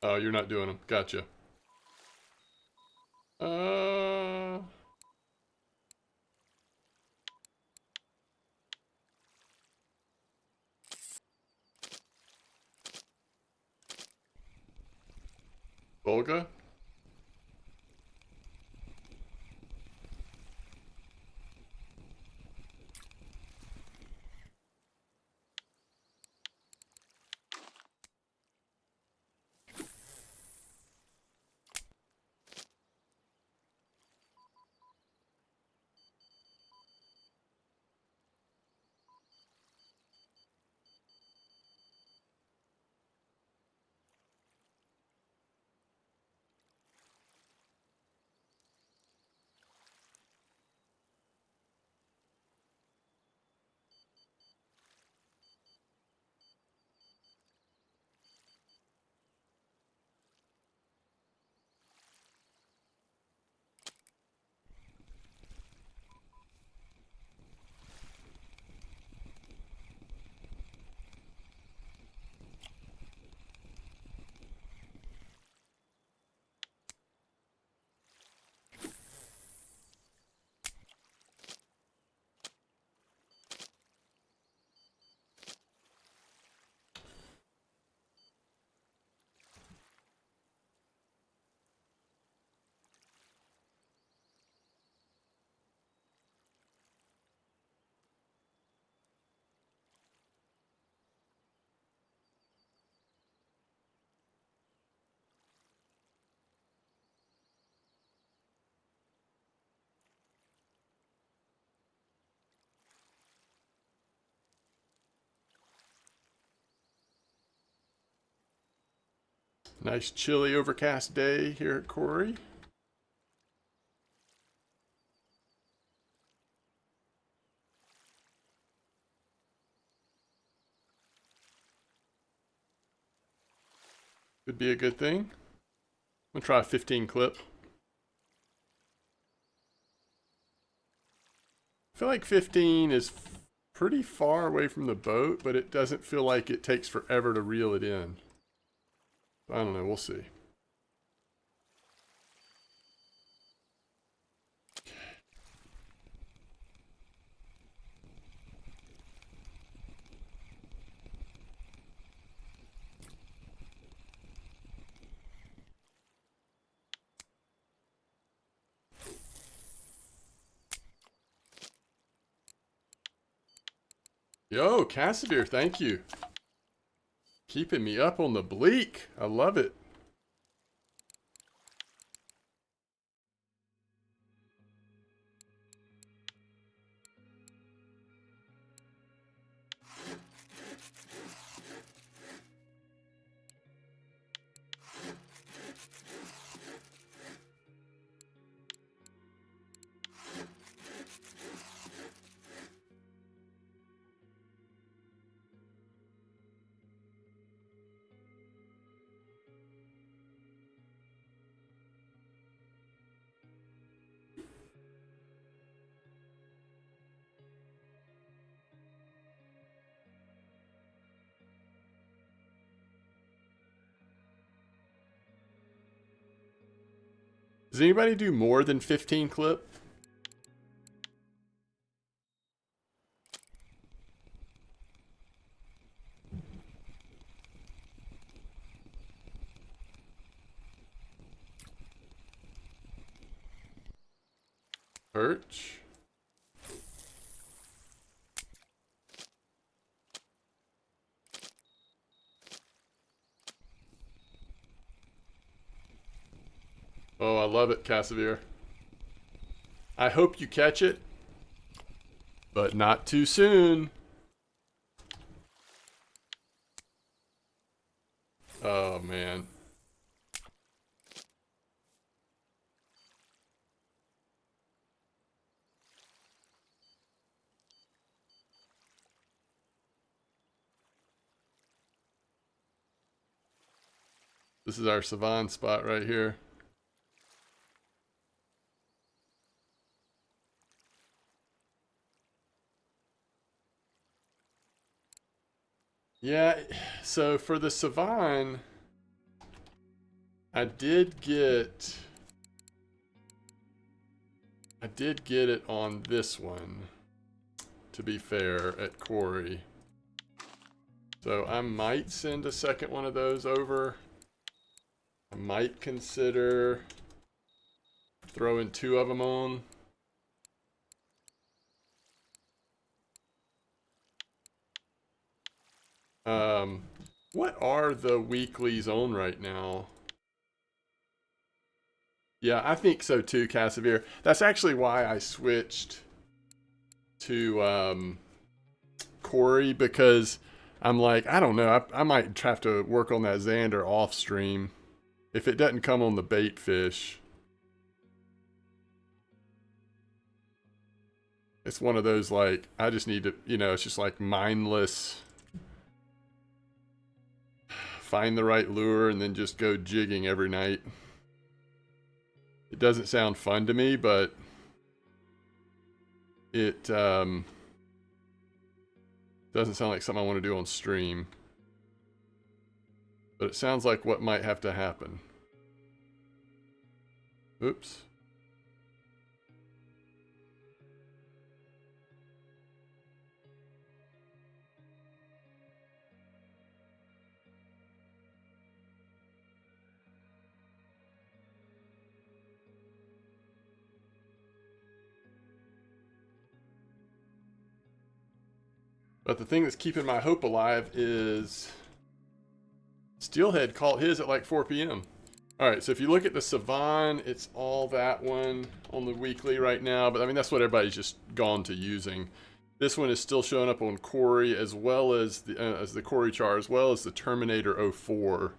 Oh, you're not doing them. Gotcha. Uh, Volga? Nice chilly overcast day here at Quarry. Could be a good thing. I'm gonna try a 15 clip. I feel like 15 is pretty far away from the boat, but it doesn't feel like it takes forever to reel it in. I don't know, we'll see. Yo, Cassadere, thank you. Keeping me up on the bleak. I love it. Does anybody do more than 15 clip? Perch. Oh, I love it, Cassadere. I hope you catch it, but not too soon. Oh, man. This is our Savine spot right here. Yeah, so for the Savine, I did get it on this one, to be fair, at Quarry. So I might send a second one of those over. I might consider throwing 2 of them on. What are the weeklies on right now? Yeah, I think so too, Cassadere. That's actually why I switched to Quarry, because I'm like, I don't know, I might have to work on that Xander off stream if it doesn't come on the bait fish. It's one of those, like, I just need to, you know, it's just like mindless. Find the right lure and then just go jigging every night. It doesn't sound fun to me, but it doesn't sound like something I want to do on stream. But it sounds like what might have to happen. Oops. But the thing that's keeping my hope alive is Steelhead caught his at like 4 p.m. Alright, so if you look at the Savine, it's all that one on the weekly right now. But I mean, that's what everybody's just gone to using. This one is still showing up on Quarry, as well as the Quarry char, as well as the Terminator 04.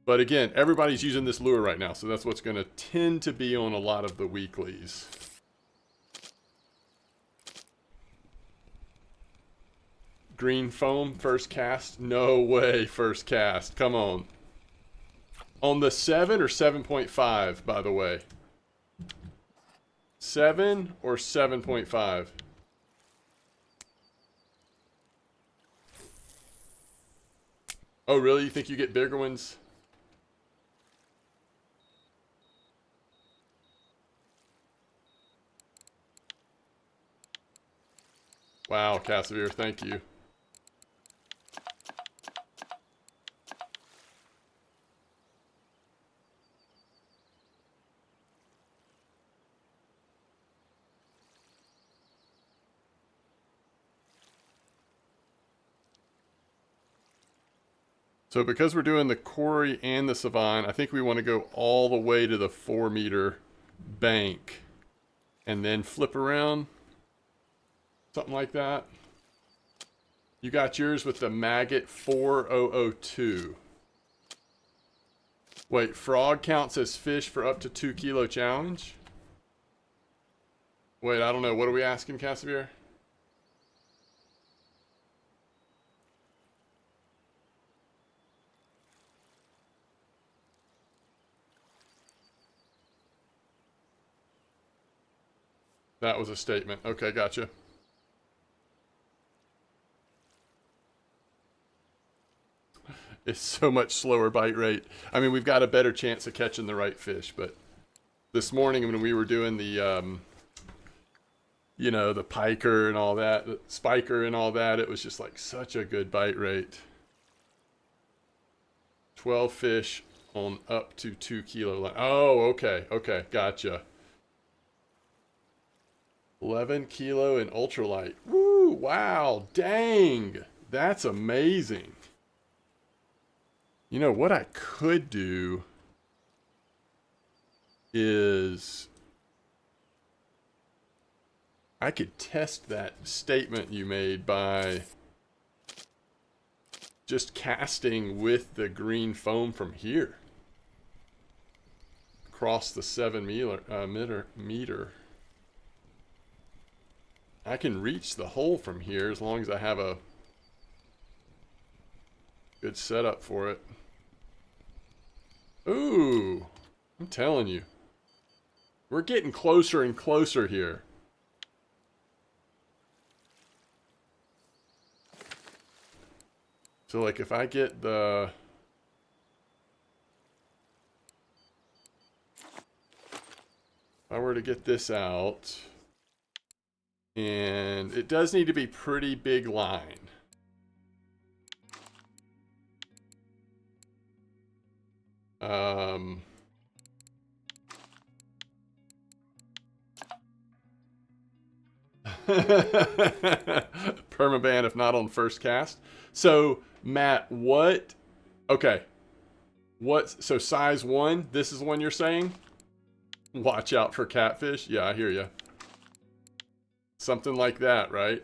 But again, everybody's using this lure right now, so that's what's going to tend to be on a lot of the weeklies. Green foam, first cast? No way, first cast. Come on. On the 7 or 7.5, by the way? 7 or 7.5? Oh, really? You think you get bigger ones? Wow, Casimir, thank you. So because we're doing the Quarry and the Savine, I think we want to go all the way to the 4-meter bank and then flip around. Something like that. You got yours with the Maggot 4002. Wait, frog counts as fish for up to 2 kilo challenge? Wait, I don't know. What are we asking, Casimir? That was a statement. Okay, gotcha. It's so much slower bite rate. I mean, we've got a better chance of catching the right fish, but this morning when we were doing the, you know, the piker and all that, the spiker and all that, it was just like such a good bite rate. 12 fish on up to 2 kilo line. Oh, okay, okay, gotcha. 11 kilo in ultralight. Woo, wow, dang. That's amazing. You know, what I could do is I could test that statement you made by just casting with the green foam from here. Across the 7-meter. I can reach the hole from here as long as I have a good setup for it. Ooh, I'm telling you. We're getting closer and closer here. So like if I get the... If I were to get this out... And it does need to be pretty big line. Permaban if not on first cast. So, Matt, what... Okay. So size 1, this is the one you're saying? Watch out for catfish? Yeah, I hear you. Something like that, right?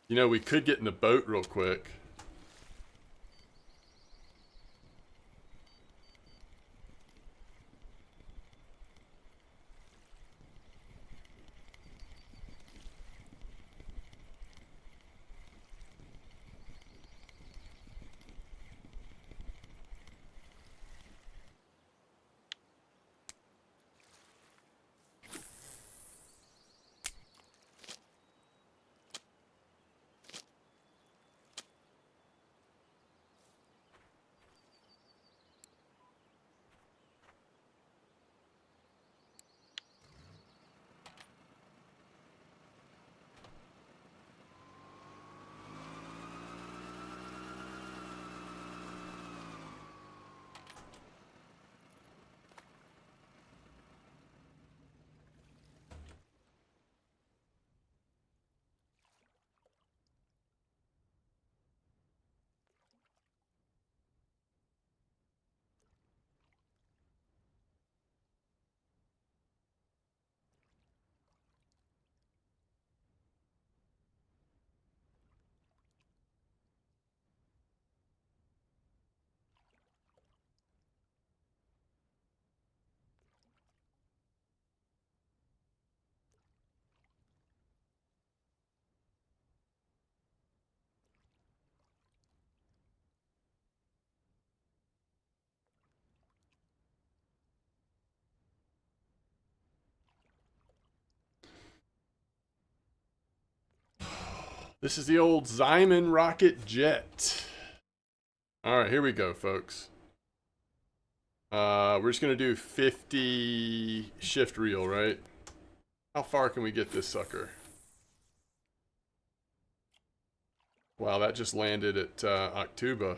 You know, we could get in the boat real quick. This is the old Zyman rocket jet. All right, here we go, folks. We're just gonna do 50 shift reel, right? How far can we get this sucker? Wow, that just landed at Octuba.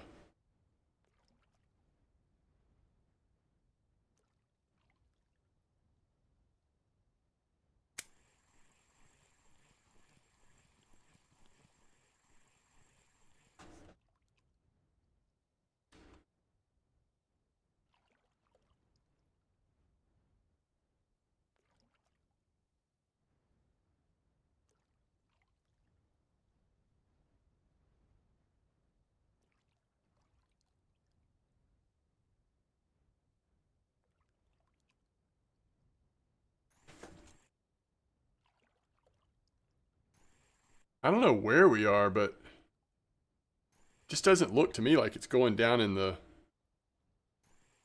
I don't know where we are, but it just doesn't look to me like it's going down in the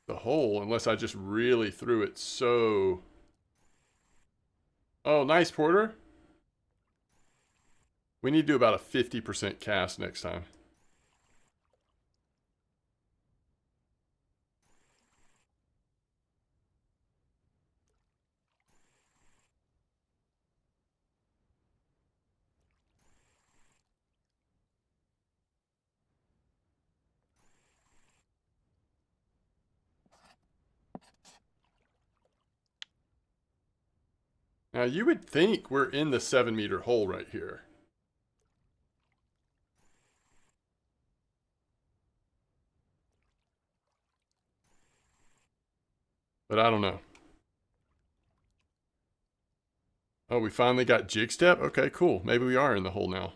hole unless I just really threw it so... Oh, nice, Porter. We need to do about a 50% cast next time. Now, you would think we're in the 7-meter hole right here. But I don't know. Oh, we finally got jig step? Okay, cool. Maybe we are in the hole now.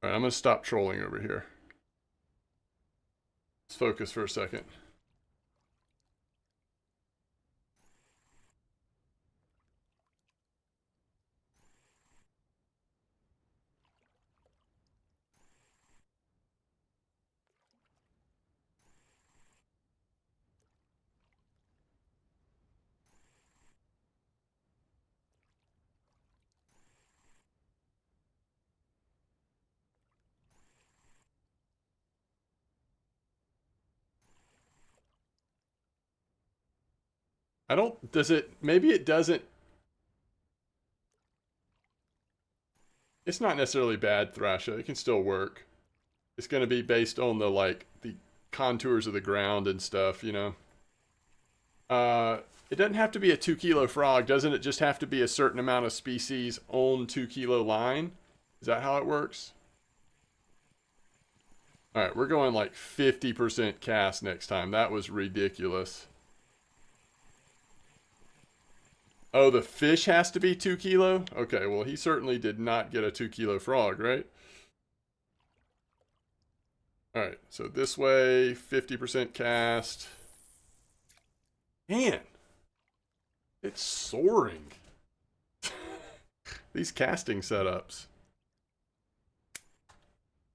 All right, I'm going to stop trolling over here. Let's focus for a second. I don't, does it, maybe it doesn't, it's not necessarily bad, Thrasher. It can still work. It's going to be based on the, like, the contours of the ground and stuff, you know? It doesn't have to be a 2 kilo frog. Doesn't it just have to be a certain amount of species on 2 kilo line? Is that how it works? All right, we're going like 50% cast next time. That was ridiculous. Oh, the fish has to be 2 kilo? Okay, well, he certainly did not get a 2 kilo frog, right? All right, so this way, 50% cast. Man, it's soaring. These casting setups.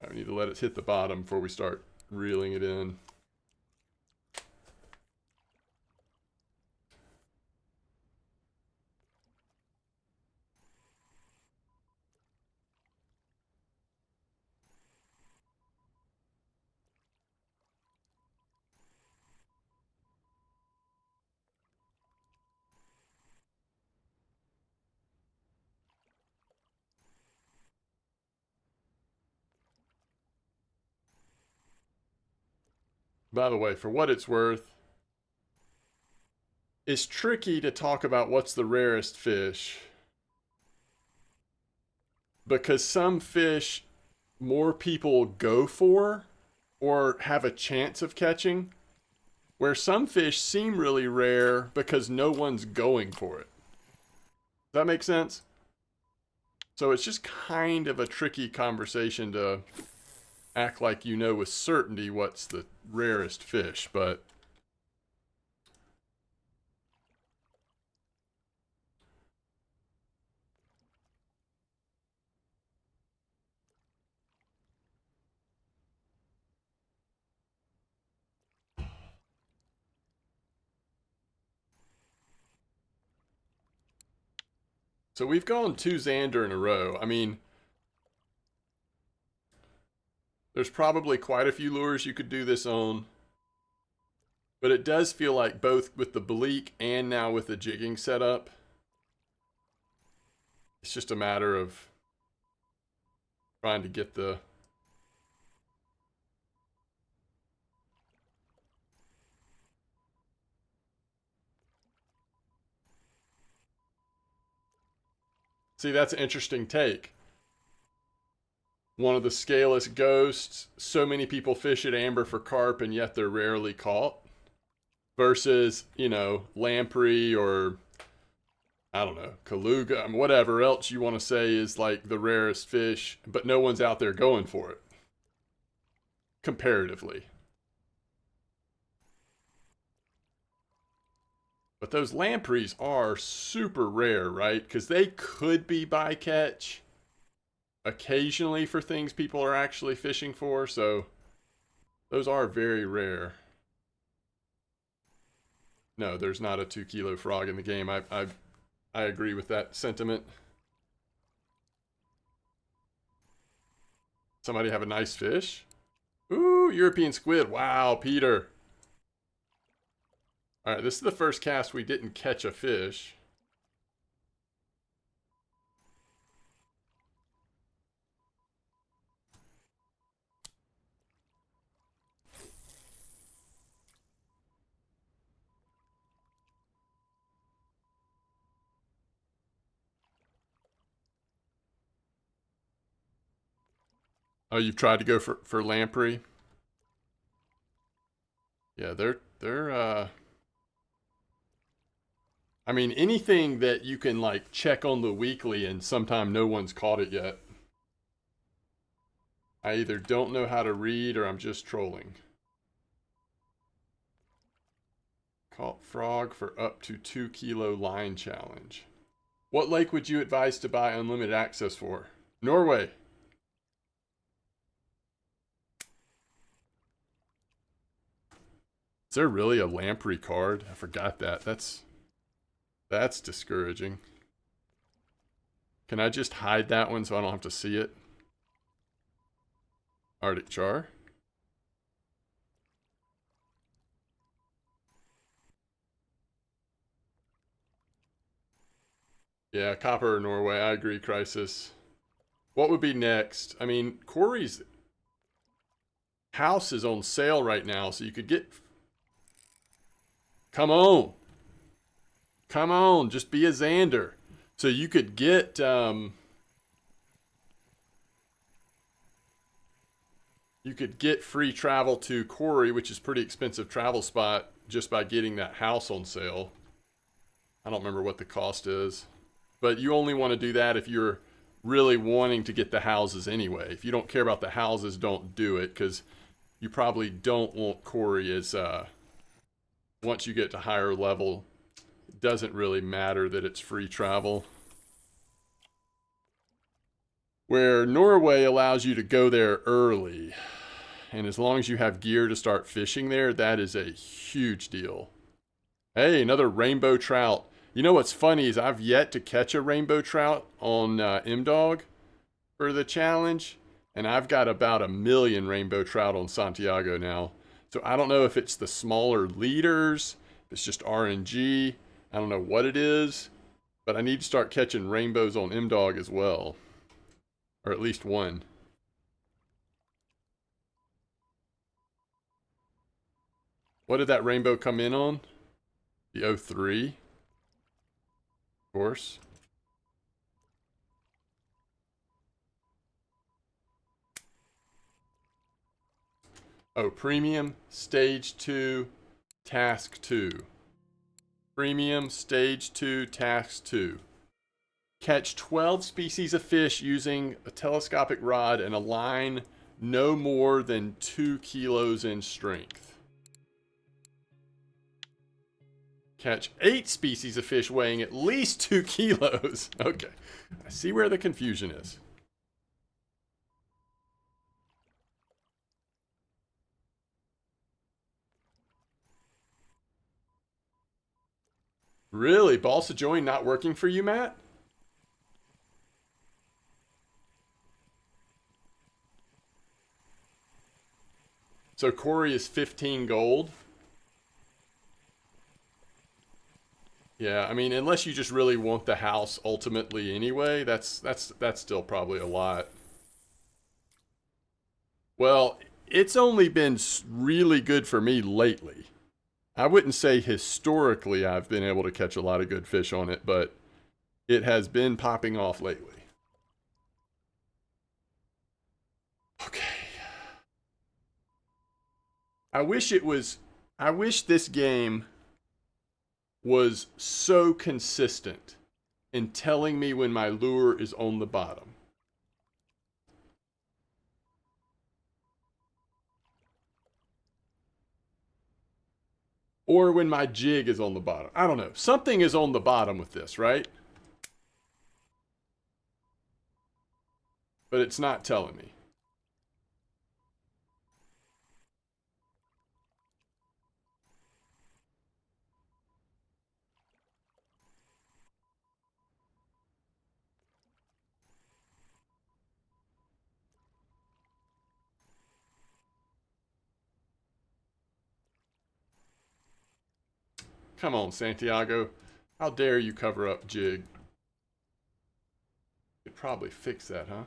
I need to let it hit the bottom before we start reeling it in. By the way, for what it's worth, it's tricky to talk about what's the rarest fish because some fish more people go for or have a chance of catching, where some fish seem really rare because no one's going for it. Does that make sense? So it's just kind of a tricky conversation to act like you know with certainty what's the rarest fish, but So we've gone 2 Xander in a row. I mean, there's probably quite a few lures you could do this on. But it does feel like both with the bleak and now with the jigging setup, it's just a matter of trying to get the... See, that's an interesting take. One of the scaleless ghosts, so many people fish at amber for carp and yet they're rarely caught. Versus, you know, lamprey or, I don't know, Kaluga, whatever else you want to say is like the rarest fish, but no one's out there going for it. Comparatively. But those lampreys are super rare, right? Because they could be bycatch occasionally for things people are actually fishing for, so those are very rare. No, there's not a 2-kilo frog in the game. I agree with that sentiment. Somebody have a nice fish? Ooh, European squid. Wow, Peter. All right, this is the first cast we didn't catch a fish. Oh, you've tried to go for lamprey? Yeah, they're I mean, anything that you can like check on the weekly and sometime no one's caught it yet. I either don't know how to read or I'm just trolling. Caught frog for up to 2-kilo line challenge. What lake would you advise to buy unlimited access for? Norway. Is there really a lamprey card? I forgot that. That's discouraging. Can I just hide that one so I don't have to see it? Arctic char. Yeah, copper or Norway. I agree, Crisis. What would be next? I mean, Corey's house is on sale right now, so you could get... Come on. Come on, just be a Zander. So you could get... You could get free travel to Corey, which is a pretty expensive travel spot, just by getting that house on sale. I don't remember what the cost is. But you only want to do that if you're really wanting to get the houses anyway. If you don't care about the houses, don't do it, because you probably don't want Corey as... once you get to higher level, it doesn't really matter that it's free travel. Where Norway allows you to go there early. And as long as you have gear to start fishing there, that is a huge deal. Hey, another rainbow trout. You know what's funny is I've yet to catch a rainbow trout on M-Dog for the challenge. And I've got about 1 million rainbow trout on Santiago now. So I don't know if it's the smaller leaders, if it's just RNG. I don't know what it is. But I need to start catching rainbows on M-Dog as well. Or at least one. What did that rainbow come in on? The 03. Of course. Oh, premium, stage 2, task 2. Premium, stage 2, task 2. Catch 12 species of fish using a telescopic rod and a line no more than 2 kilos in strength. Catch 8 species of fish weighing at least 2 kilos. Okay, I see where the confusion is. Really? Balsa join not working for you, Matt? So Corey is 15 gold. Yeah, I mean, unless you just really want the house ultimately anyway, that's still probably a lot. Well, it's only been really good for me lately. I wouldn't say historically I've been able to catch a lot of good fish on it, but it has been popping off lately. Okay. I wish this game was so consistent in telling me when my lure is on the bottom. Or when my jig is on the bottom. I don't know. Something is on the bottom with this, right? But it's not telling me. Come on, Santiago. How dare you cover up jig? Could probably fix that, huh?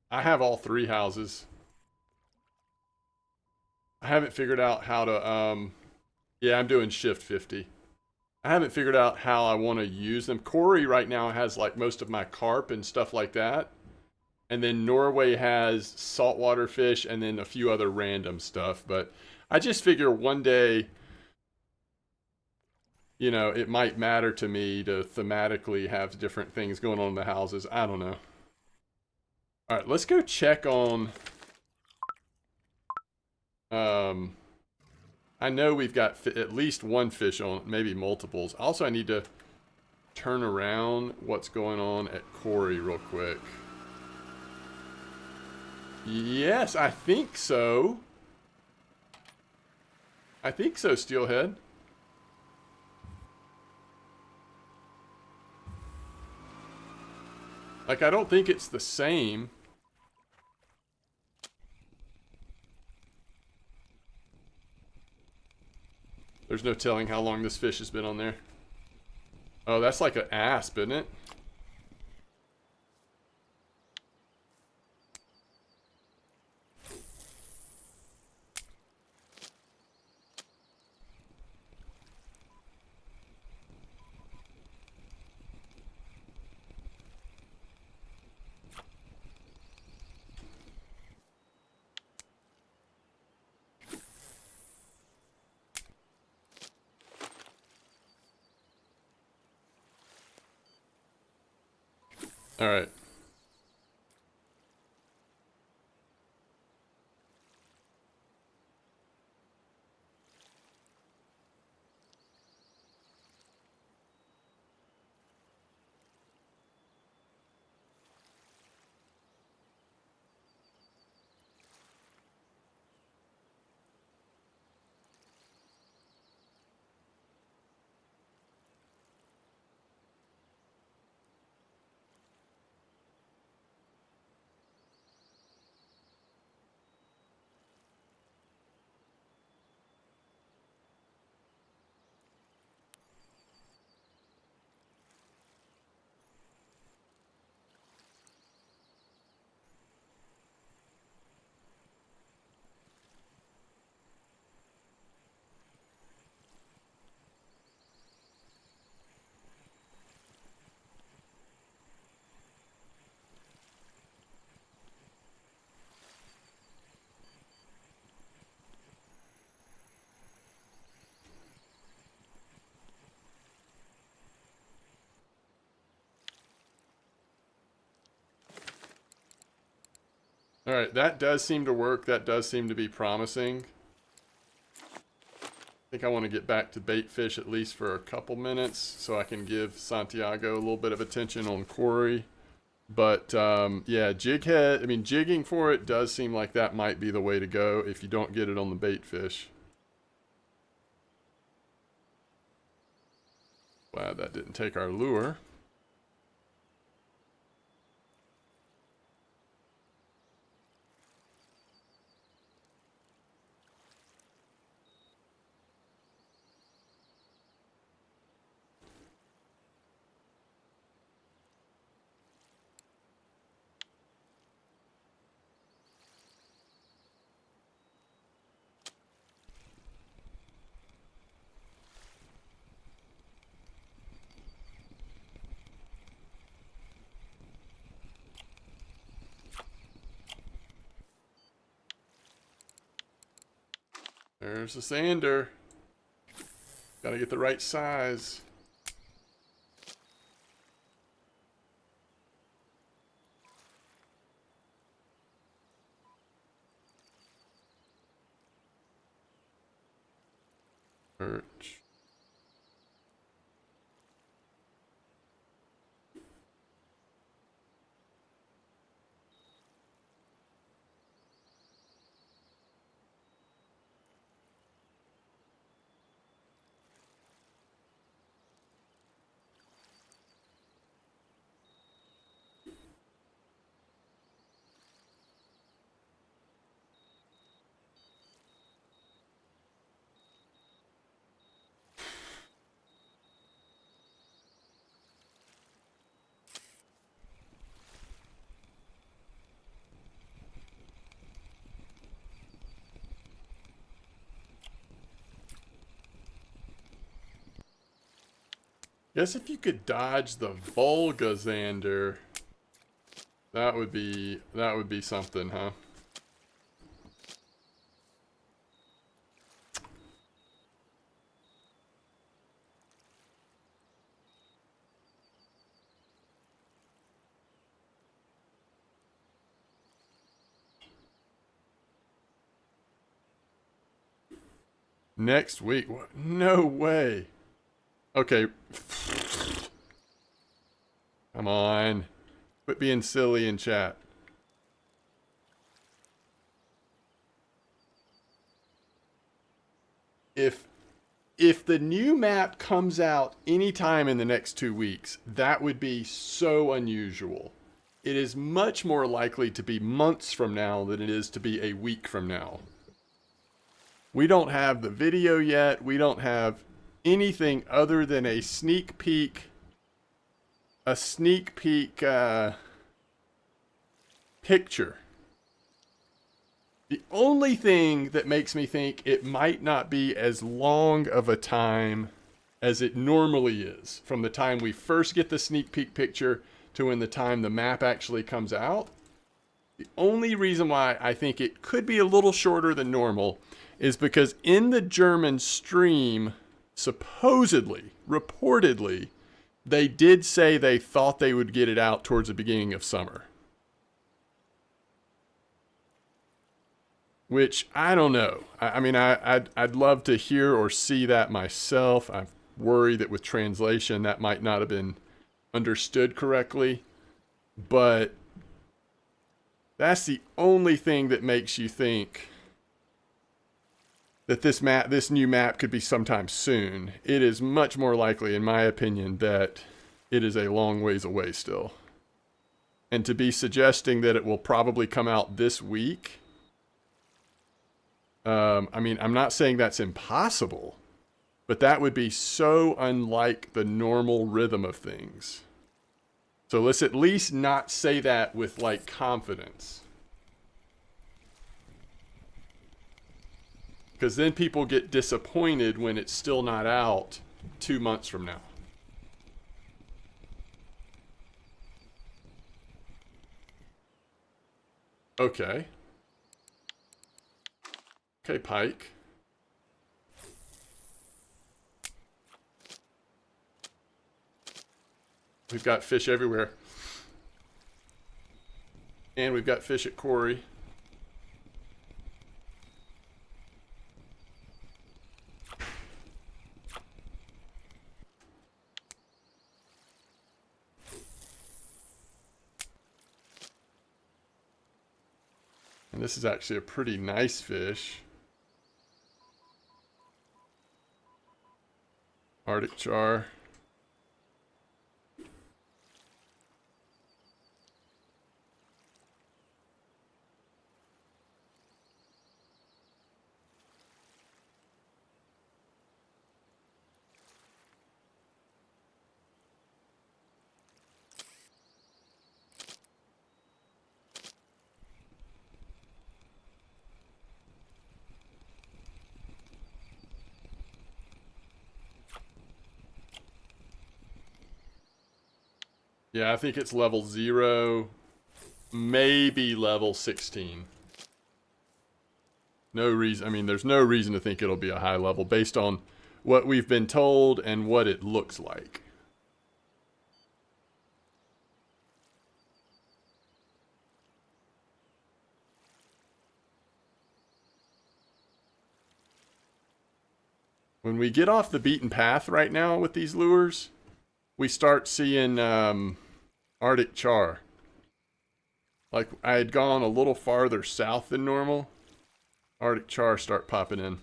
I have all three houses. I haven't figured out how to, yeah, I'm doing shift 50. I haven't figured out how I want to use them. Corey right now has like most of my carp and stuff like that. And then Norway has saltwater fish and then a few other random stuff. But I just figure one day, you know, it might matter to me to thematically have different things going on in the houses. I don't know. All right, let's go check on. I know we've got at least one fish on, maybe multiples. Also, I need to turn around what's going on at Corey real quick. Yes, I think so. I think so, Steelhead. Like, I don't think it's the same. There's no telling how long this fish has been on there. Oh, that's like an asp, isn't it? All right. All right, that does seem to work. That does seem to be promising. I think I want to get back to bait fish at least for a couple minutes so I can give Santiago a little bit of attention on Corey. But yeah, jig head. I mean, jigging for it does seem like that might be the way to go if you don't get it on the bait fish. Glad that didn't take our lure. There's the Zander. Gotta get the right size. Perch. Guess if you could dodge the Volga Xander, that would be something, huh? Next week? What? No way. Okay. Come on. Quit being silly in chat. If the new map comes out anytime in the next 2 weeks, that would be so unusual. It is much more likely to be months from now than it is to be a week from now. We don't have the video yet. We don't have anything other than a sneak peek picture. The only thing that makes me think it might not be as long of a time as it normally is from the time we first get the sneak peek picture to when the time the map actually comes out. The only reason why I think it could be a little shorter than normal is because in the German stream, supposedly, reportedly, they did say they thought they would get it out towards the beginning of summer. Which, I don't know. I mean, I'd love to hear or see that myself. I worry that with translation that might not have been understood correctly. But that's the only thing that makes you think that this new map could be sometime soon. It is much more likely, in my opinion, that it is a long ways away still. And to be suggesting that it will probably come out this week, I mean, I'm not saying that's impossible, but that would be so unlike the normal rhythm of things. So let's at least not say that with, like, confidence. Because then people get disappointed when it's still not out 2 months from now. Okay. Okay, pike. We've got fish everywhere. And we've got fish at Quarry. And this is actually a pretty nice fish. Arctic char. Yeah, I think it's level 0, maybe level 16. No reason, I mean, there's no reason to think it'll be a high level based on what we've been told and what it looks like. When we get off the beaten path right now with these lures, we start seeing Arctic char. Like I had gone a little farther south than normal. Arctic char start popping in.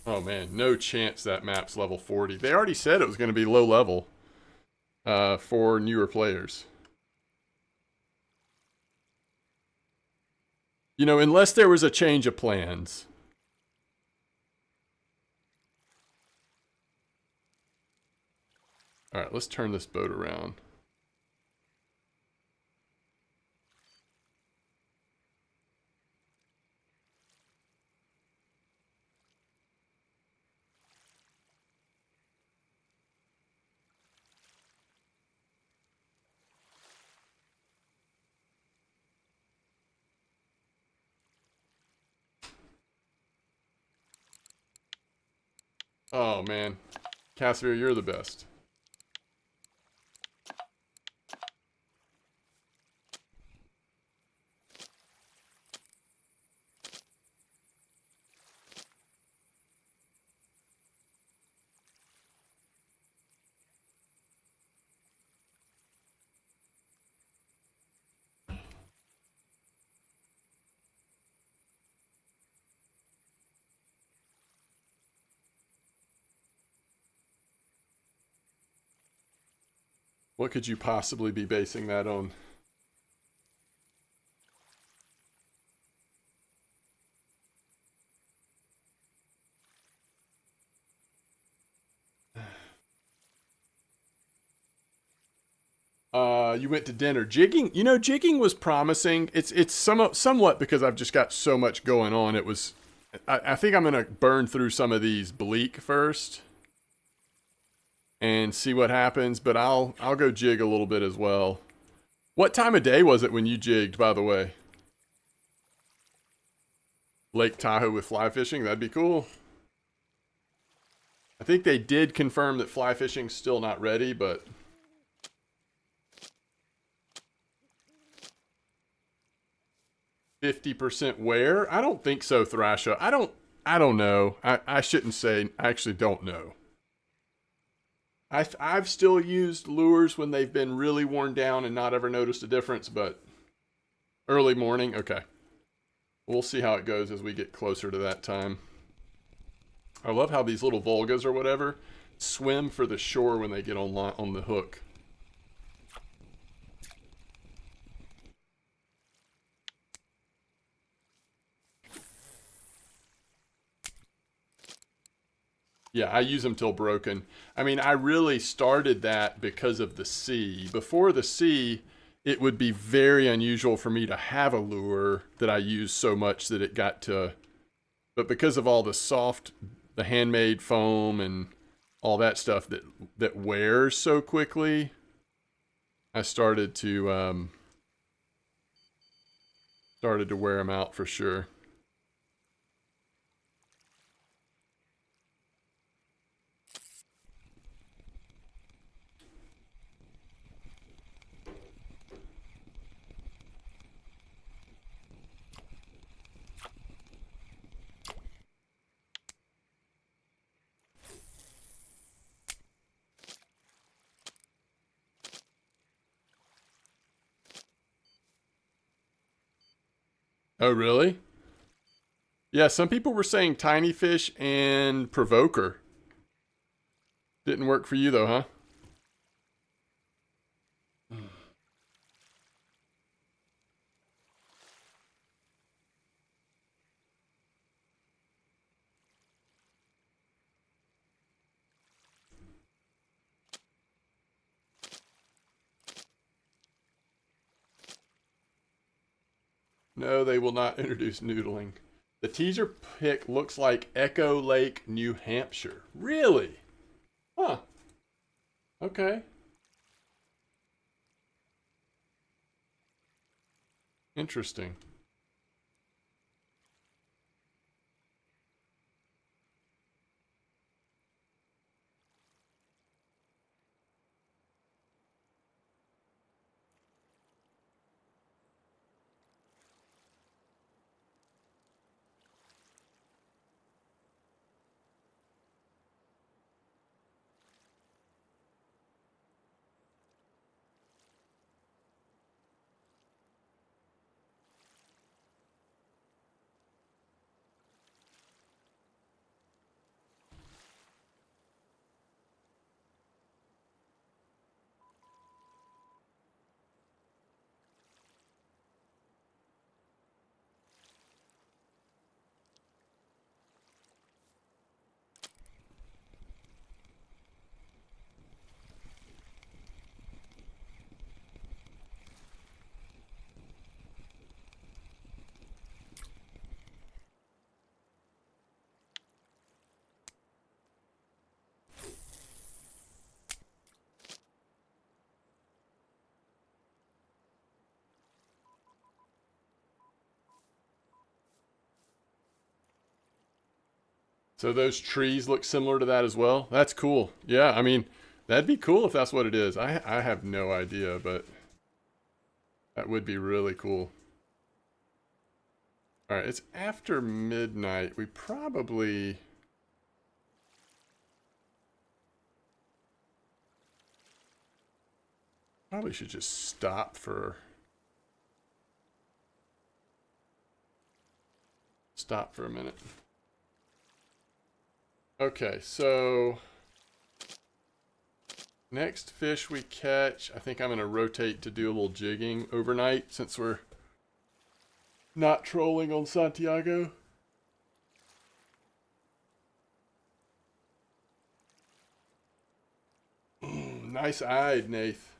Oh man, no chance that map's level 40. They already said it was going to be low level for newer players. You know, unless there was a change of plans. All right, let's turn this boat around. Oh man, Casimir, you're the best. What could you possibly be basing that on? You went to dinner. Jigging, you know, jigging was promising. It's somewhat because I've just got so much going on. It was, I think I'm gonna burn through some of these bleak first and see what happens. But I'll go jig a little bit as well. What time of day was it when you jigged, by the way? Lake Tahoe with fly fishing? That'd be cool. I think they did confirm that fly fishing's still not ready, but 50% where? I don't think so, Thrasher. I don't know. I shouldn't say. I actually don't know. I've still used lures when they've been really worn down and not ever noticed a difference, but early morning, okay. We'll see how it goes as we get closer to that time. I love how these little Volgas or whatever swim for the shore when they get on the hook. Yeah, I use them till broken. I mean, I really started that because of the sea. Before the sea, it would be very unusual for me to have a lure that I use so much that it got to... But because of all the handmade foam and all that stuff that wears so quickly, I started to wear them out for sure. Oh, really? Yeah, some people were saying tiny fish and provoker. Didn't work for you though, huh? No, they will not introduce noodling. The teaser pic looks like Echo Lake, New Hampshire. Really? Huh. Okay. Interesting. So those trees look similar to that as well. That's cool. Yeah, I mean, that'd be cool if that's what it is. I have no idea, but that would be really cool. All right, it's after midnight. We probably should just stop for a minute. Okay, so next fish we catch, I think I'm gonna rotate to do a little jigging overnight since we're not trolling on Santiago. Nice eyed, Nath.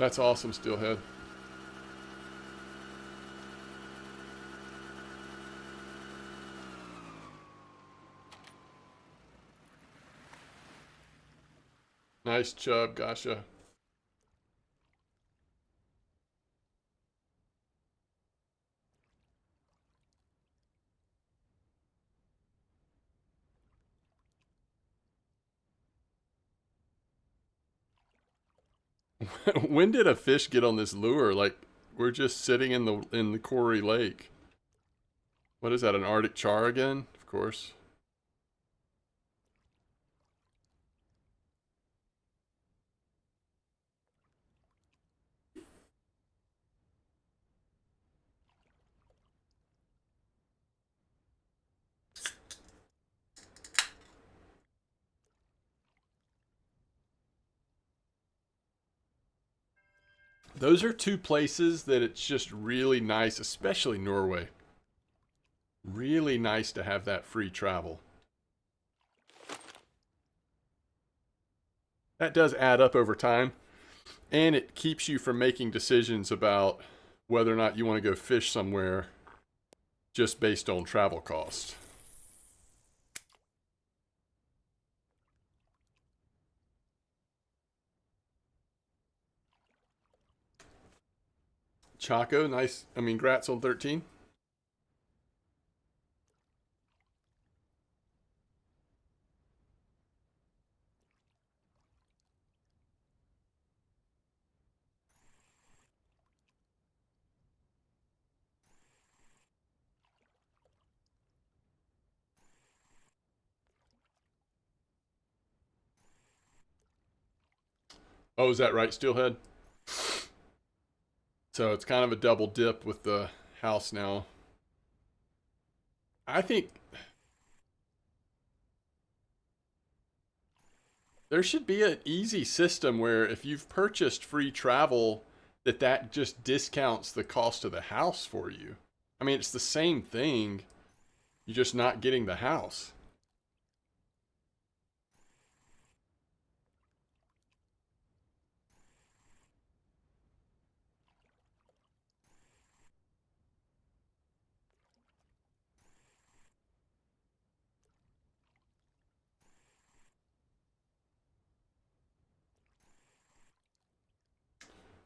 That's awesome, Steelhead. Nice chub, gotcha. When did a fish get on this lure? Like, we're just sitting in the Quarry Lake. What is that, an Arctic char again? Of course. Those are two places that it's just really nice, especially Norway. Really nice to have that free travel. That does add up over time, and it keeps you from making decisions about whether or not you want to go fish somewhere just based on travel costs. Chaco, nice. I mean, Grats on 13. Oh, is that right, Steelhead? So it's kind of a double dip with the house now. I think there should be an easy system where if you've purchased free travel, that just discounts the cost of the house for you. I mean, it's the same thing. You're just not getting the house.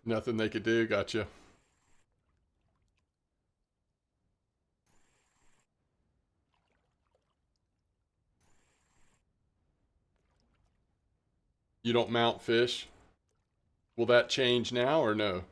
Nothing they could do. Gotcha. You don't mount fish. Will that change now or no?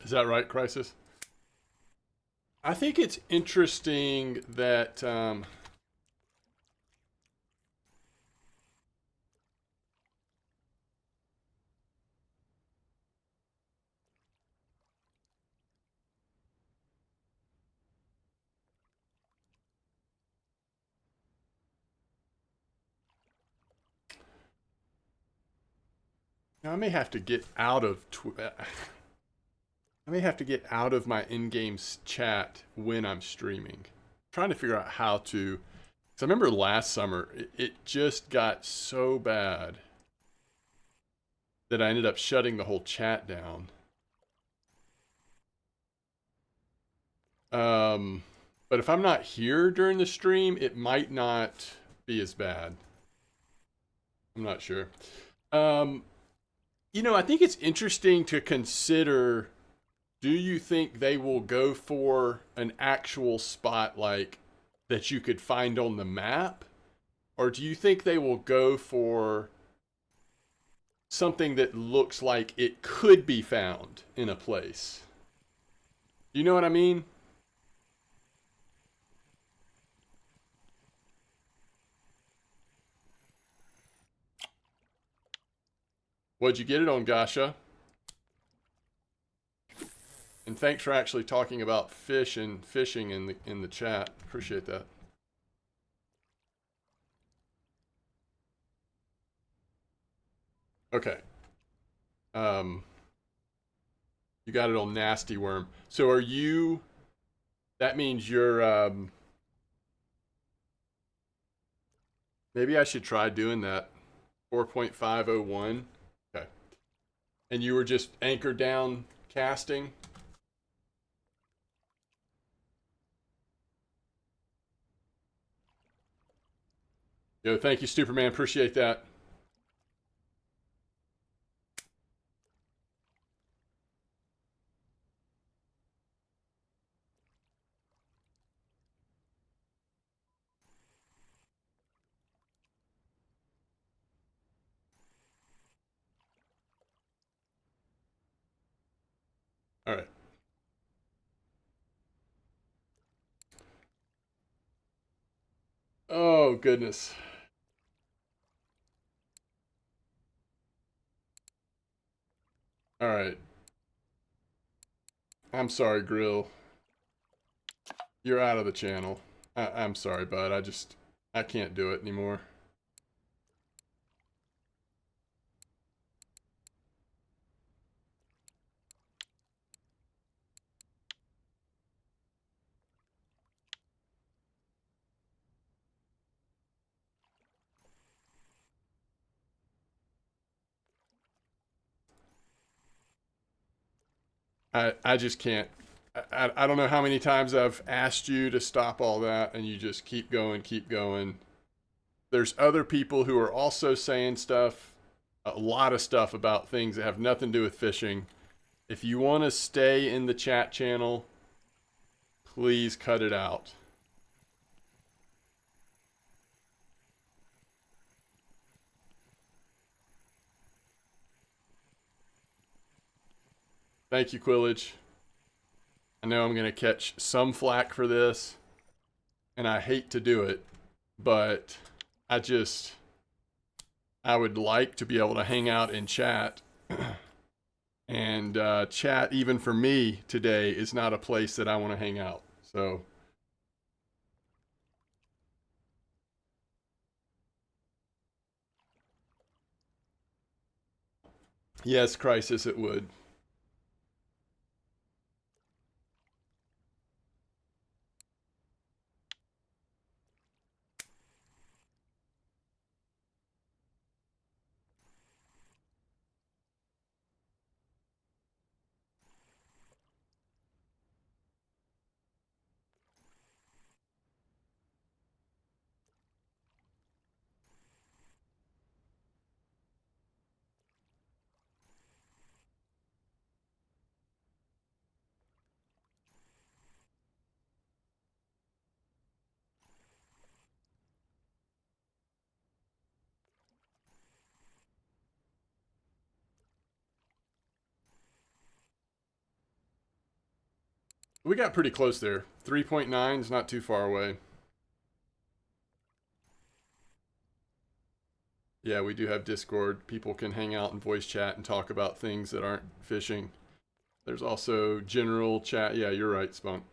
Is that right, Crisis? I think it's interesting that I may have to get out of I may have to get out of my in-game chat when I'm streaming. I'm trying to figure out how to. Cause I remember last summer, it just got so bad that I ended up shutting the whole chat down. Um, But if I'm not here during the stream, it might not be as bad. I'm not sure. Um, I think it's interesting to consider, do you think they will go for an actual spot like that you could find on the map? Or do you think they will go for something that looks like it could be found in a place? You know what I mean? What'd you get it on, Gasha? And thanks for actually talking about fish and fishing in the chat. Appreciate that. Okay. You got it on Nasty Worm. So are you? That means you're. Maybe I should try doing that. 4.501. Okay. And you were just anchored down casting. Yo, thank you, Superman. Appreciate that. All right. Oh, goodness. All right. I'm sorry, Grill. You're out of the channel. I'm sorry, bud. I can't do it anymore. I just can't. I don't know how many times I've asked you to stop all that, and you just keep going, keep going. There's other people who are also saying stuff, a lot of stuff about things that have nothing to do with fishing. If you want to stay in the chat channel, please cut it out. Thank you, Quillage. I know I'm going to catch some flack for this, and I hate to do it, but I would like to be able to hang out and chat. And chat, even for me today, is not a place that I want to hang out. So, yes, Crisis, it would. We got pretty close there. 3.9 is not too far away. Yeah, we do have Discord. People can hang out and voice chat and talk about things that aren't fishing. There's also general chat. Yeah, you're right, Spunk.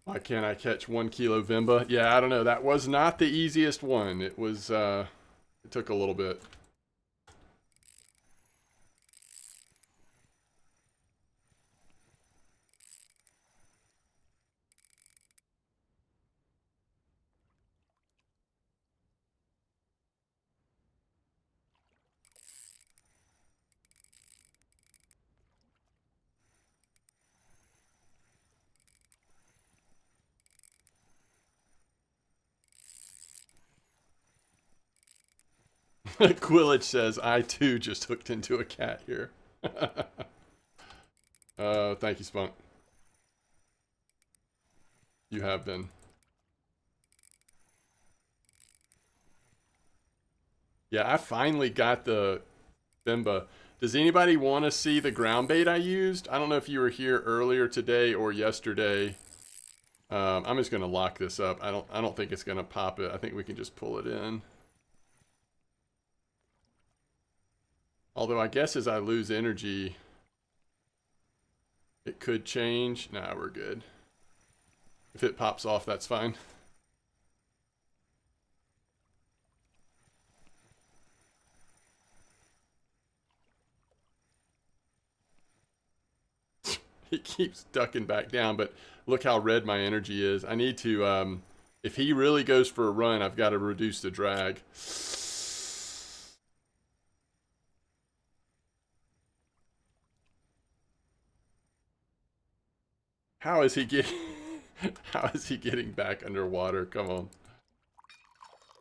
Why can't I catch 1 kilo Vimba? Yeah, I don't know. That was not the easiest one. It was, it took a little bit. Quillage says, I too just hooked into a cat here. Thank you, Spunk. You have been. Yeah, I finally got the Bimba. Does anybody want to see the ground bait I used? I don't know if you were here earlier today or yesterday. I'm just gonna lock this up. I don't think it's gonna pop it. I think we can just pull it in. Although I guess as I lose energy, it could change. Nah, we're good. If it pops off, that's fine. He keeps ducking back down, but look how red my energy is. I need to, if he really goes for a run, I've got to reduce the drag. How is he getting, how is he getting back underwater? Come on.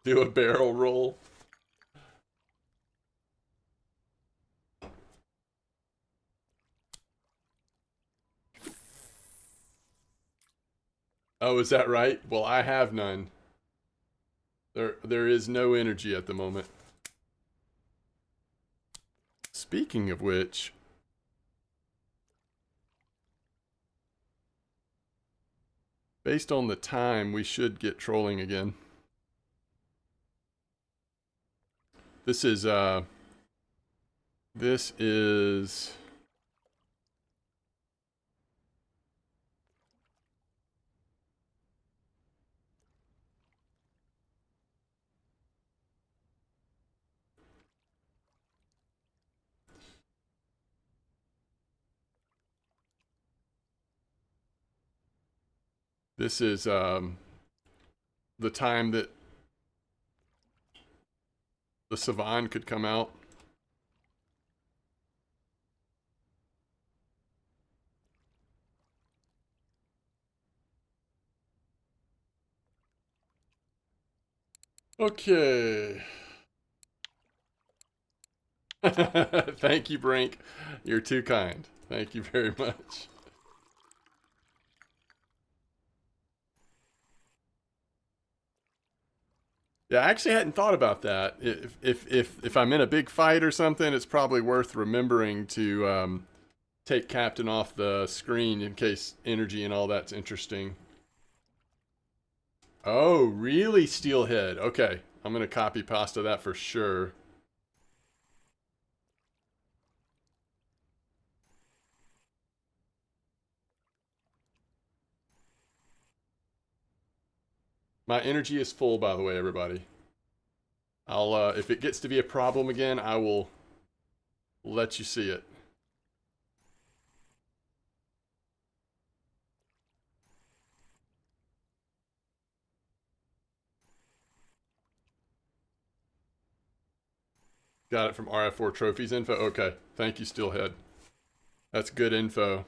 Do a barrel roll. Oh, is that right? Well, I have none. There is no energy at the moment. Speaking of which, based on the time, we should get trolling again. This is the time that the Savine could come out. Okay. Thank you, Brink. You're too kind. Thank you very much. Yeah, I actually hadn't thought about that. If I'm in a big fight or something, it's probably worth remembering to take Captain off the screen in case energy and all that's interesting. Oh, really, Steelhead? Okay, I'm gonna copy pasta that for sure. My energy is full, by the way, everybody. I'll if it gets to be a problem again, I will let you see it. Got it from RF4 Trophies info. Okay, thank you, Steelhead. That's good info.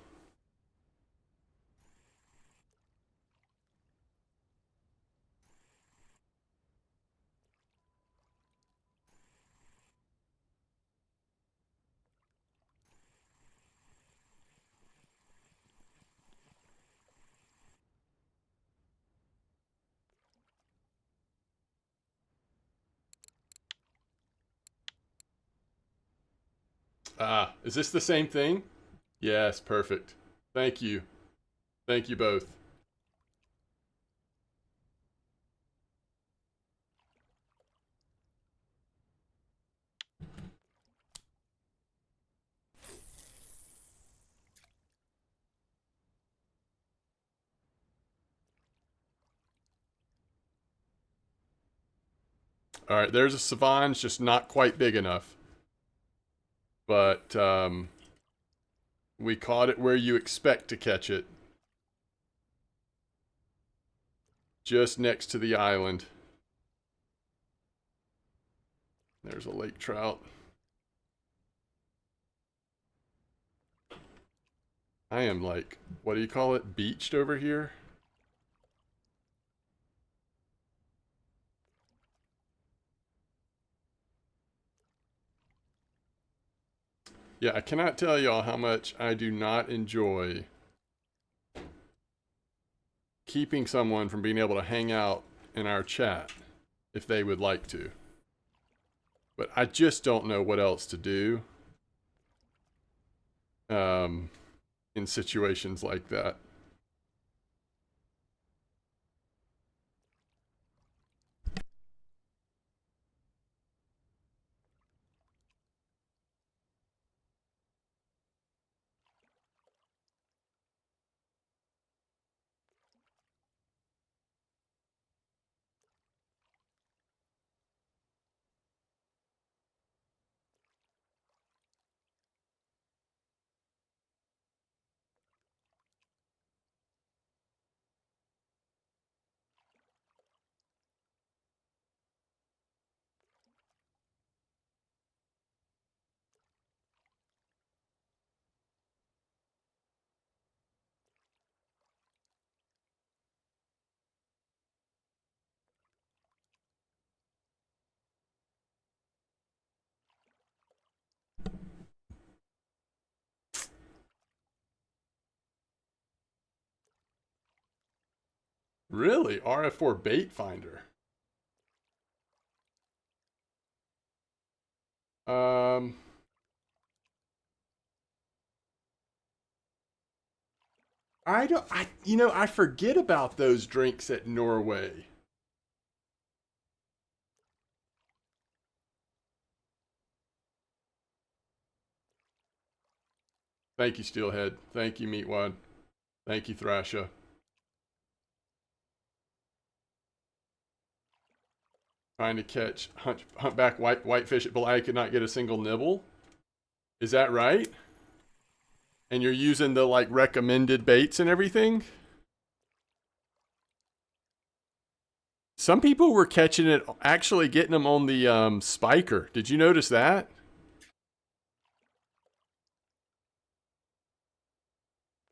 Ah, is this the same thing? Yes, perfect. Thank you. Thank you both. All right, there's a Savine, just not quite big enough. But we caught it where you expect to catch it. Just next to the island. There's a lake trout. I am like, what do you call it? Beached over here? Yeah, I cannot tell y'all how much I do not enjoy keeping someone from being able to hang out in our chat if they would like to. But I just don't know what else to do in situations like that. Really? RF4 bait finder. Um, I don't, I forget about those drinks at Norway. Thank you, Steelhead. Thank you, Meatwad. Thank you, Thrasher. Trying to catch humpback whitefish at Bly, could not get a single nibble. Is that right? And you're using the like recommended baits and everything? Some people were catching it, actually getting them on the spiker. Did you notice that?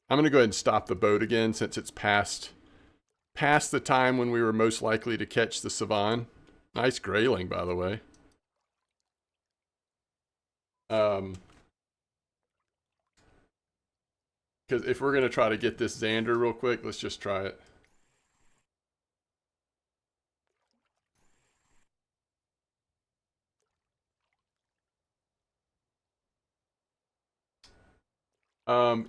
I'm gonna go ahead and stop the boat again since it's past the time when we were most likely to catch the Savine. Nice grayling, by the way. Because if we're gonna try to get this Xander real quick, let's just try it.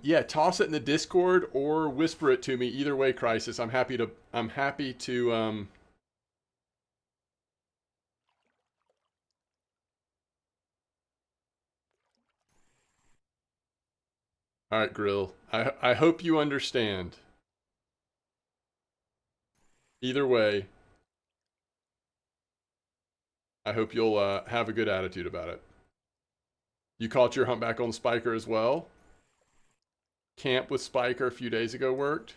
Yeah, toss it in the Discord or whisper it to me. Either way, Crisis. I'm happy to. All right, Grill. I hope you understand. Either way, I hope you'll have a good attitude about it. You caught your humpback on Spiker as well. Camp with Spiker a few days ago worked.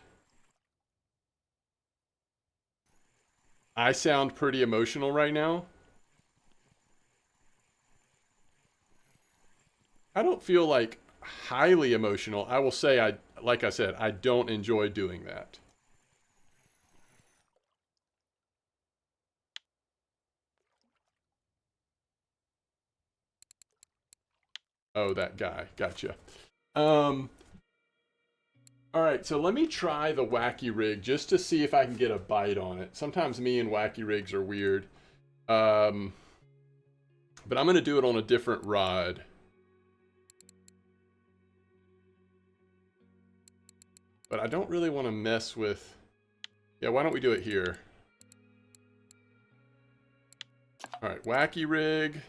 I sound pretty emotional right now. I don't feel like highly emotional. I will say, like I said, I don't enjoy doing that. Oh, that guy. Gotcha. All right, so let me try the wacky rig just to see if I can get a bite on it. Sometimes me and wacky rigs are weird. But I'm going to do it on a different rod. But I don't really want to mess with... Yeah, why don't we do it here? All right, wacky rig.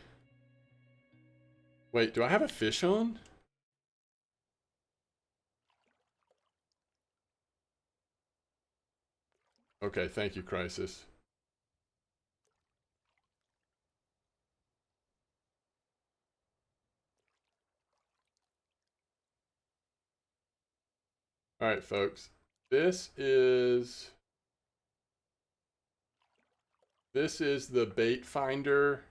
Wait, do I have a fish on? Okay, thank you, Crisis. All right, folks. This is the bait finder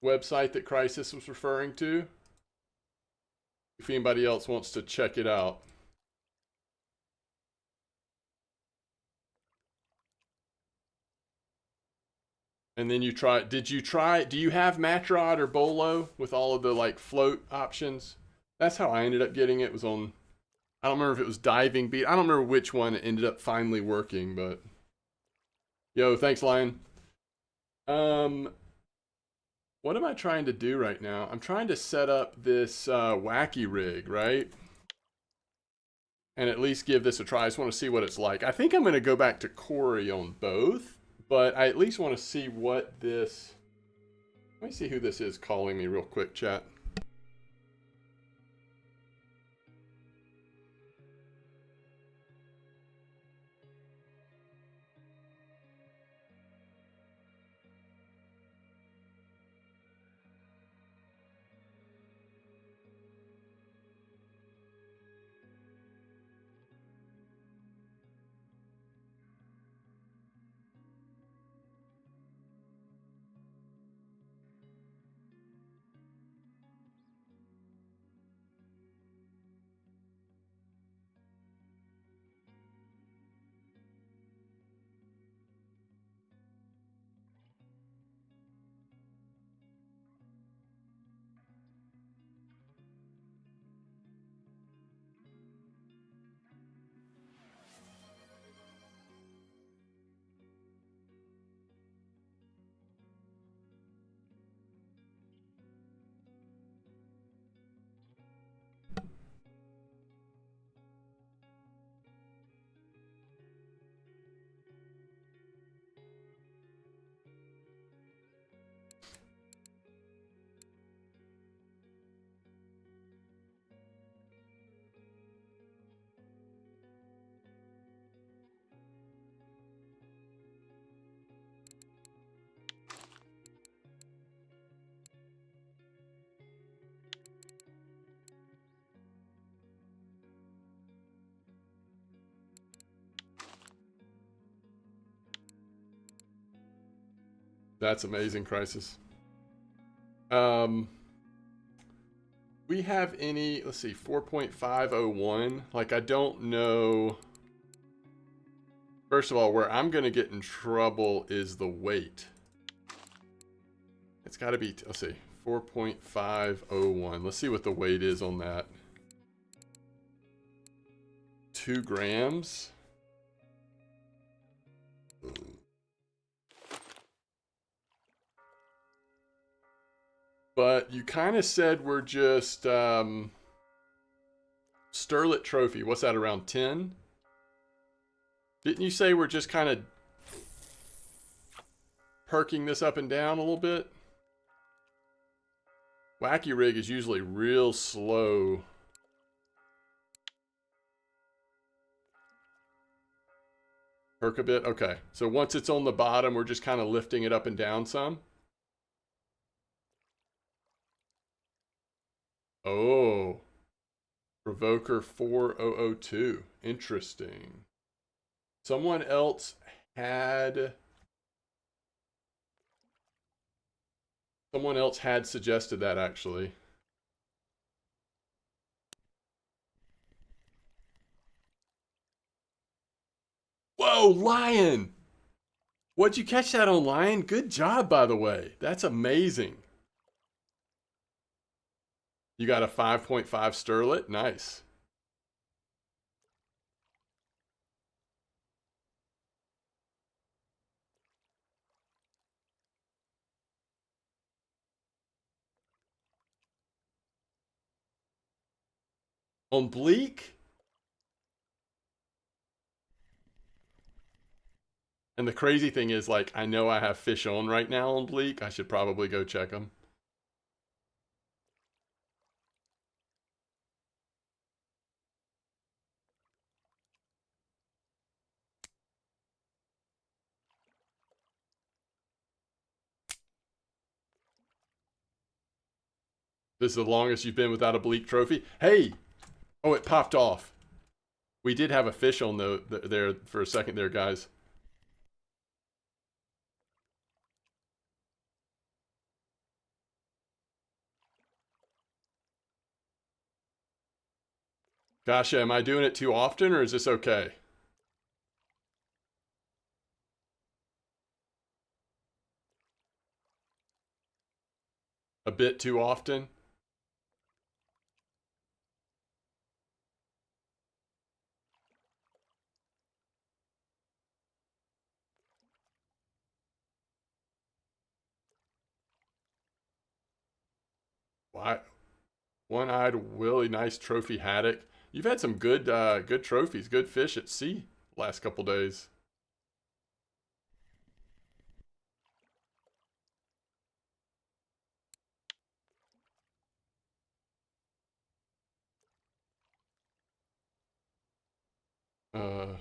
website that Crisis was referring to. If anybody else wants to check it out. And then do you have match rod or bolo with all of the like float options? That's how I ended up getting it, was on, I don't remember if it was diving beat. I don't remember which one it ended up finally working, but yo, thanks, Lion. Um, what am I trying to do right now? I'm trying to set up this wacky rig, right? And at least give this a try. I just want to see what it's like. I think I'm going to go back to Corey on both, but I at least want to see what this... Let me see who this is calling me real quick, chat. That's amazing, Crisis. We have any, let's see, 4.501. Like, I don't know. First of all, where I'm going to get in trouble is the weight. It's got to be, let's see, 4.501. Let's see what the weight is on that. 2 grams. But you kind of said we're just Sterlet Trophy. What's that, around 10? Didn't you say we're just kind of perking this up and down a little bit? Wacky Rig is usually real slow. Perk a bit? Okay. So once it's on the bottom, we're just kind of lifting it up and down some? Oh. Provoker 4002. Interesting. Someone else had suggested that, actually. Whoa, Lion! What'd you catch that on, Lion? Good job, by the way. That's amazing. You got a 5.5 Sterlet? Nice. On Bleak? And the crazy thing is, like, I know I have fish on right now on Bleak. I should probably go check them. This is the longest you've been without a Bleak trophy. Hey! Oh, it popped off. We did have a fish on there for a second there, guys. Gosh, am I doing it too often, or is this okay? bit too often. Why? One-eyed Willie, nice trophy haddock. You've had some good trophies, good fish at sea last couple days. Uh,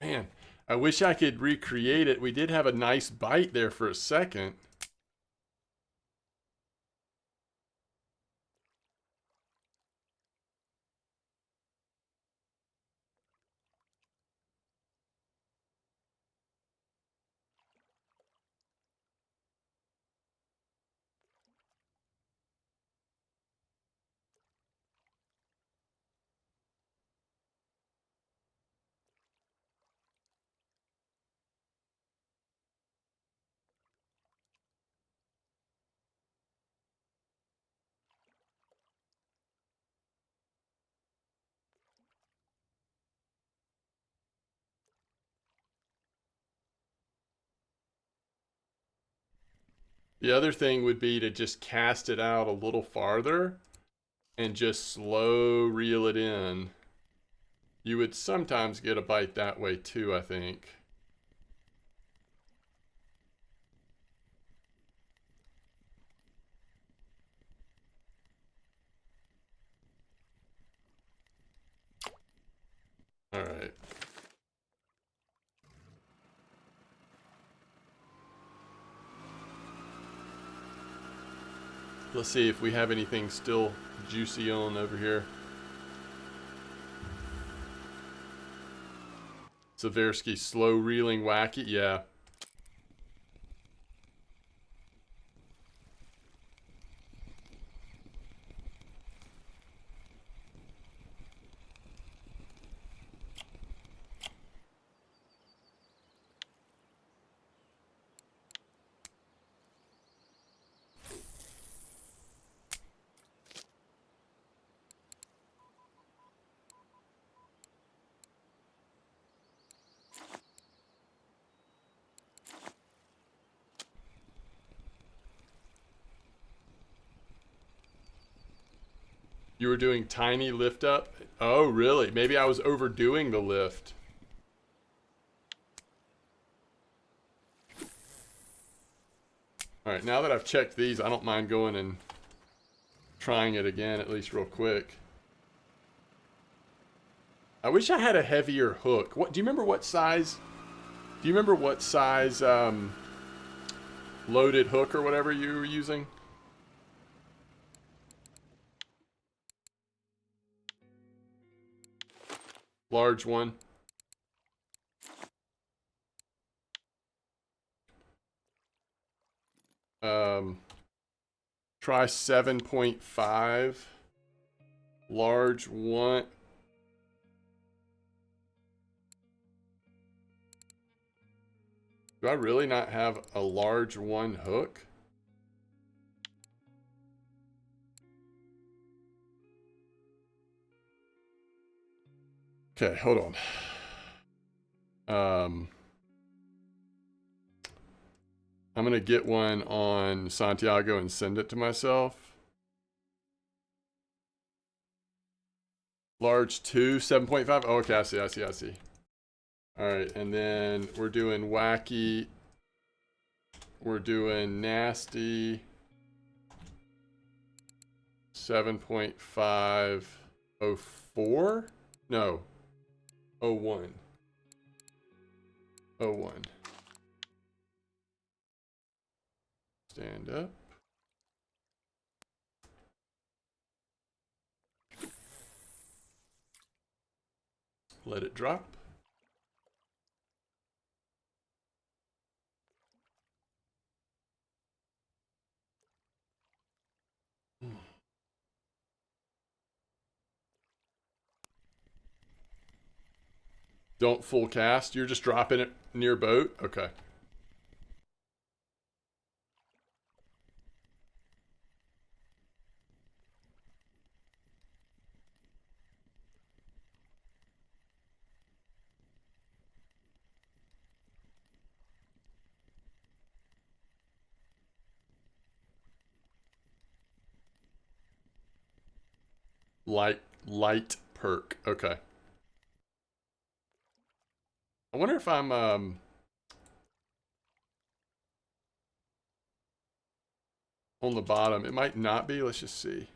Man, I wish I could recreate it. We did have a nice bite there for a second. The other thing would be to just cast it out a little farther and just slow reel it in. You would sometimes get a bite that way too, I think. All right. Let's see if we have anything still juicy on over here. Seversky, slow reeling wacky. Yeah. You were doing tiny lift up? Oh, really? Maybe I was overdoing the lift. All right, now that I've checked these, I don't mind going and trying it again, at least real quick. I wish I had a heavier hook. What do you remember what size? Do you remember what size loaded hook or whatever you were using? Large one. Try 7.5. Large one. Do I really not have a large one hook? Okay, hold on. I'm gonna get one on Santiago and send it to myself. Large 2, 7.5. Oh, okay, I see, I see, I see. All right, and then we're doing wacky. We're doing nasty. 7.504? No. 01. 01. Stand up. Let it drop. Don't full cast. You're just dropping it near boat? Okay. Light perk. Okay. I wonder if I'm on the bottom. It might not be. Let's just see.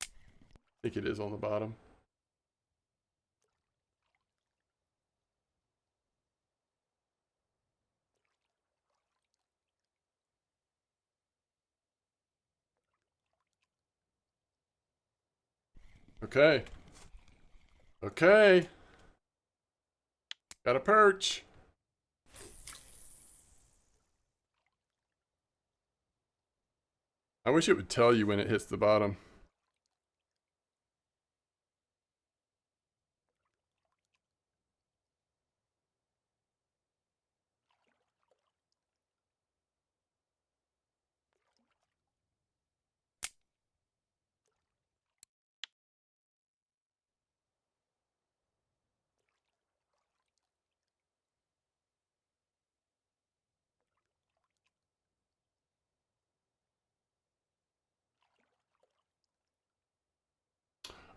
I think it is on the bottom. Okay. Okay. Got a perch. I wish it would tell you when it hits the bottom.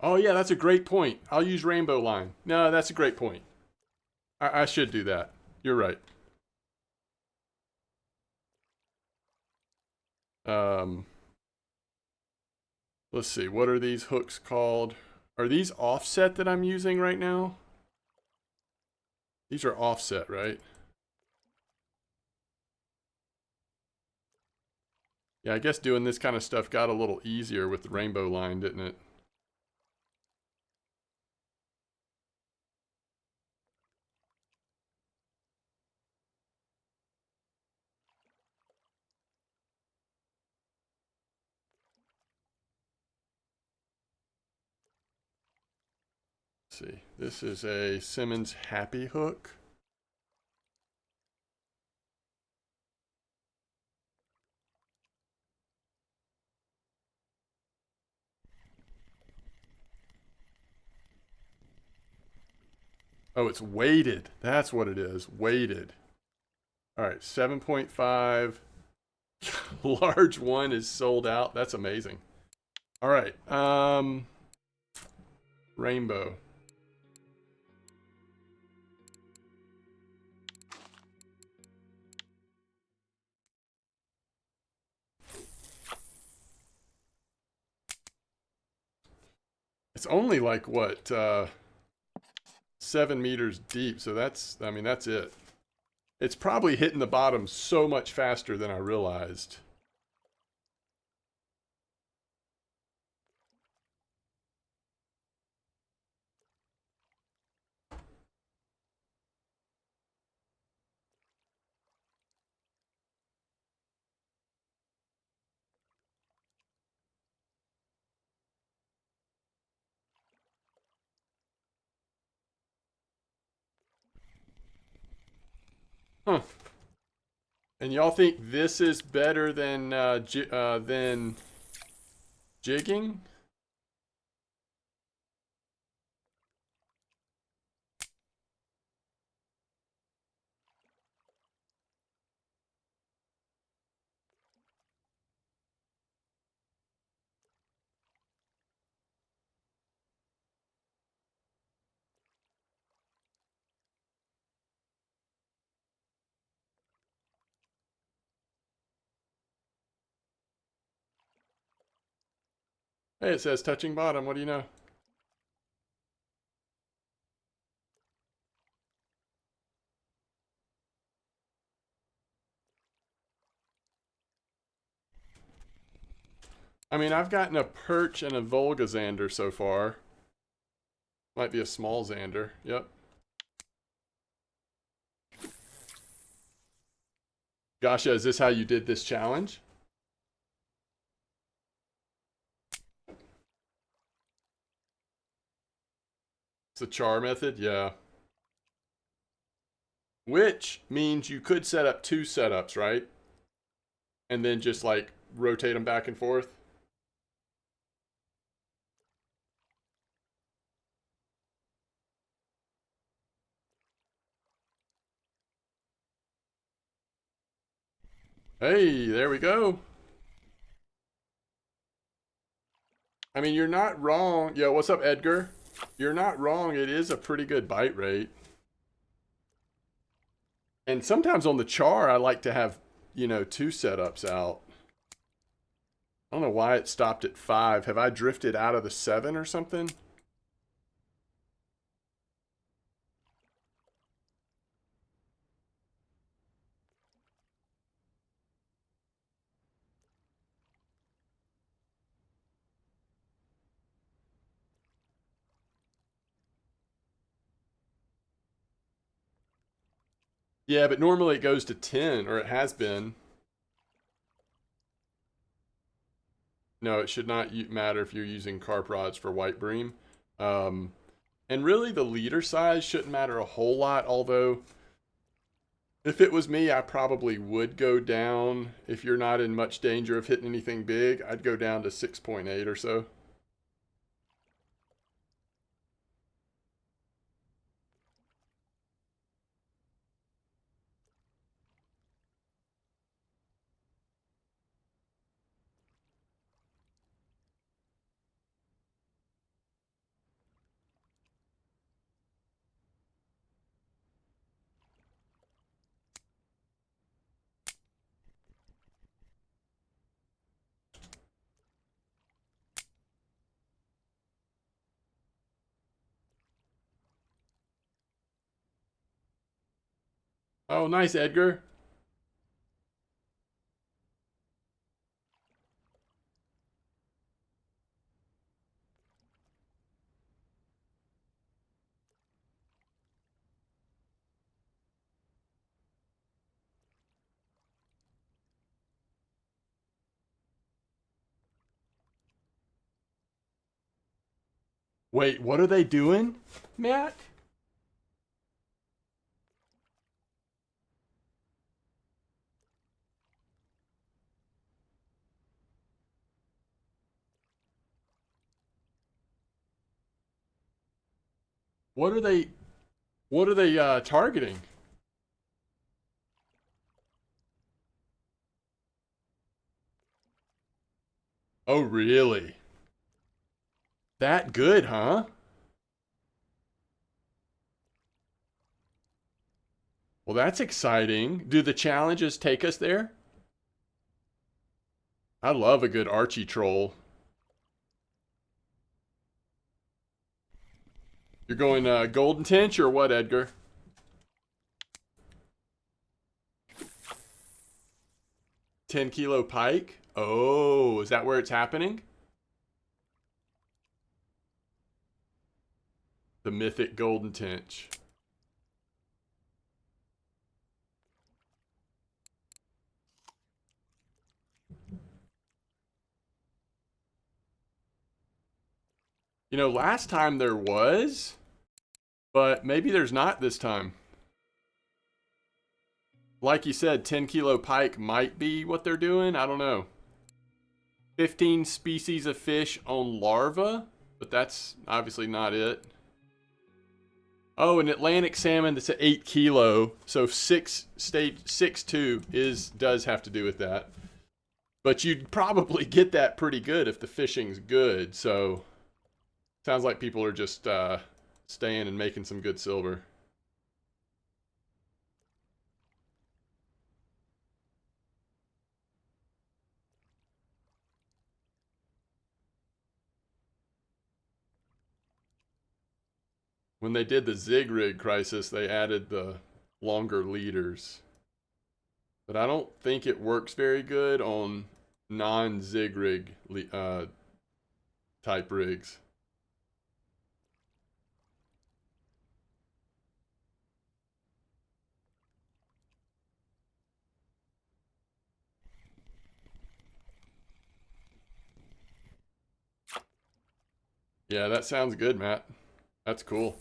Oh, yeah, that's a great point. I'll use rainbow line. No, that's a great point. I should do that. You're right. Um, let's see. What are these hooks called? Are these offset that I'm using right now? These are offset, right? Yeah, I guess doing this kind of stuff got a little easier with the rainbow line, didn't it? Let's see. This is a Simmons Happy hook. Oh, it's weighted. That's what it is. Weighted. All right, 7.5. Large one is sold out. That's amazing. All right. Rainbow. It's only like what 7 meters deep, so that's, I mean, that's it. It's probably hitting the bottom so much faster than I realized. Huh. And y'all think this is better than jigging? Hey, it says touching bottom. What do you know? I mean, I've gotten a perch and a Volga Zander so far. Might be a small Zander. Yep. Gotcha, is this how you did this challenge? It's the char method? Yeah. Which means you could set up 2 setups, right? And then just like rotate them back and forth. Hey, there we go. I mean, you're not wrong. Yo, what's up, Edgar? You're not wrong. It is a pretty good bite rate. And sometimes on the char, I like to have, 2 setups out. I don't know why it stopped at 5. Have I drifted out of the 7 or something? Yeah, but normally it goes to 10, or it has been. No, it should not matter if you're using carp rods for white bream. Um, and really, the leader size shouldn't matter a whole lot, although if it was me, I probably would go down. If you're not in much danger of hitting anything big, I'd go down to 6.8 or so. Oh, nice, Edgar. Wait, what are they doing, Matt? What are they? What are they targeting? Oh, really? That good, huh? Well, that's exciting. Do the challenges take us there? I love a good Archie troll. You're going Golden Tinch or what, Edgar? 10 kilo pike? Oh, is that where it's happening? The mythic Golden Tinch. Last time there was, but maybe there's not this time. Like you said, 10 kilo pike might be what they're doing. I don't know. 15 species of fish on larva, but that's obviously not it. Oh, an Atlantic salmon that's at 8 kilo. So stage 6.2 does have to do with that. But you'd probably get that pretty good if the fishing's good. So sounds like people are just staying and making some good silver. When they did the Zig Rig crisis, they added the longer leaders. But I don't think it works very good on non-Zig Rig type rigs. Yeah, that sounds good, Matt. That's cool.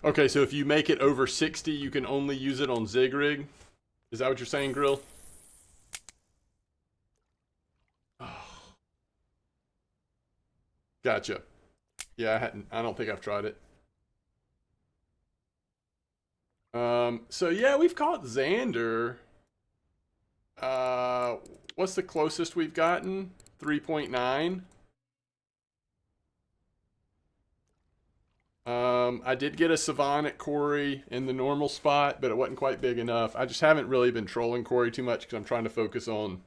Okay, so if you make it over 60, you can only use it on Zig Rig? Is that what you're saying, Grill? Gotcha. Yeah, I don't think I've tried it. So yeah, we've caught Xander. Uh, what's the closest we've gotten? 3.9. I did get a Savine at Corey in the normal spot, but it wasn't quite big enough. I just haven't really been trolling Corey too much because I'm trying to focus on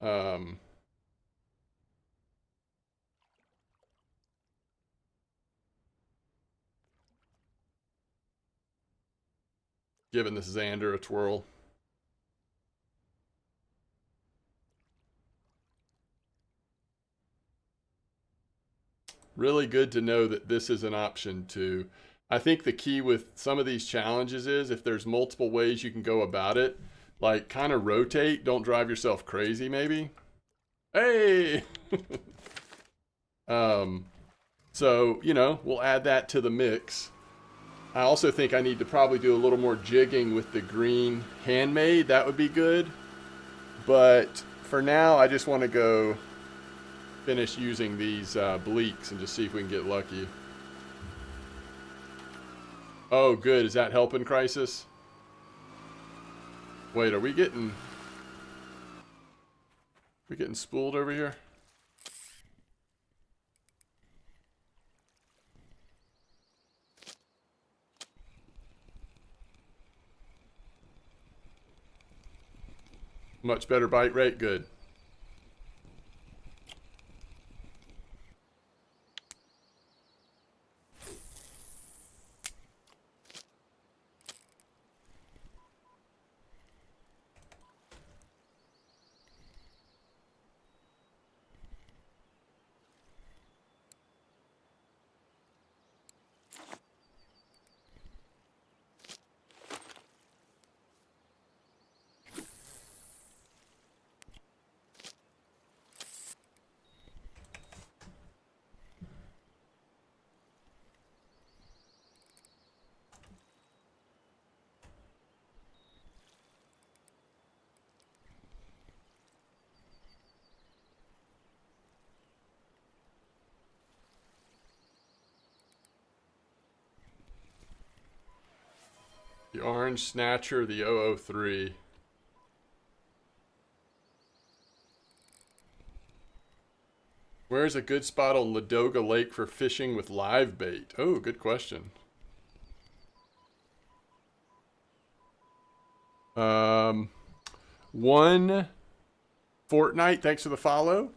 um, giving this Xander a twirl. Really good to know that this is an option too. I think the key with some of these challenges is if there's multiple ways you can go about it, like kind of rotate, don't drive yourself crazy maybe. Hey! um, so, you know, we'll add that to the mix. I also think I need to probably do a little more jigging with the green handmade. That would be good. But for now, I just want to go finish using these bleaks and just see if we can get lucky. Oh, good. Is that helping, Crisis? Wait, are we getting spooled over here? Much better bite rate? Good. The Orange Snatcher, the 003. Where's a good spot on Ladoga Lake for fishing with live bait? Oh, good question. One Fortnite, thanks for the follow.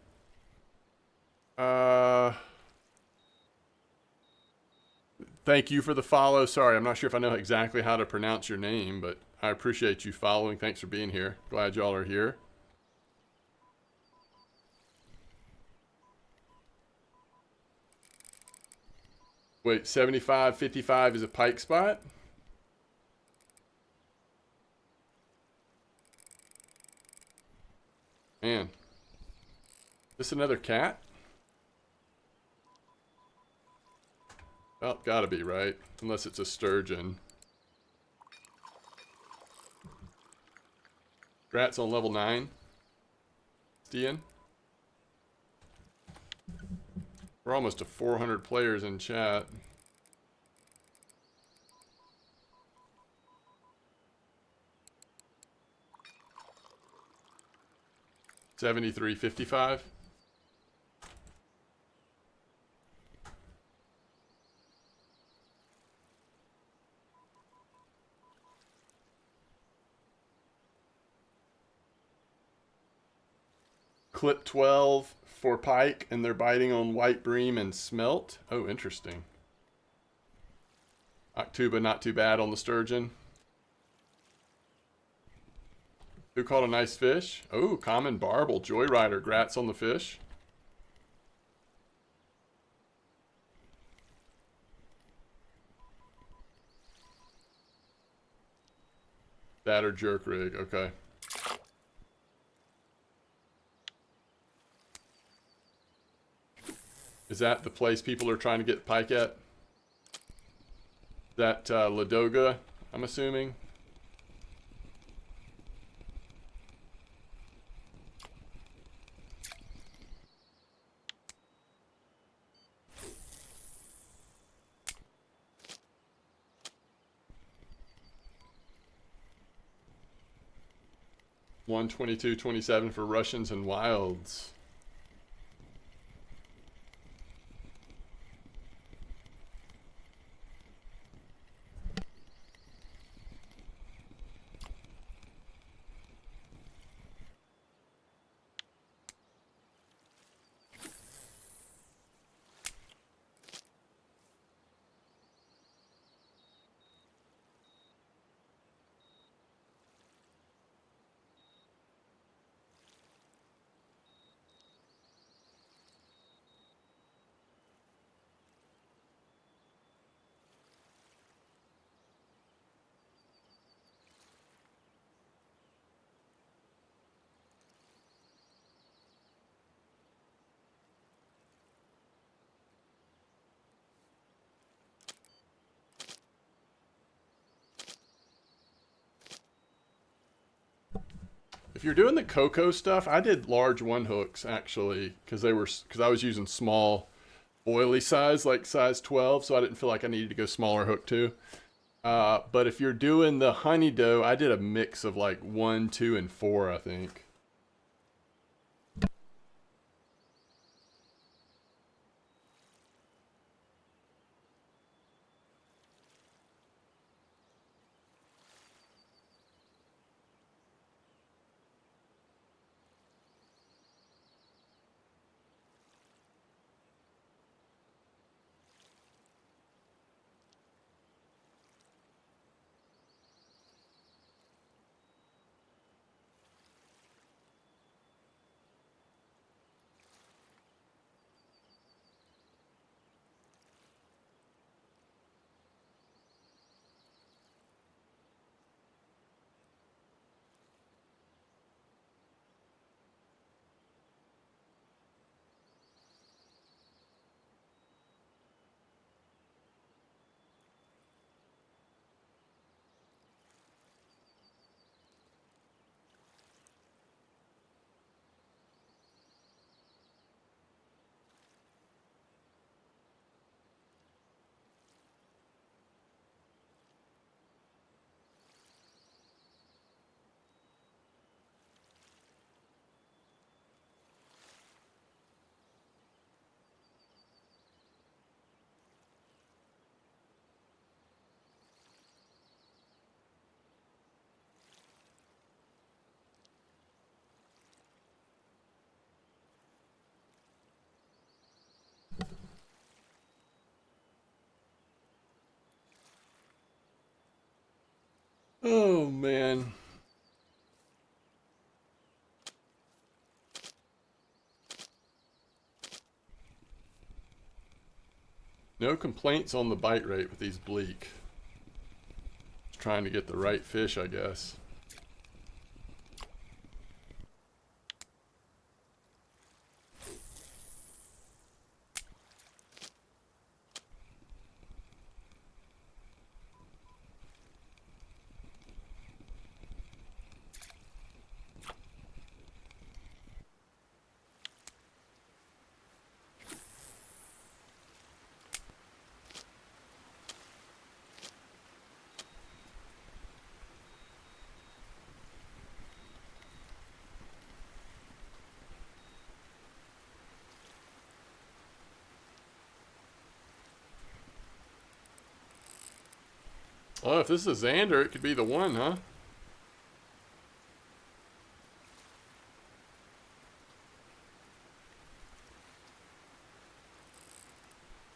Thank you for the follow. Sorry, I'm not sure if I know exactly how to pronounce your name, but I appreciate you following. Thanks for being here. Glad y'all are here. Wait, 75, 55 is a pike spot? Man. This another cat? Well, gotta be, right? Unless it's a sturgeon. Grats on level 9. Stian. We're almost to 400 players in chat. $73.55. Clip 12 for pike, and they're biting on white bream and smelt. Oh, interesting. Octuba, not too bad on the sturgeon. Who caught a nice fish? Oh, common barbel, joyrider, grats on the fish. That or jerk rig, okay. Is that the place people are trying to get pike at? That Ladoga, I'm assuming. $122.27 for Russians and Wilds. If you're doing the cocoa stuff, I did large one hooks actually because I was using small oily size, like size 12, so I didn't feel like I needed to go smaller hook too. But if you're doing the honey dough, I did a mix of like 1, 2, and 4, I think. Oh man. No complaints on the bite rate with these bleak. Just trying to get the right fish, I guess. Oh, if this is a Xander, it could be the one, huh?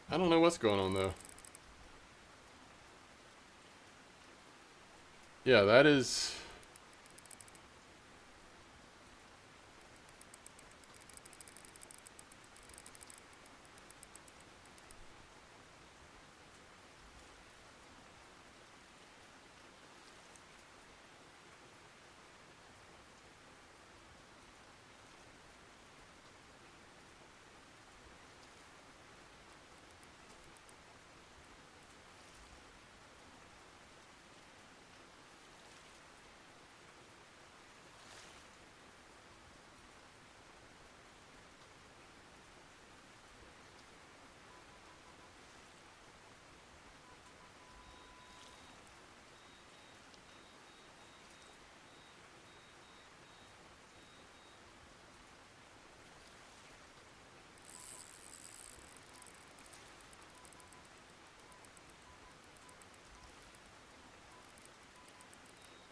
I don't know what's going on, though. Yeah, that is...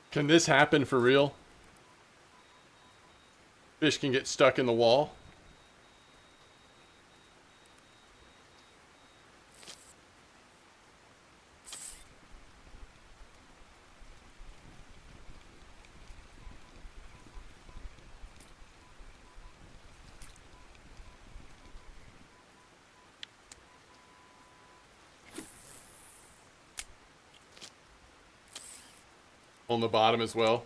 Can this happen for real? Fish can get stuck in the wall. On the bottom as well.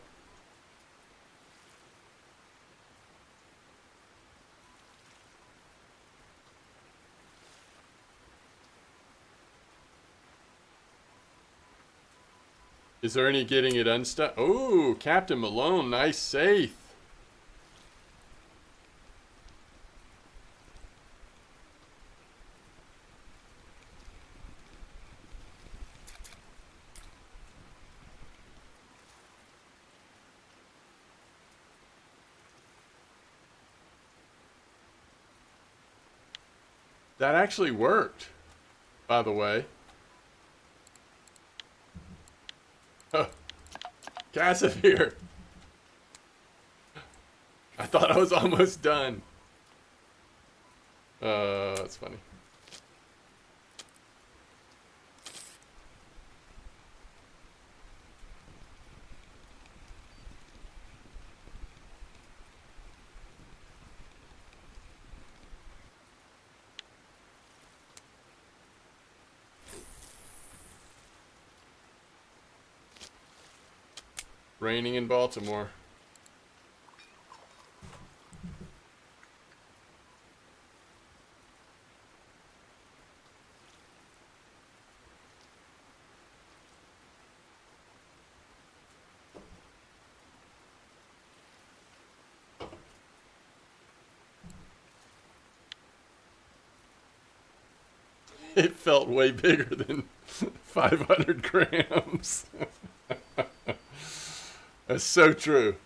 Is there any getting it unstuck? Oh, Captain Malone, nice safe. That actually worked, by the way. Oh, Casimir. I thought I was almost done. That's funny. Raining in Baltimore. It felt way bigger than 500 grams. That's so true.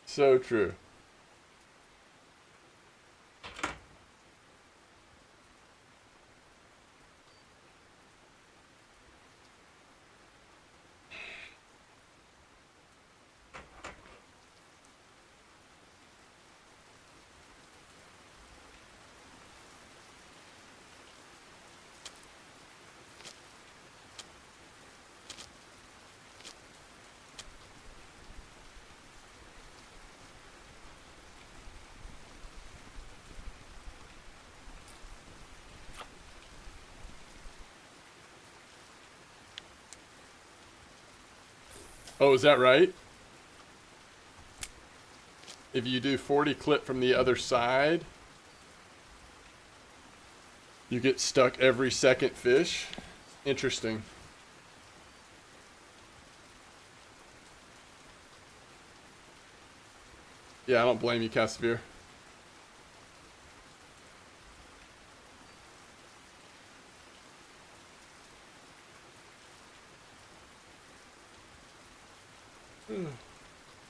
So true. Oh, is that right? If you do 40 clip from the other side, you get stuck every second fish? Interesting. Yeah, I don't blame you, Casimir.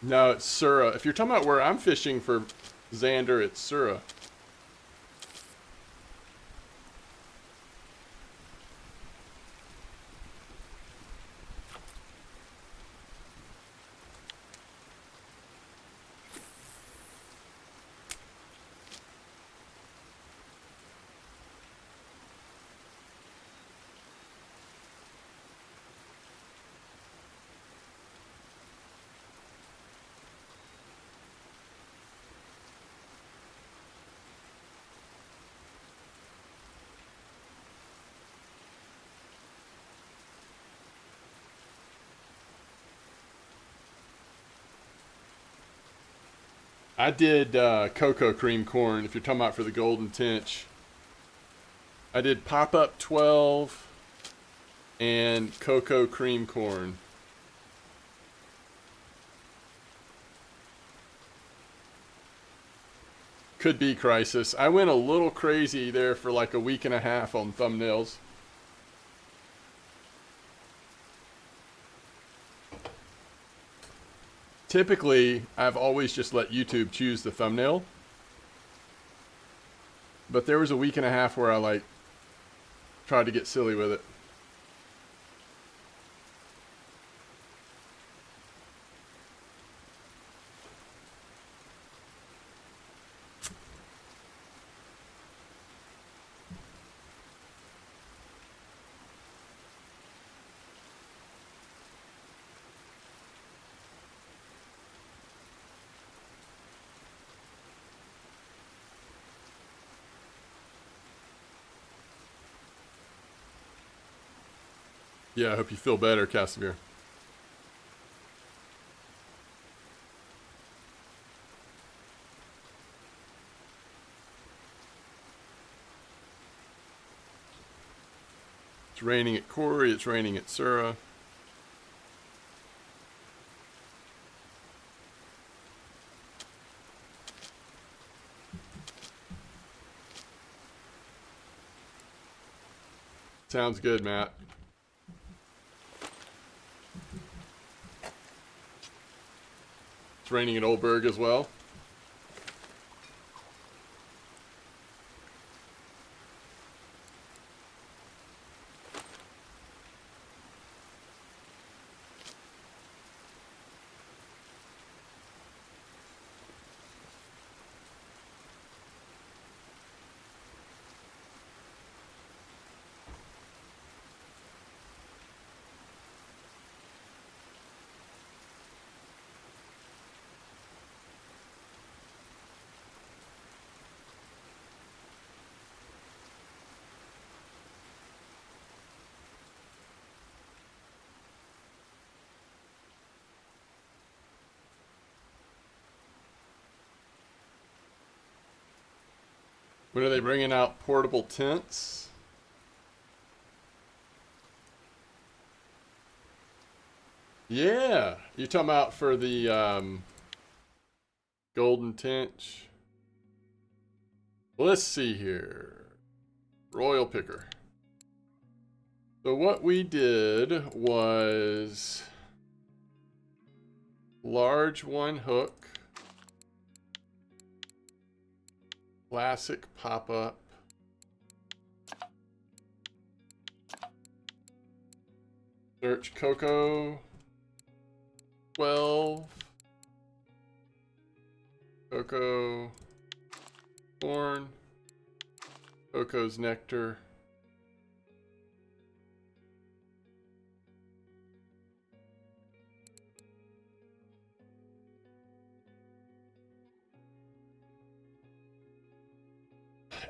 No, it's Sura. If you're talking about where I'm fishing for Zander, it's Sura. I did cocoa cream corn, if you're talking about for the golden tench. I did pop-up 12 and cocoa cream corn. Could be Crisis. I went a little crazy there for like a week and a half on thumbnails. Typically, I've always just let YouTube choose the thumbnail. But there was a week and a half where I like tried to get silly with it. Yeah, I hope you feel better, Casimir. It's raining at Corey, it's raining at Sura. Sounds good, Matt. It's raining at Oldberg as well. When are they bringing out portable tents? Yeah, you're talking about for the golden tench. Let's see here. Royal picker. So what we did was large one hook, classic pop-up, search cocoa 12, cocoa corn, cocoa's nectar,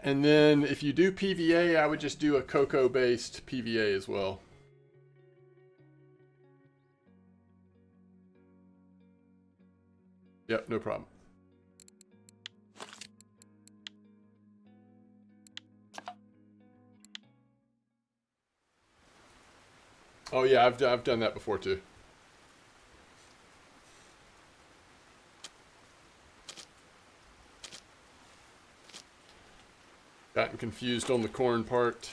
and then if you do PVA, I would just do a cocoa based PVA as well. Yep, no problem. Oh yeah, I've done that before too. Gotten confused on the corn part.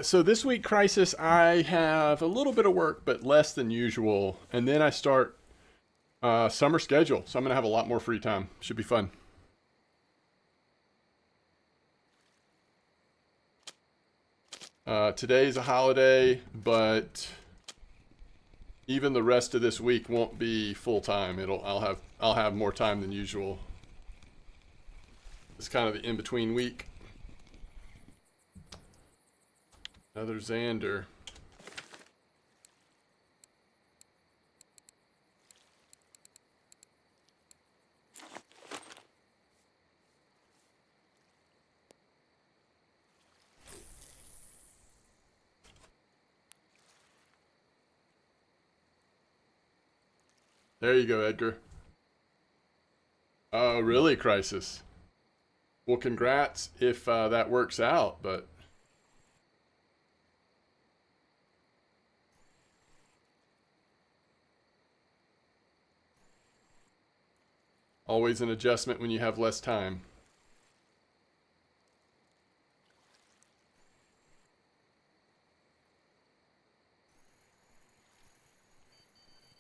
So this week, Crisis, I have a little bit of work, but less than usual. And then I start summer schedule, so I'm going to have a lot more free time. Should be fun. Today's a holiday, but Even the rest of this week won't be full time. I'll have more time than usual. It's kind of the in between week. Another Xander. There you go, Edgar. Oh, really, Crisis? Well, congrats if that works out, but always an adjustment when you have less time.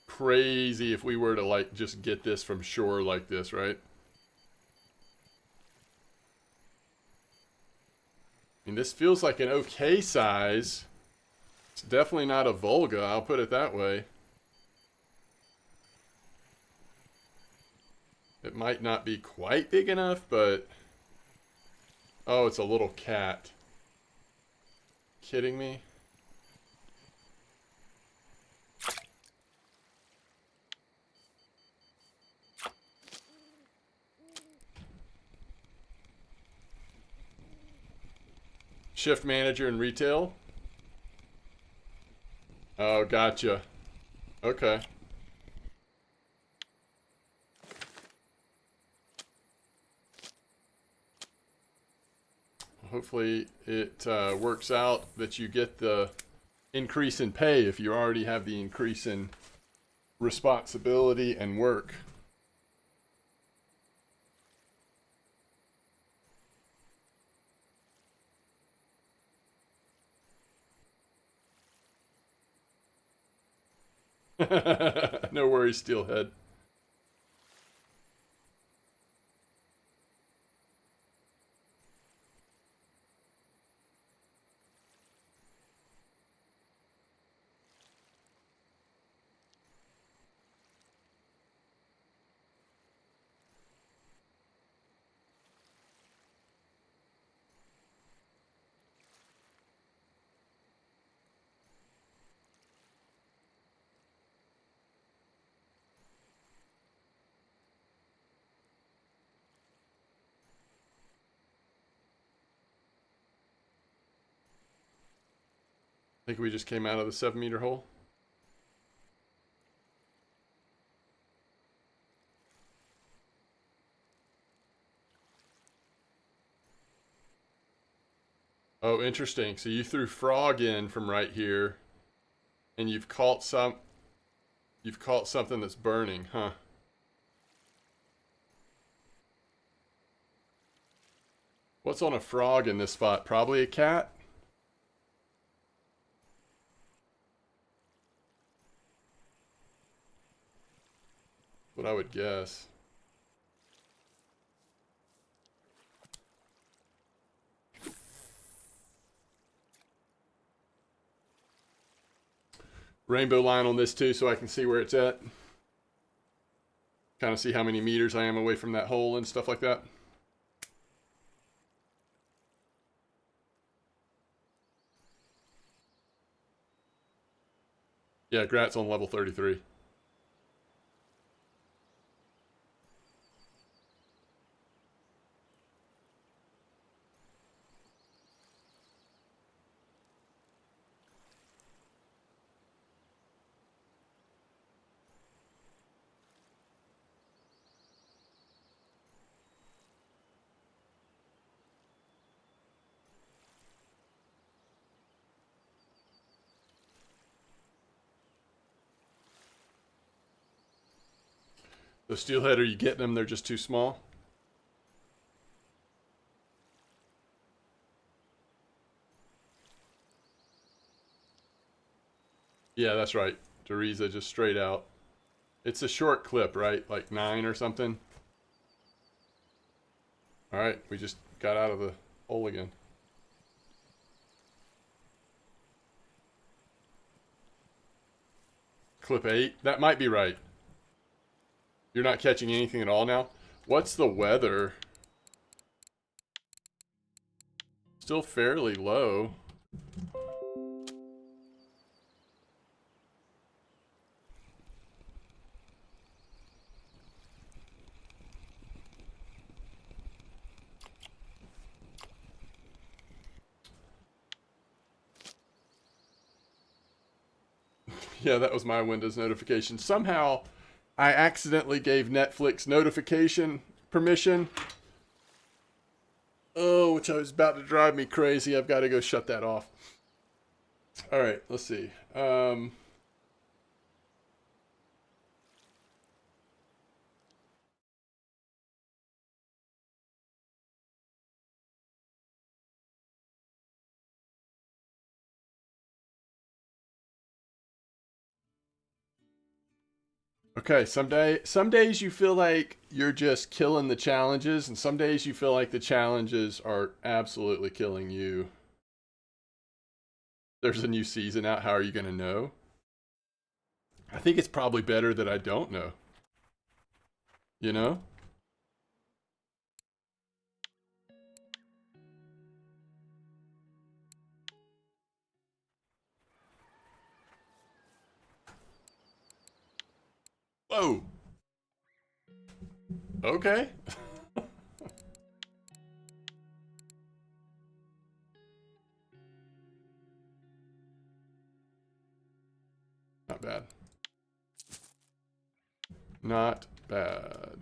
Crazy if we were to like just get this from shore like this, right? I mean, this feels like an okay size. It's definitely not a Volga, I'll put it that way. It might not be quite big enough, but... Oh, it's a little cat. Kidding me? Shift manager in retail? Oh, gotcha. Okay. Hopefully it works out that you get the increase in pay if you already have the increase in responsibility and work. No worries, Steelhead. I think we just came out of the 7-meter hole. Oh, interesting. So you threw frog in from right here, and you've caught something that's burning, huh? What's on a frog in this spot? Probably a cat? What I would guess. Rainbow line on this too, so I can see where it's at. Kind of see how many meters I am away from that hole and stuff like that. Yeah, Grat's on level 33. The steelhead, are you getting them? They're just too small? Yeah, that's right. Teresa just straight out. It's a short clip, right? Like 9 or something. Alright, we just got out of the hole again. Clip 8? That might be right. You're not catching anything at all now? What's the weather? Still fairly low. Yeah, that was my Windows notification. Somehow, I accidentally gave Netflix notification permission. Oh, which was about to drive me crazy. I've got to go shut that off. All right, let's see. Okay, some days you feel like you're just killing the challenges, and some days you feel like the challenges are absolutely killing you. There's a new season out. How are you going to know? I think it's probably better that I don't know. You know? Whoa. Okay. Not bad. Not bad.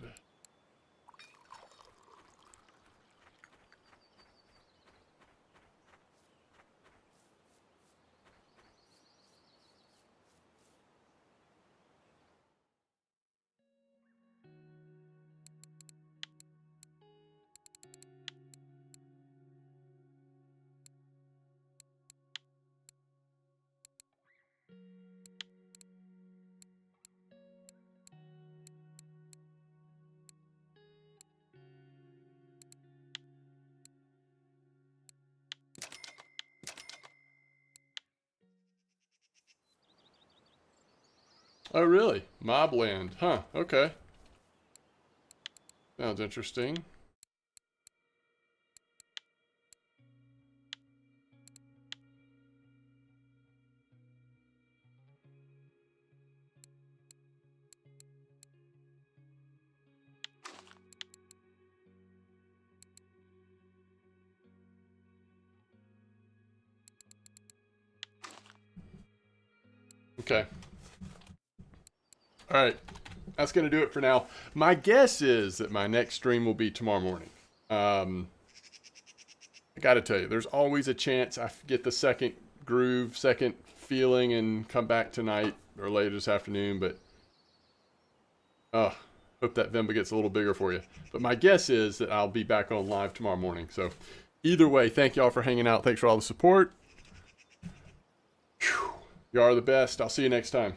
Oh, really? Mobland. Huh. Okay. Sounds interesting. Okay. All right. That's going to do it for now. My guess is that my next stream will be tomorrow morning. I got to tell you, there's always a chance I get the second groove, second feeling, and come back tonight or later this afternoon. But hope that Vimba gets a little bigger for you. But my guess is that I'll be back on live tomorrow morning. So either way, thank y'all for hanging out. Thanks for all the support. Whew. You are the best. I'll see you next time.